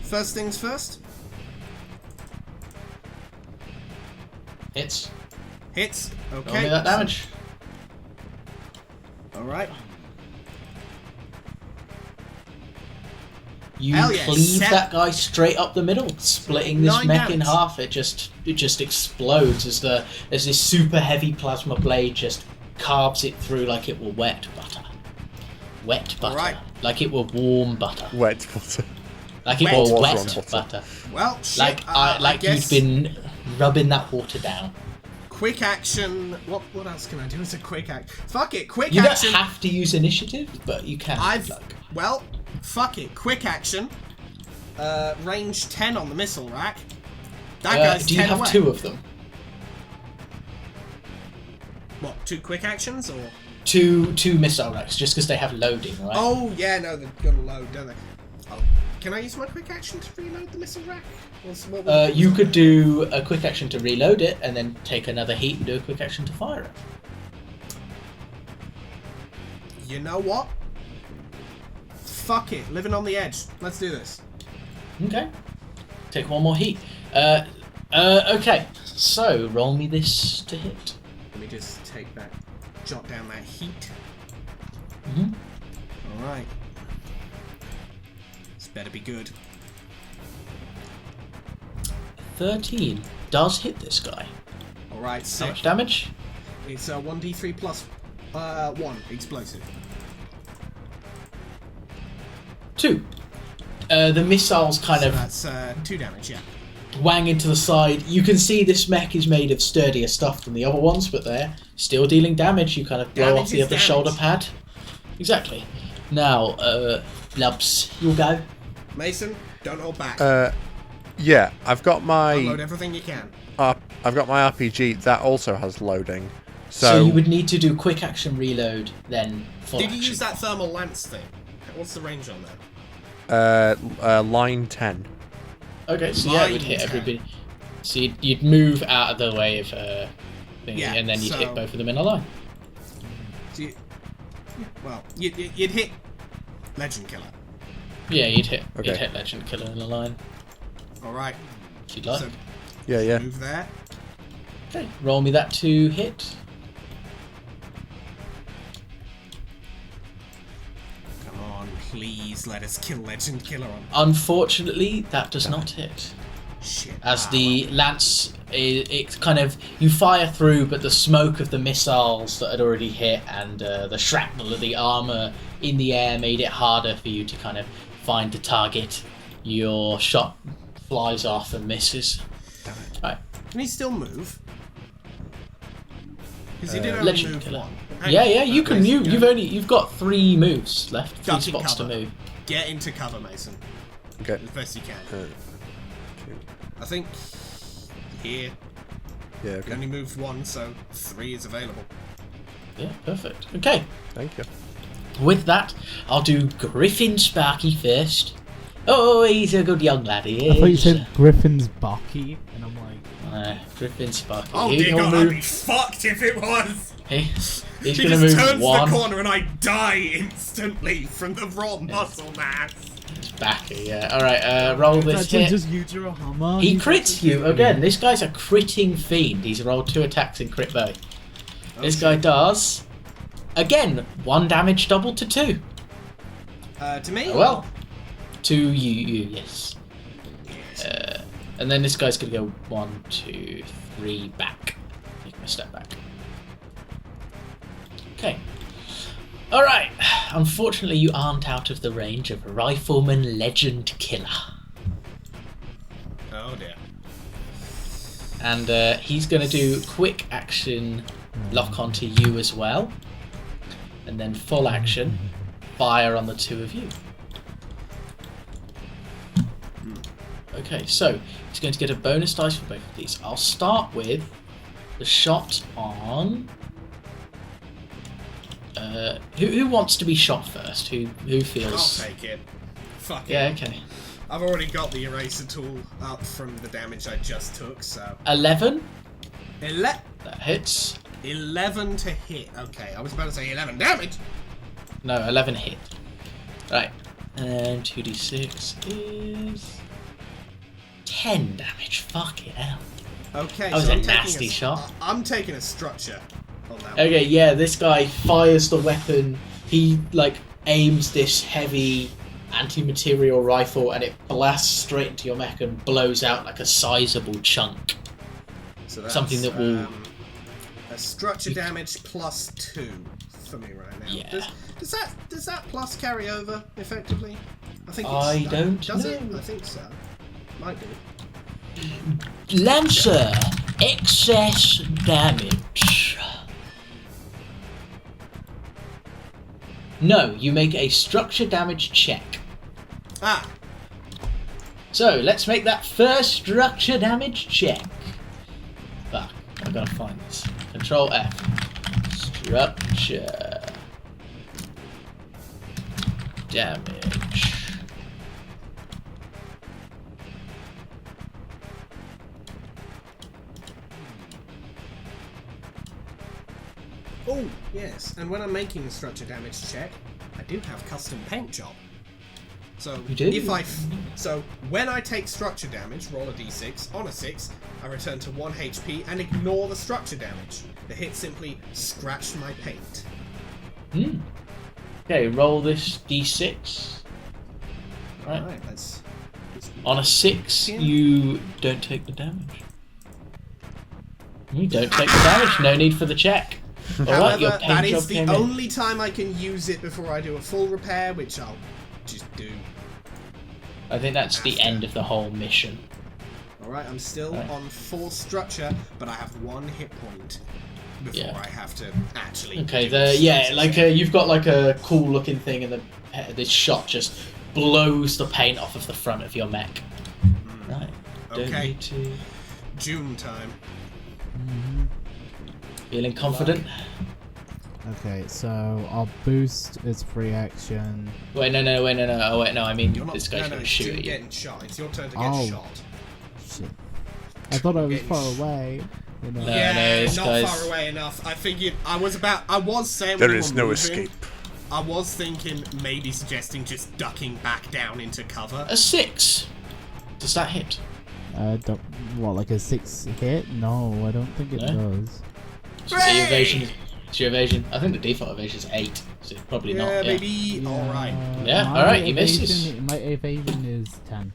first things first. Hits. Hits. Roll Okay. me that damage. All right. You Hell yeah, cleave 7. that guy straight up the middle, splitting this 9 mech in damage. half. It just explodes as this super heavy plasma blade just carves it through like it were wet butter. Wet butter. Alright. Like it were warm butter. Wet butter. Like it Wet was water wet on butter. butter. Well, shit. Like I guess you'd been rubbing that water down. quick action. What else can I do as a quick act? Fuck it. Quick You action. don't have to use initiative, but you can. Well, fuck it. Quick action. Range 10 on the missile rack. That guy's do you 10 have away. 2 of them? What, 2 quick actions or? Two missile racks, just because they have loading, right? Oh yeah, no, they've got to load, don't they? Oh, can I use my quick action to reload the missile rack? You could do a quick action to reload it, and then take another heat and do a quick action to fire it. You know what? Fuck it, living on the edge. Let's do this. Okay. Take 1 more heat. Okay. So roll me this to hit. Let me just take that, jot down that heat. Mhm. All right. This better be good. 13 does hit this guy. All right, How sick. much damage? It's 1d3 plus 1 explosive. 2. The missiles kind So of that's 2 damage, yeah. wang into the side. You can see this mech is made of sturdier stuff than the other ones, but they're still dealing damage. You kind of blow off the other shoulder pad. Exactly. Now, Blubs, you'll go. Mason, don't hold back. Yeah, I've got my... Unload everything you can. I've got my RPG. That also has loading. So you would need to do quick action reload, then full Did action. you use that thermal lance thing? What's the range on that? Line 10. Okay, so yeah, it would hit everybody. So you'd move out of the way of thingy, Yeah, and then you'd so- hit both of them in a line. So you'd hit Legend Killer. Yeah, you'd hit Okay. Legend Killer in a line, Alright. if you'd like. So Yeah. move there. Okay, roll me that to hit. Come on, please let us kill Legend Killer on. Unfortunately, that does not hit. Shit. As the lance, it kind of, you fire through, but the smoke of the missiles that had already hit and the shrapnel of the armor in the air made it harder for you to kind of find the target. Your shot flies off and misses. Right. Can he still move? Because he did only Legend move Killer. one. Yeah, you can Mason, move. go. You've got 3 moves left, 3 Duck in spots to cover. move. Get into cover, Mason. Okay. As best you can. Uh, I think here yeah, you okay. only moved 1, so 3 is available. Yeah, perfect. Okay, Thank you. with that, I'll do Griffin Sparky first. Oh, he's a good young lad, he is. I thought you said Griffin's Barky, and I'm like, Griffin Sparky. Oh He'll dear God, I'd move. be fucked if it was! He's He gonna just move turns 1. the corner and I die instantly from the raw muscle mass. It's Backy, yeah. Alright, roll it's this actually hit. just use your hammer. He He's crits actually- you again. This guy's a critting fiend. He's rolled 2 attacks in crit both. This guy does, again, 1 damage doubled to 2. To me? Oh, well, to you, yes. And then this guy's gonna go 1, 2, 3 back. Take him a step back. Okay. Alright. Unfortunately, you aren't out of the range of Rifleman Legend Killer. Oh dear. And he's gonna do quick action lock onto you as well. And then full action fire on the 2 of you. Okay, so he's going to get a bonus dice for both of these. I'll start with the shot on. Who wants to be shot first? Who feels? I'll take it. Fuck Yeah, it. okay. I've already got the eraser tool up from the damage I just took, so. 11. 11 That hits. to hit. Okay, I was about to say 11 damage. No, 11 hit. Right. And 2d6 is 10 damage. Fuck it hell. Okay, That was so a I'm taking nasty shot. I'm taking a structure on that one. Okay, yeah, this guy fires the weapon. He, like, aims this heavy anti-material rifle and it blasts straight into your mech and blows out like a sizable chunk. So that's, Something that will... a structure damage +2 for me right now. Yeah. Does that plus carry over effectively? I think I it's, don't does it? know. I think so. Might do. Lancer, excess damage. No, you make a structure damage check. Ah, So, let's make that first structure damage check. Fuck, I gotta find this. Control F. Structure damage. oh yes. And when I'm making a structure damage check, I do have custom paint job. So You do? So when I take structure damage, roll a d6. On a 6, I return to 1 HP and ignore the structure damage. The hit simply scratched my paint. Okay, roll this d6. Right. Alright, let's On a 6, you don't take the damage. You don't take the damage, no need for the check. Alright, your However, paint that job is the came in. only time I can use it before I do a full repair, which I'll just do. I think that's the after. end of the whole mission. Alright, I'm still on 4 structure, but I have 1 hit point before I have to actually... Okay, you've got like a cool looking thing and this shot just blows the paint off of the front of your mech. Right. Don't need to... June time. Feeling confident? Okay, so I'll boost its free action. Wait, no. Oh, wait, no, I mean, this guy's going to shoot June at you. getting shot. It's your turn to get shot. Shit. I thought I was far away. You know. Not far away enough. I figured I was saying there is no escape. I was thinking maybe suggesting just ducking back down into cover. A 6. Does that hit? Like a 6 hit? No, I don't think it does. So your evasion. I think the default evasion is 8, so it's probably not. Yeah, maybe. Alright. Yeah, alright, he misses. My evasion is 10.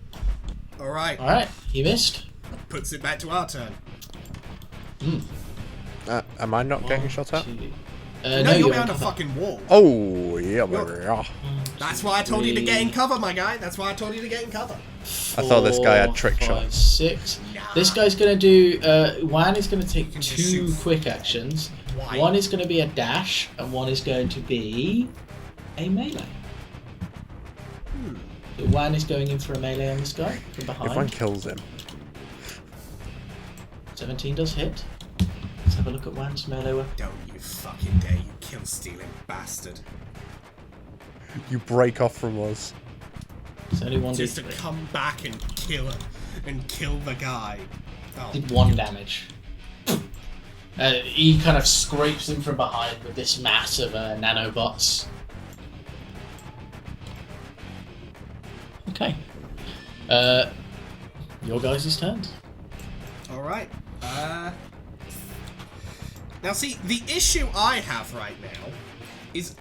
Alright, he missed. Puts it back to our turn. Am I not getting shot at? No, you're behind a fucking wall. Oh, yeah, baby. That's why I told you to get in cover, my guy. That's why I told you to get in cover. I thought this guy had trick shot. 6. This guy's going to do... Wan is going to take 2 quick actions. Why? One is going to be a dash, and one is going to be a melee. So Wan is going in for a melee on this guy from behind. If one kills him. 17 does hit. Let's have a look at Wan's melee weapon. Don't you fucking dare, you kill-stealing bastard. You break off from us. It's only 1d3. Just to come back and kill the guy. Oh. Did 1 damage. He kind of scrapes him from behind with this mass of nanobots. Okay. Your guys' turns. Alright. Now see, the issue I have right now is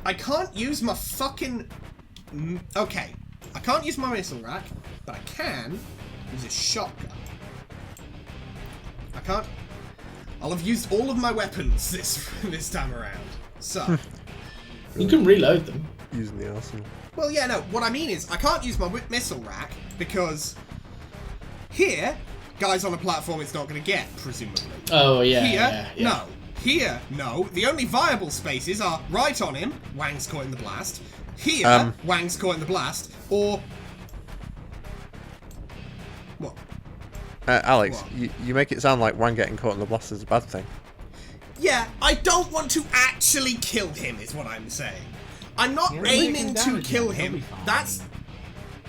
I can't use my fucking... Okay. I can't use my missile rack, but I can use a shotgun. I can't... I'll have used all of my weapons this time around. So... You can reload them. Using the arsenal. Well, yeah, no. What I mean is, I can't use my missile rack because here, guys on a platform it's not going to get, presumably. Oh, yeah. Here, yeah. no. Here, no. The only viable spaces are right on him, Wang's caught in the blast. Here, Wang's caught in the blast, or... What? Alex, What? you make it sound like Wang getting caught in the blast is a bad thing. Yeah, I don't want to actually kill him, is what I'm saying. I'm not aiming to kill him.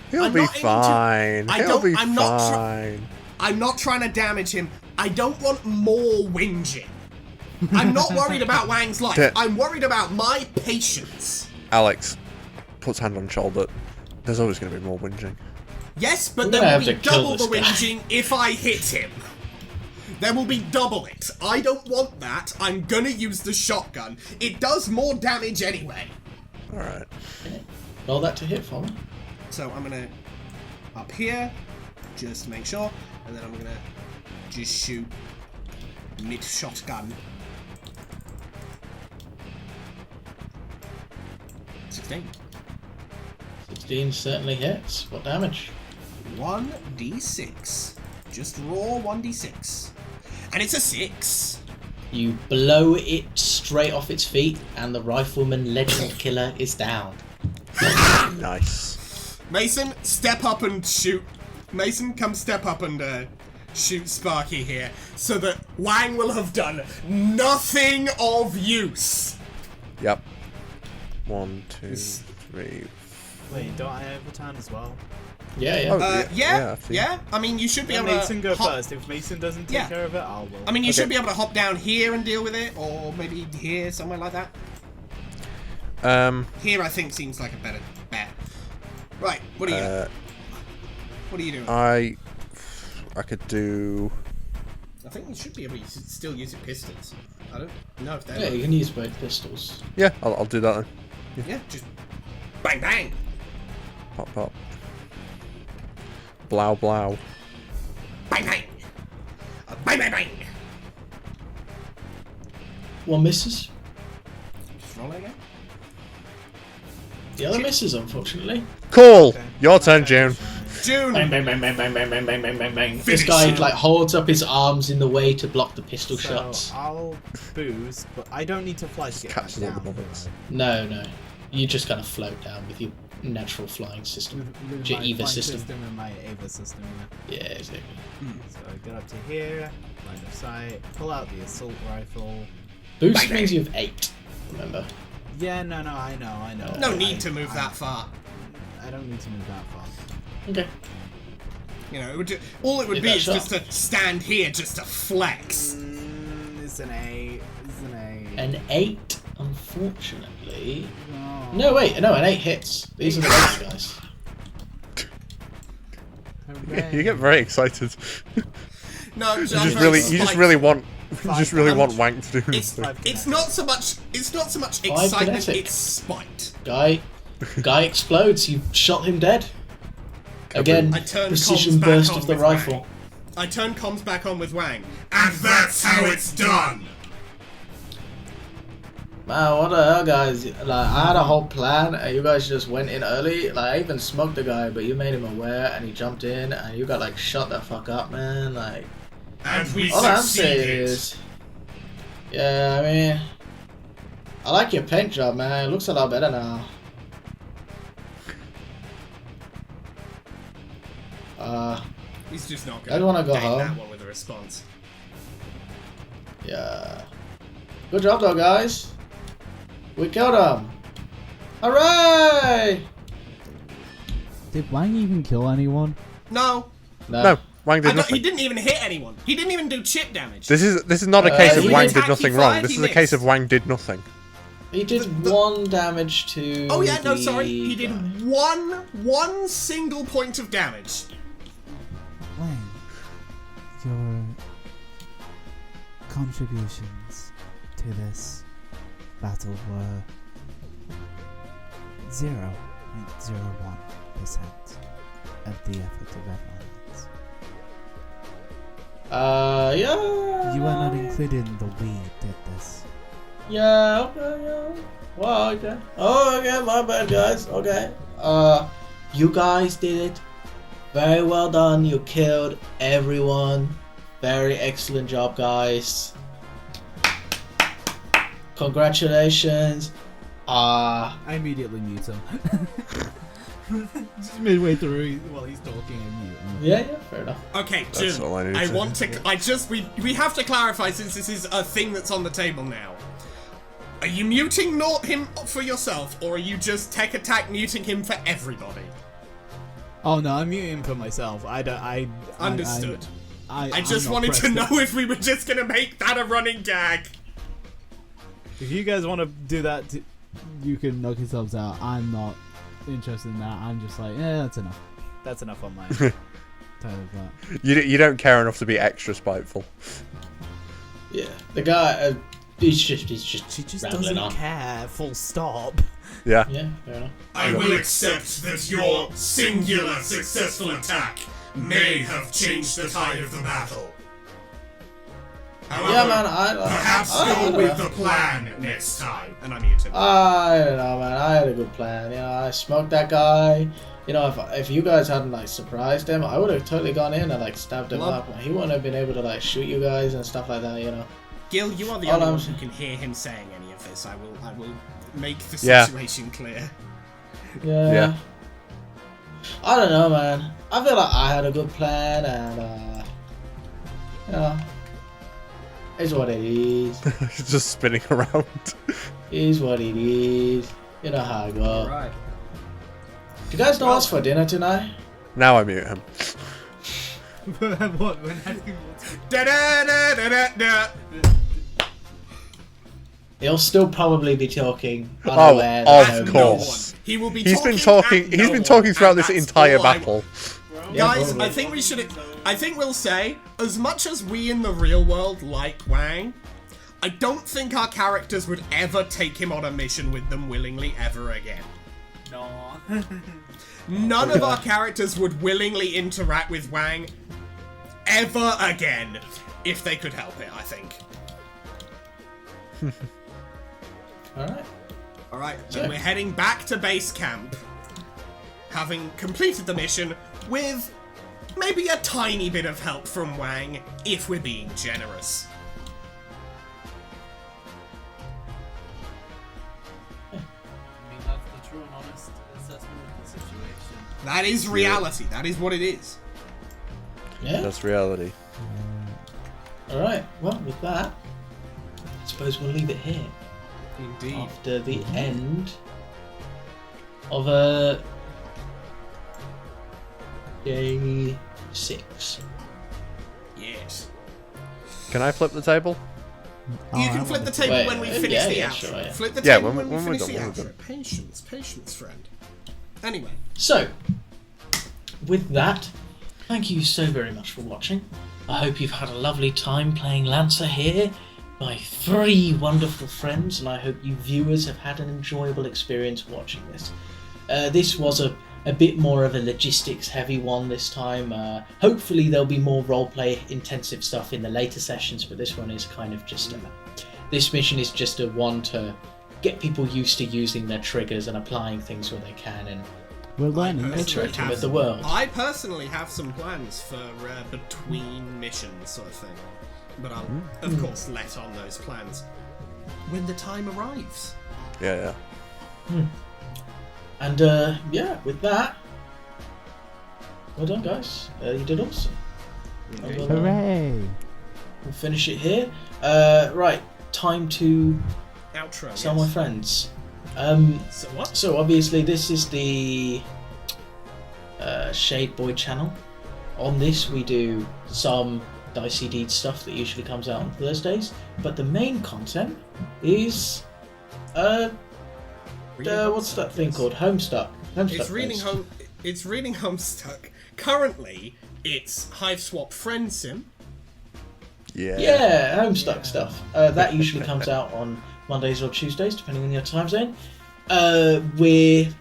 He'll be fine. He'll be fine. I'm not trying to damage him. I don't want more whinging. I'm not worried about Wang's life. I'm worried about my patience. Alex puts hand on shoulder. There's always going to be more whinging. Yes, but there will be double the whinging if I hit him. There will be double it. I don't want that. I'm gonna use the shotgun. It does more damage anyway. Alright. Roll that to hit for me. So I'm gonna up here, just to make sure, and then I'm gonna just shoot mid shotgun. 16. 16 certainly hits. What damage? 1d6. Just raw 1d6. And it's a 6. You blow it straight off its feet, and the rifleman legend killer is down. Nice. Mason, step up and shoot. Mason, come step up and shoot Sparky here, so that Wang will have done nothing of use. Yep. 1, 2, 3. Wait, don't I have a turn as well? Yeah. Yeah. I mean, you should be able to. Mason go first. If Mason doesn't take care of it, I'll will. I mean, you should be able to hop down here and deal with it, or maybe here, somewhere like that. Here, I think seems like a better bet. Right. What are you doing? What are you doing? I could do. I think you should be able to still use your pistols. I don't know if they're. Yeah, you can use both pistols. Yeah, I'll do that then. Yeah, just bang bang. Pop pop. Blow blow. Bang bang. Bang bang bang. One misses. Just roll it again. The other misses, unfortunately. Cool. Your turn, June. June. Bang, bang, bang, bang, bang, bang, bang, bang, bang, bang, bang. This Finish guy him. like holds up his arms in the way to block the pistol So shots. I'll boost, but I don't need to fly to get back Catches all the down. bullets. No, no. You just kind of float down with your natural flying system. With Your my EVA flying system. and my Ava system. Yeah. Yeah, exactly. So I get up to here, line of sight, pull out the assault rifle. Boost means you have 8, remember? Yeah, no, I know. No need to move that far. I don't need to move that far. Okay. You know, all it would Hit be that is shot. just to stand here, just to flex. It's an 8. It's an 8. An 8, unfortunately. No. No, wait, no, an 8 hits. These are the best guys. You get very excited. No, You just really want Wank to do It's something. it's not so much Five excitement, kinetic. it's spite. Guy explodes. You shot him dead. Again, I turn precision comms back burst on of the with rifle. Wang. I turn comms back on with Wang. And that's how it's done. Man, what the hell, guys? Like, I had a whole plan, and you guys just went in early. Like, I even smoked the guy, but you made him aware, and he jumped in, and you got like shut the fuck up, man. Like, And we all I'm saying succeeded. is, yeah, I mean, I like your paint job, man. It looks a lot better now. He's just not I gonna wanna go date home. that one with a response. Yeah. Good job, though, guys. We killed him. Hooray! Did Wang even kill anyone? No. No, Wang did He nothing. didn't even hit anyone. He didn't even do chip damage. This is not a case of he Wang attacked, did he nothing fired, wrong. This he is a case missed. of Wang did nothing. He did 1 damage to. Oh yeah, no, the sorry. He did guy. one single point of damage. Wang, your contributions to this battle were 0.01% of the effort of everyone else. Yeah. You are not included in the we did this. Yeah, okay, yeah. Well, okay. Oh, okay, my bad, guys. Okay. You guys did it. Very well done. You killed everyone. Very excellent job, guys. Congratulations. I immediately mute him. Just midway through while he's talking, I mute him. Yeah, fair enough. Okay, That's Jim. all I need I to want do. to. We have to clarify since this is a thing that's on the table now. Are you muting him for yourself, or are you just tech attack muting him for everybody? Oh no, I'm muting for myself. Understood. I I'm just not wanted to pressed know if we were just gonna make that a running gag. If you guys want to do that, You can knock yourselves out. I'm not interested in that. I'm just like, yeah, that's enough. that's enough on mine. Tired of that. You don't care enough to be extra spiteful. Yeah. The guy, he's just She just rambling doesn't on. care. Full stop. Yeah. Yeah, fair enough. I will accept that your singular successful attack may have changed the tide of the battle. However, Yeah, man, perhaps I go don't know. with the plan next time. And I mute him. I don't know, man. I had a good plan. You know, I smoked that guy. You know, if you guys hadn't like surprised him, I would have totally gone in and like stabbed him Well, up. He wouldn't have been able to like shoot you guys and stuff like that. You know. Gil, you are the All only I'm one s- who can hear him saying any of this. I will make the Yeah. situation clear. Yeah. Yeah. I don't know, man. I feel like I had a good plan, and you know, it's what it is. It's just spinning around. It's what it is. You know how I go. Right. Do you guys know what's for dinner tonight? Now I mute him. What? When asking Da-da-da-da-da-da. He'll still probably be talking. Oh, unaware of that And nobody- no course. one. He will be He's talking been talking. and He's no been one, talking throughout and this that's entire all I battle. Yeah, Guys, probably. I think we should. I think we'll say, as much as we in the real world like Wang, I don't think our characters would ever take him on a mission with them willingly ever again. No. None of our characters would willingly interact with Wang ever again if they could help it, I think. All right. Alright, so Yeah. we're heading back to base camp. having completed the mission with maybe a tiny bit of help from Wang, if we're being generous. We have the true and honest assessment of the situation. That is reality. That is what it is. Yeah. That's reality. All right. Well, with that, I suppose we'll leave it here Indeed. after the end of day 6. Yes. Can I flip the table? You can flip the table Wait, when we yeah, finish the yeah, outro. sure, yeah. Flip the Yeah, table when when we we're finish the done, when we're outro. Patience, patience, friend. Anyway. So, with that, thank you so very much for watching. I hope you've had a lovely time playing Lancer here, my 3 wonderful friends, and I hope you viewers have had an enjoyable experience watching this. This was a bit more of a logistics heavy one this time. Hopefully there'll be more roleplay intensive stuff in the later sessions, but this one is kind of just this mission is just a one to get people used to using their triggers and applying things where they can and We're learning. interacting with the world. I personally have some plans for between missions sort of thing. But I'll, of course, let on those plans when the time arrives. Yeah. And yeah, with that, well done, guys. You did awesome. And Hooray! we'll finish it here. Right, time to Outro. tell my Yes. friends. So what? So obviously this is the Shade Boy channel. On this we do some Dicey Deed stuff that usually comes out on Thursdays, but the main content is what's that thing called? Homestuck. It's reading home. It's reading Homestuck. Currently, it's Hive Swap Friend Sim. Yeah. Yeah, Homestuck stuff. That usually comes out on Mondays or Tuesdays, depending on your time zone. We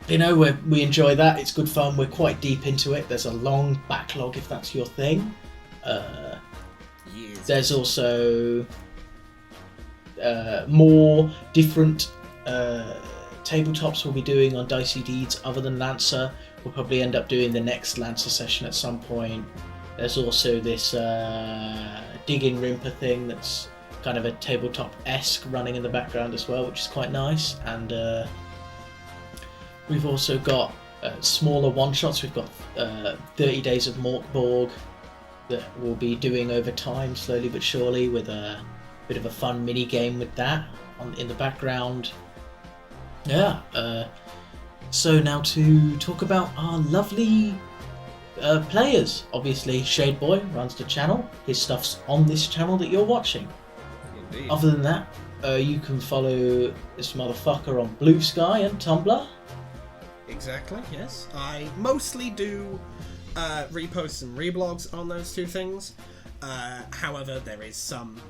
enjoy that. It's good fun. We're quite deep into it. There's a long backlog if that's your thing. Yes. There's also more different tabletops we'll be doing on Dicey Deeds other than Lancer. We'll probably end up doing the next Lancer session at some point. There's also this Digging Rimper thing that's kind of a tabletop-esque running in the background as well, which is quite nice. And we've also got smaller one-shots. We've got 30 Days of Morkborg that we'll be doing over time, slowly but surely, with a bit of a fun mini game with that in the background. Yeah. So now to talk about our lovely players. Obviously, Shade Boy runs the channel. His stuff's on this channel that you're watching. Indeed. Other than that, you can follow this motherfucker on Blue Sky and Tumblr. Exactly. Yes. I mostly do reposts and reblogs on those two things. However, there is some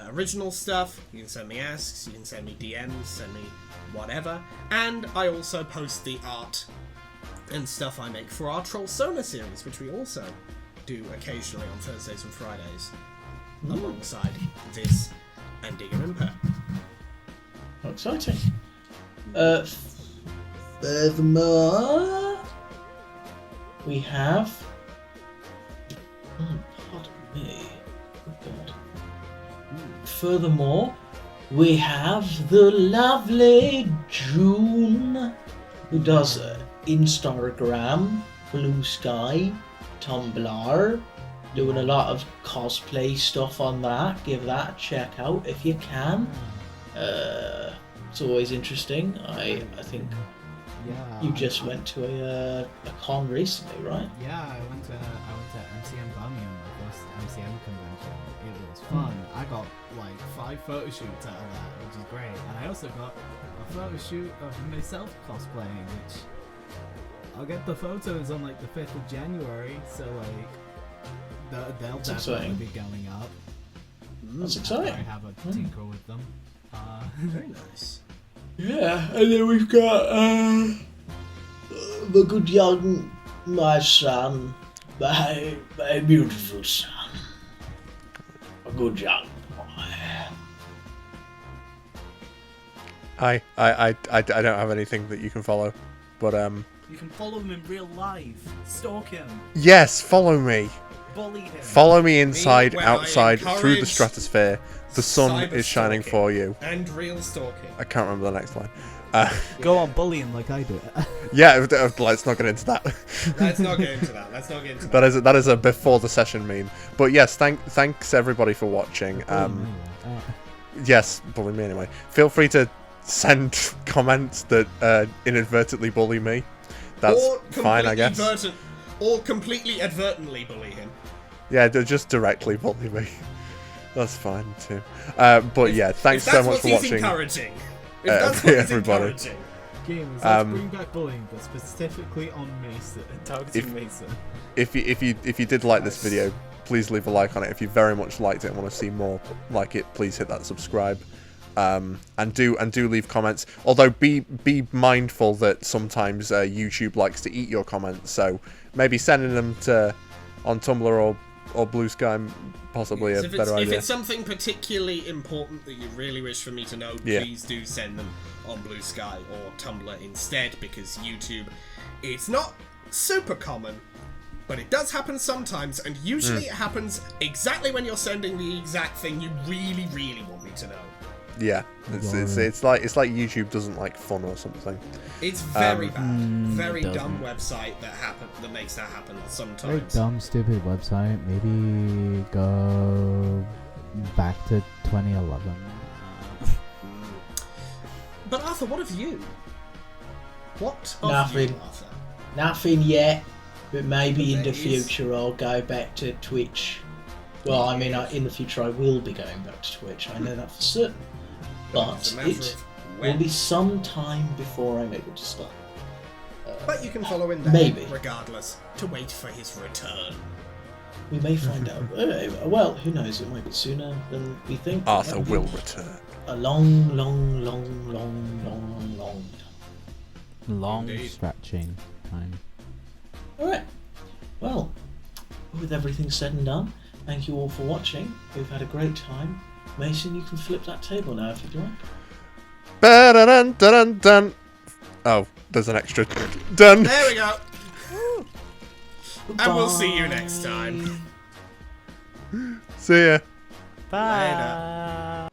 original stuff. You can send me asks, you can send me DMs, send me whatever. And I also post the art and stuff I make for our Troll Sona series, which we also do occasionally on Thursdays and Fridays, alongside this and Digger Imper. How exciting. Furthermore, we have... pardon me. Oh, God. Furthermore, we have the lovely June, who does Instagram, Blue Sky, Tumblr, doing a lot of cosplay stuff on that. Give that a check out if you can. It's always interesting. I think Yeah. you just went to a con recently, right? Yeah, I went to MCM Birmingham, my first MCM convention. It was fun. I got like 5 photo shoots out of that, which is great. And I also got a photo shoot of myself cosplaying, which I'll get the photos on like the 5th of January, so like they'll That's definitely exciting. be going up. That's After exciting. I have a tinker with them. Very nice. Yeah, and then we've got the good young, my son, my beautiful son, a good young boy. I don't have anything that you can follow, but You can follow him in real life. Stalk him. Yes, follow me. Bully him. Follow me inside, when I outside, through the encourage stratosphere. The sun is shining cyber-stalking for you. And real stalking. I can't remember the next line. Go on, bullying like I do. Yeah, let's not get into that. Let's not get into that. Let's not get into that. That is a before the session meme. But yes, thanks everybody for watching. Yes, bully me anyway. Feel free to send comments that inadvertently bully me. That's fine, I guess. Or completely advertently bully him. Yeah, just directly bully me. That's fine too. But yeah, thanks so much for watching. Encouraging. If that's what everybody. Encouraging. Gamers, let's bring back bullying, but specifically on Mason. Targeting Mason. If you did like this video, please leave a like on it. If you very much liked it and want to see more like it, please hit that subscribe. And do leave comments. Although be mindful that sometimes YouTube likes to eat your comments, so maybe sending them to on Tumblr or Blue Sky possibly a better idea. If it's something particularly important that you really wish for me to know, please do send them on Blue Sky or Tumblr instead, because YouTube, it's not super common, but it does happen sometimes, and usually it happens exactly when you're sending the exact thing you really, really want me to know. Yeah, it's like YouTube doesn't like fun or something. It's very bad, very dumb website that makes that happen sometimes. Very dumb, stupid website. Maybe go back to 2011. But Arthur, what of you? What of Nothing. you, Arthur? Nothing yet, but maybe in the future I'll go back to Twitch. Well, I mean, in the future I will be going back to Twitch. I know that for certain. But it will be some time before I'm able to start. But you can follow him there, Maybe. regardless, to wait for his return. We may find out. Well, who knows? It might be sooner than we think. Arthur will return. A long time. Long Indeed. stretching time. Alright. Well, with everything said and done, thank you all for watching. We've had a great time. Mason, you can flip that table now if you'd like. Ba-da-dun-dun-dun-dun. Oh, there's an extra. Done. There we go. Goodbye. And we'll see you next time. See ya. Bye. Later.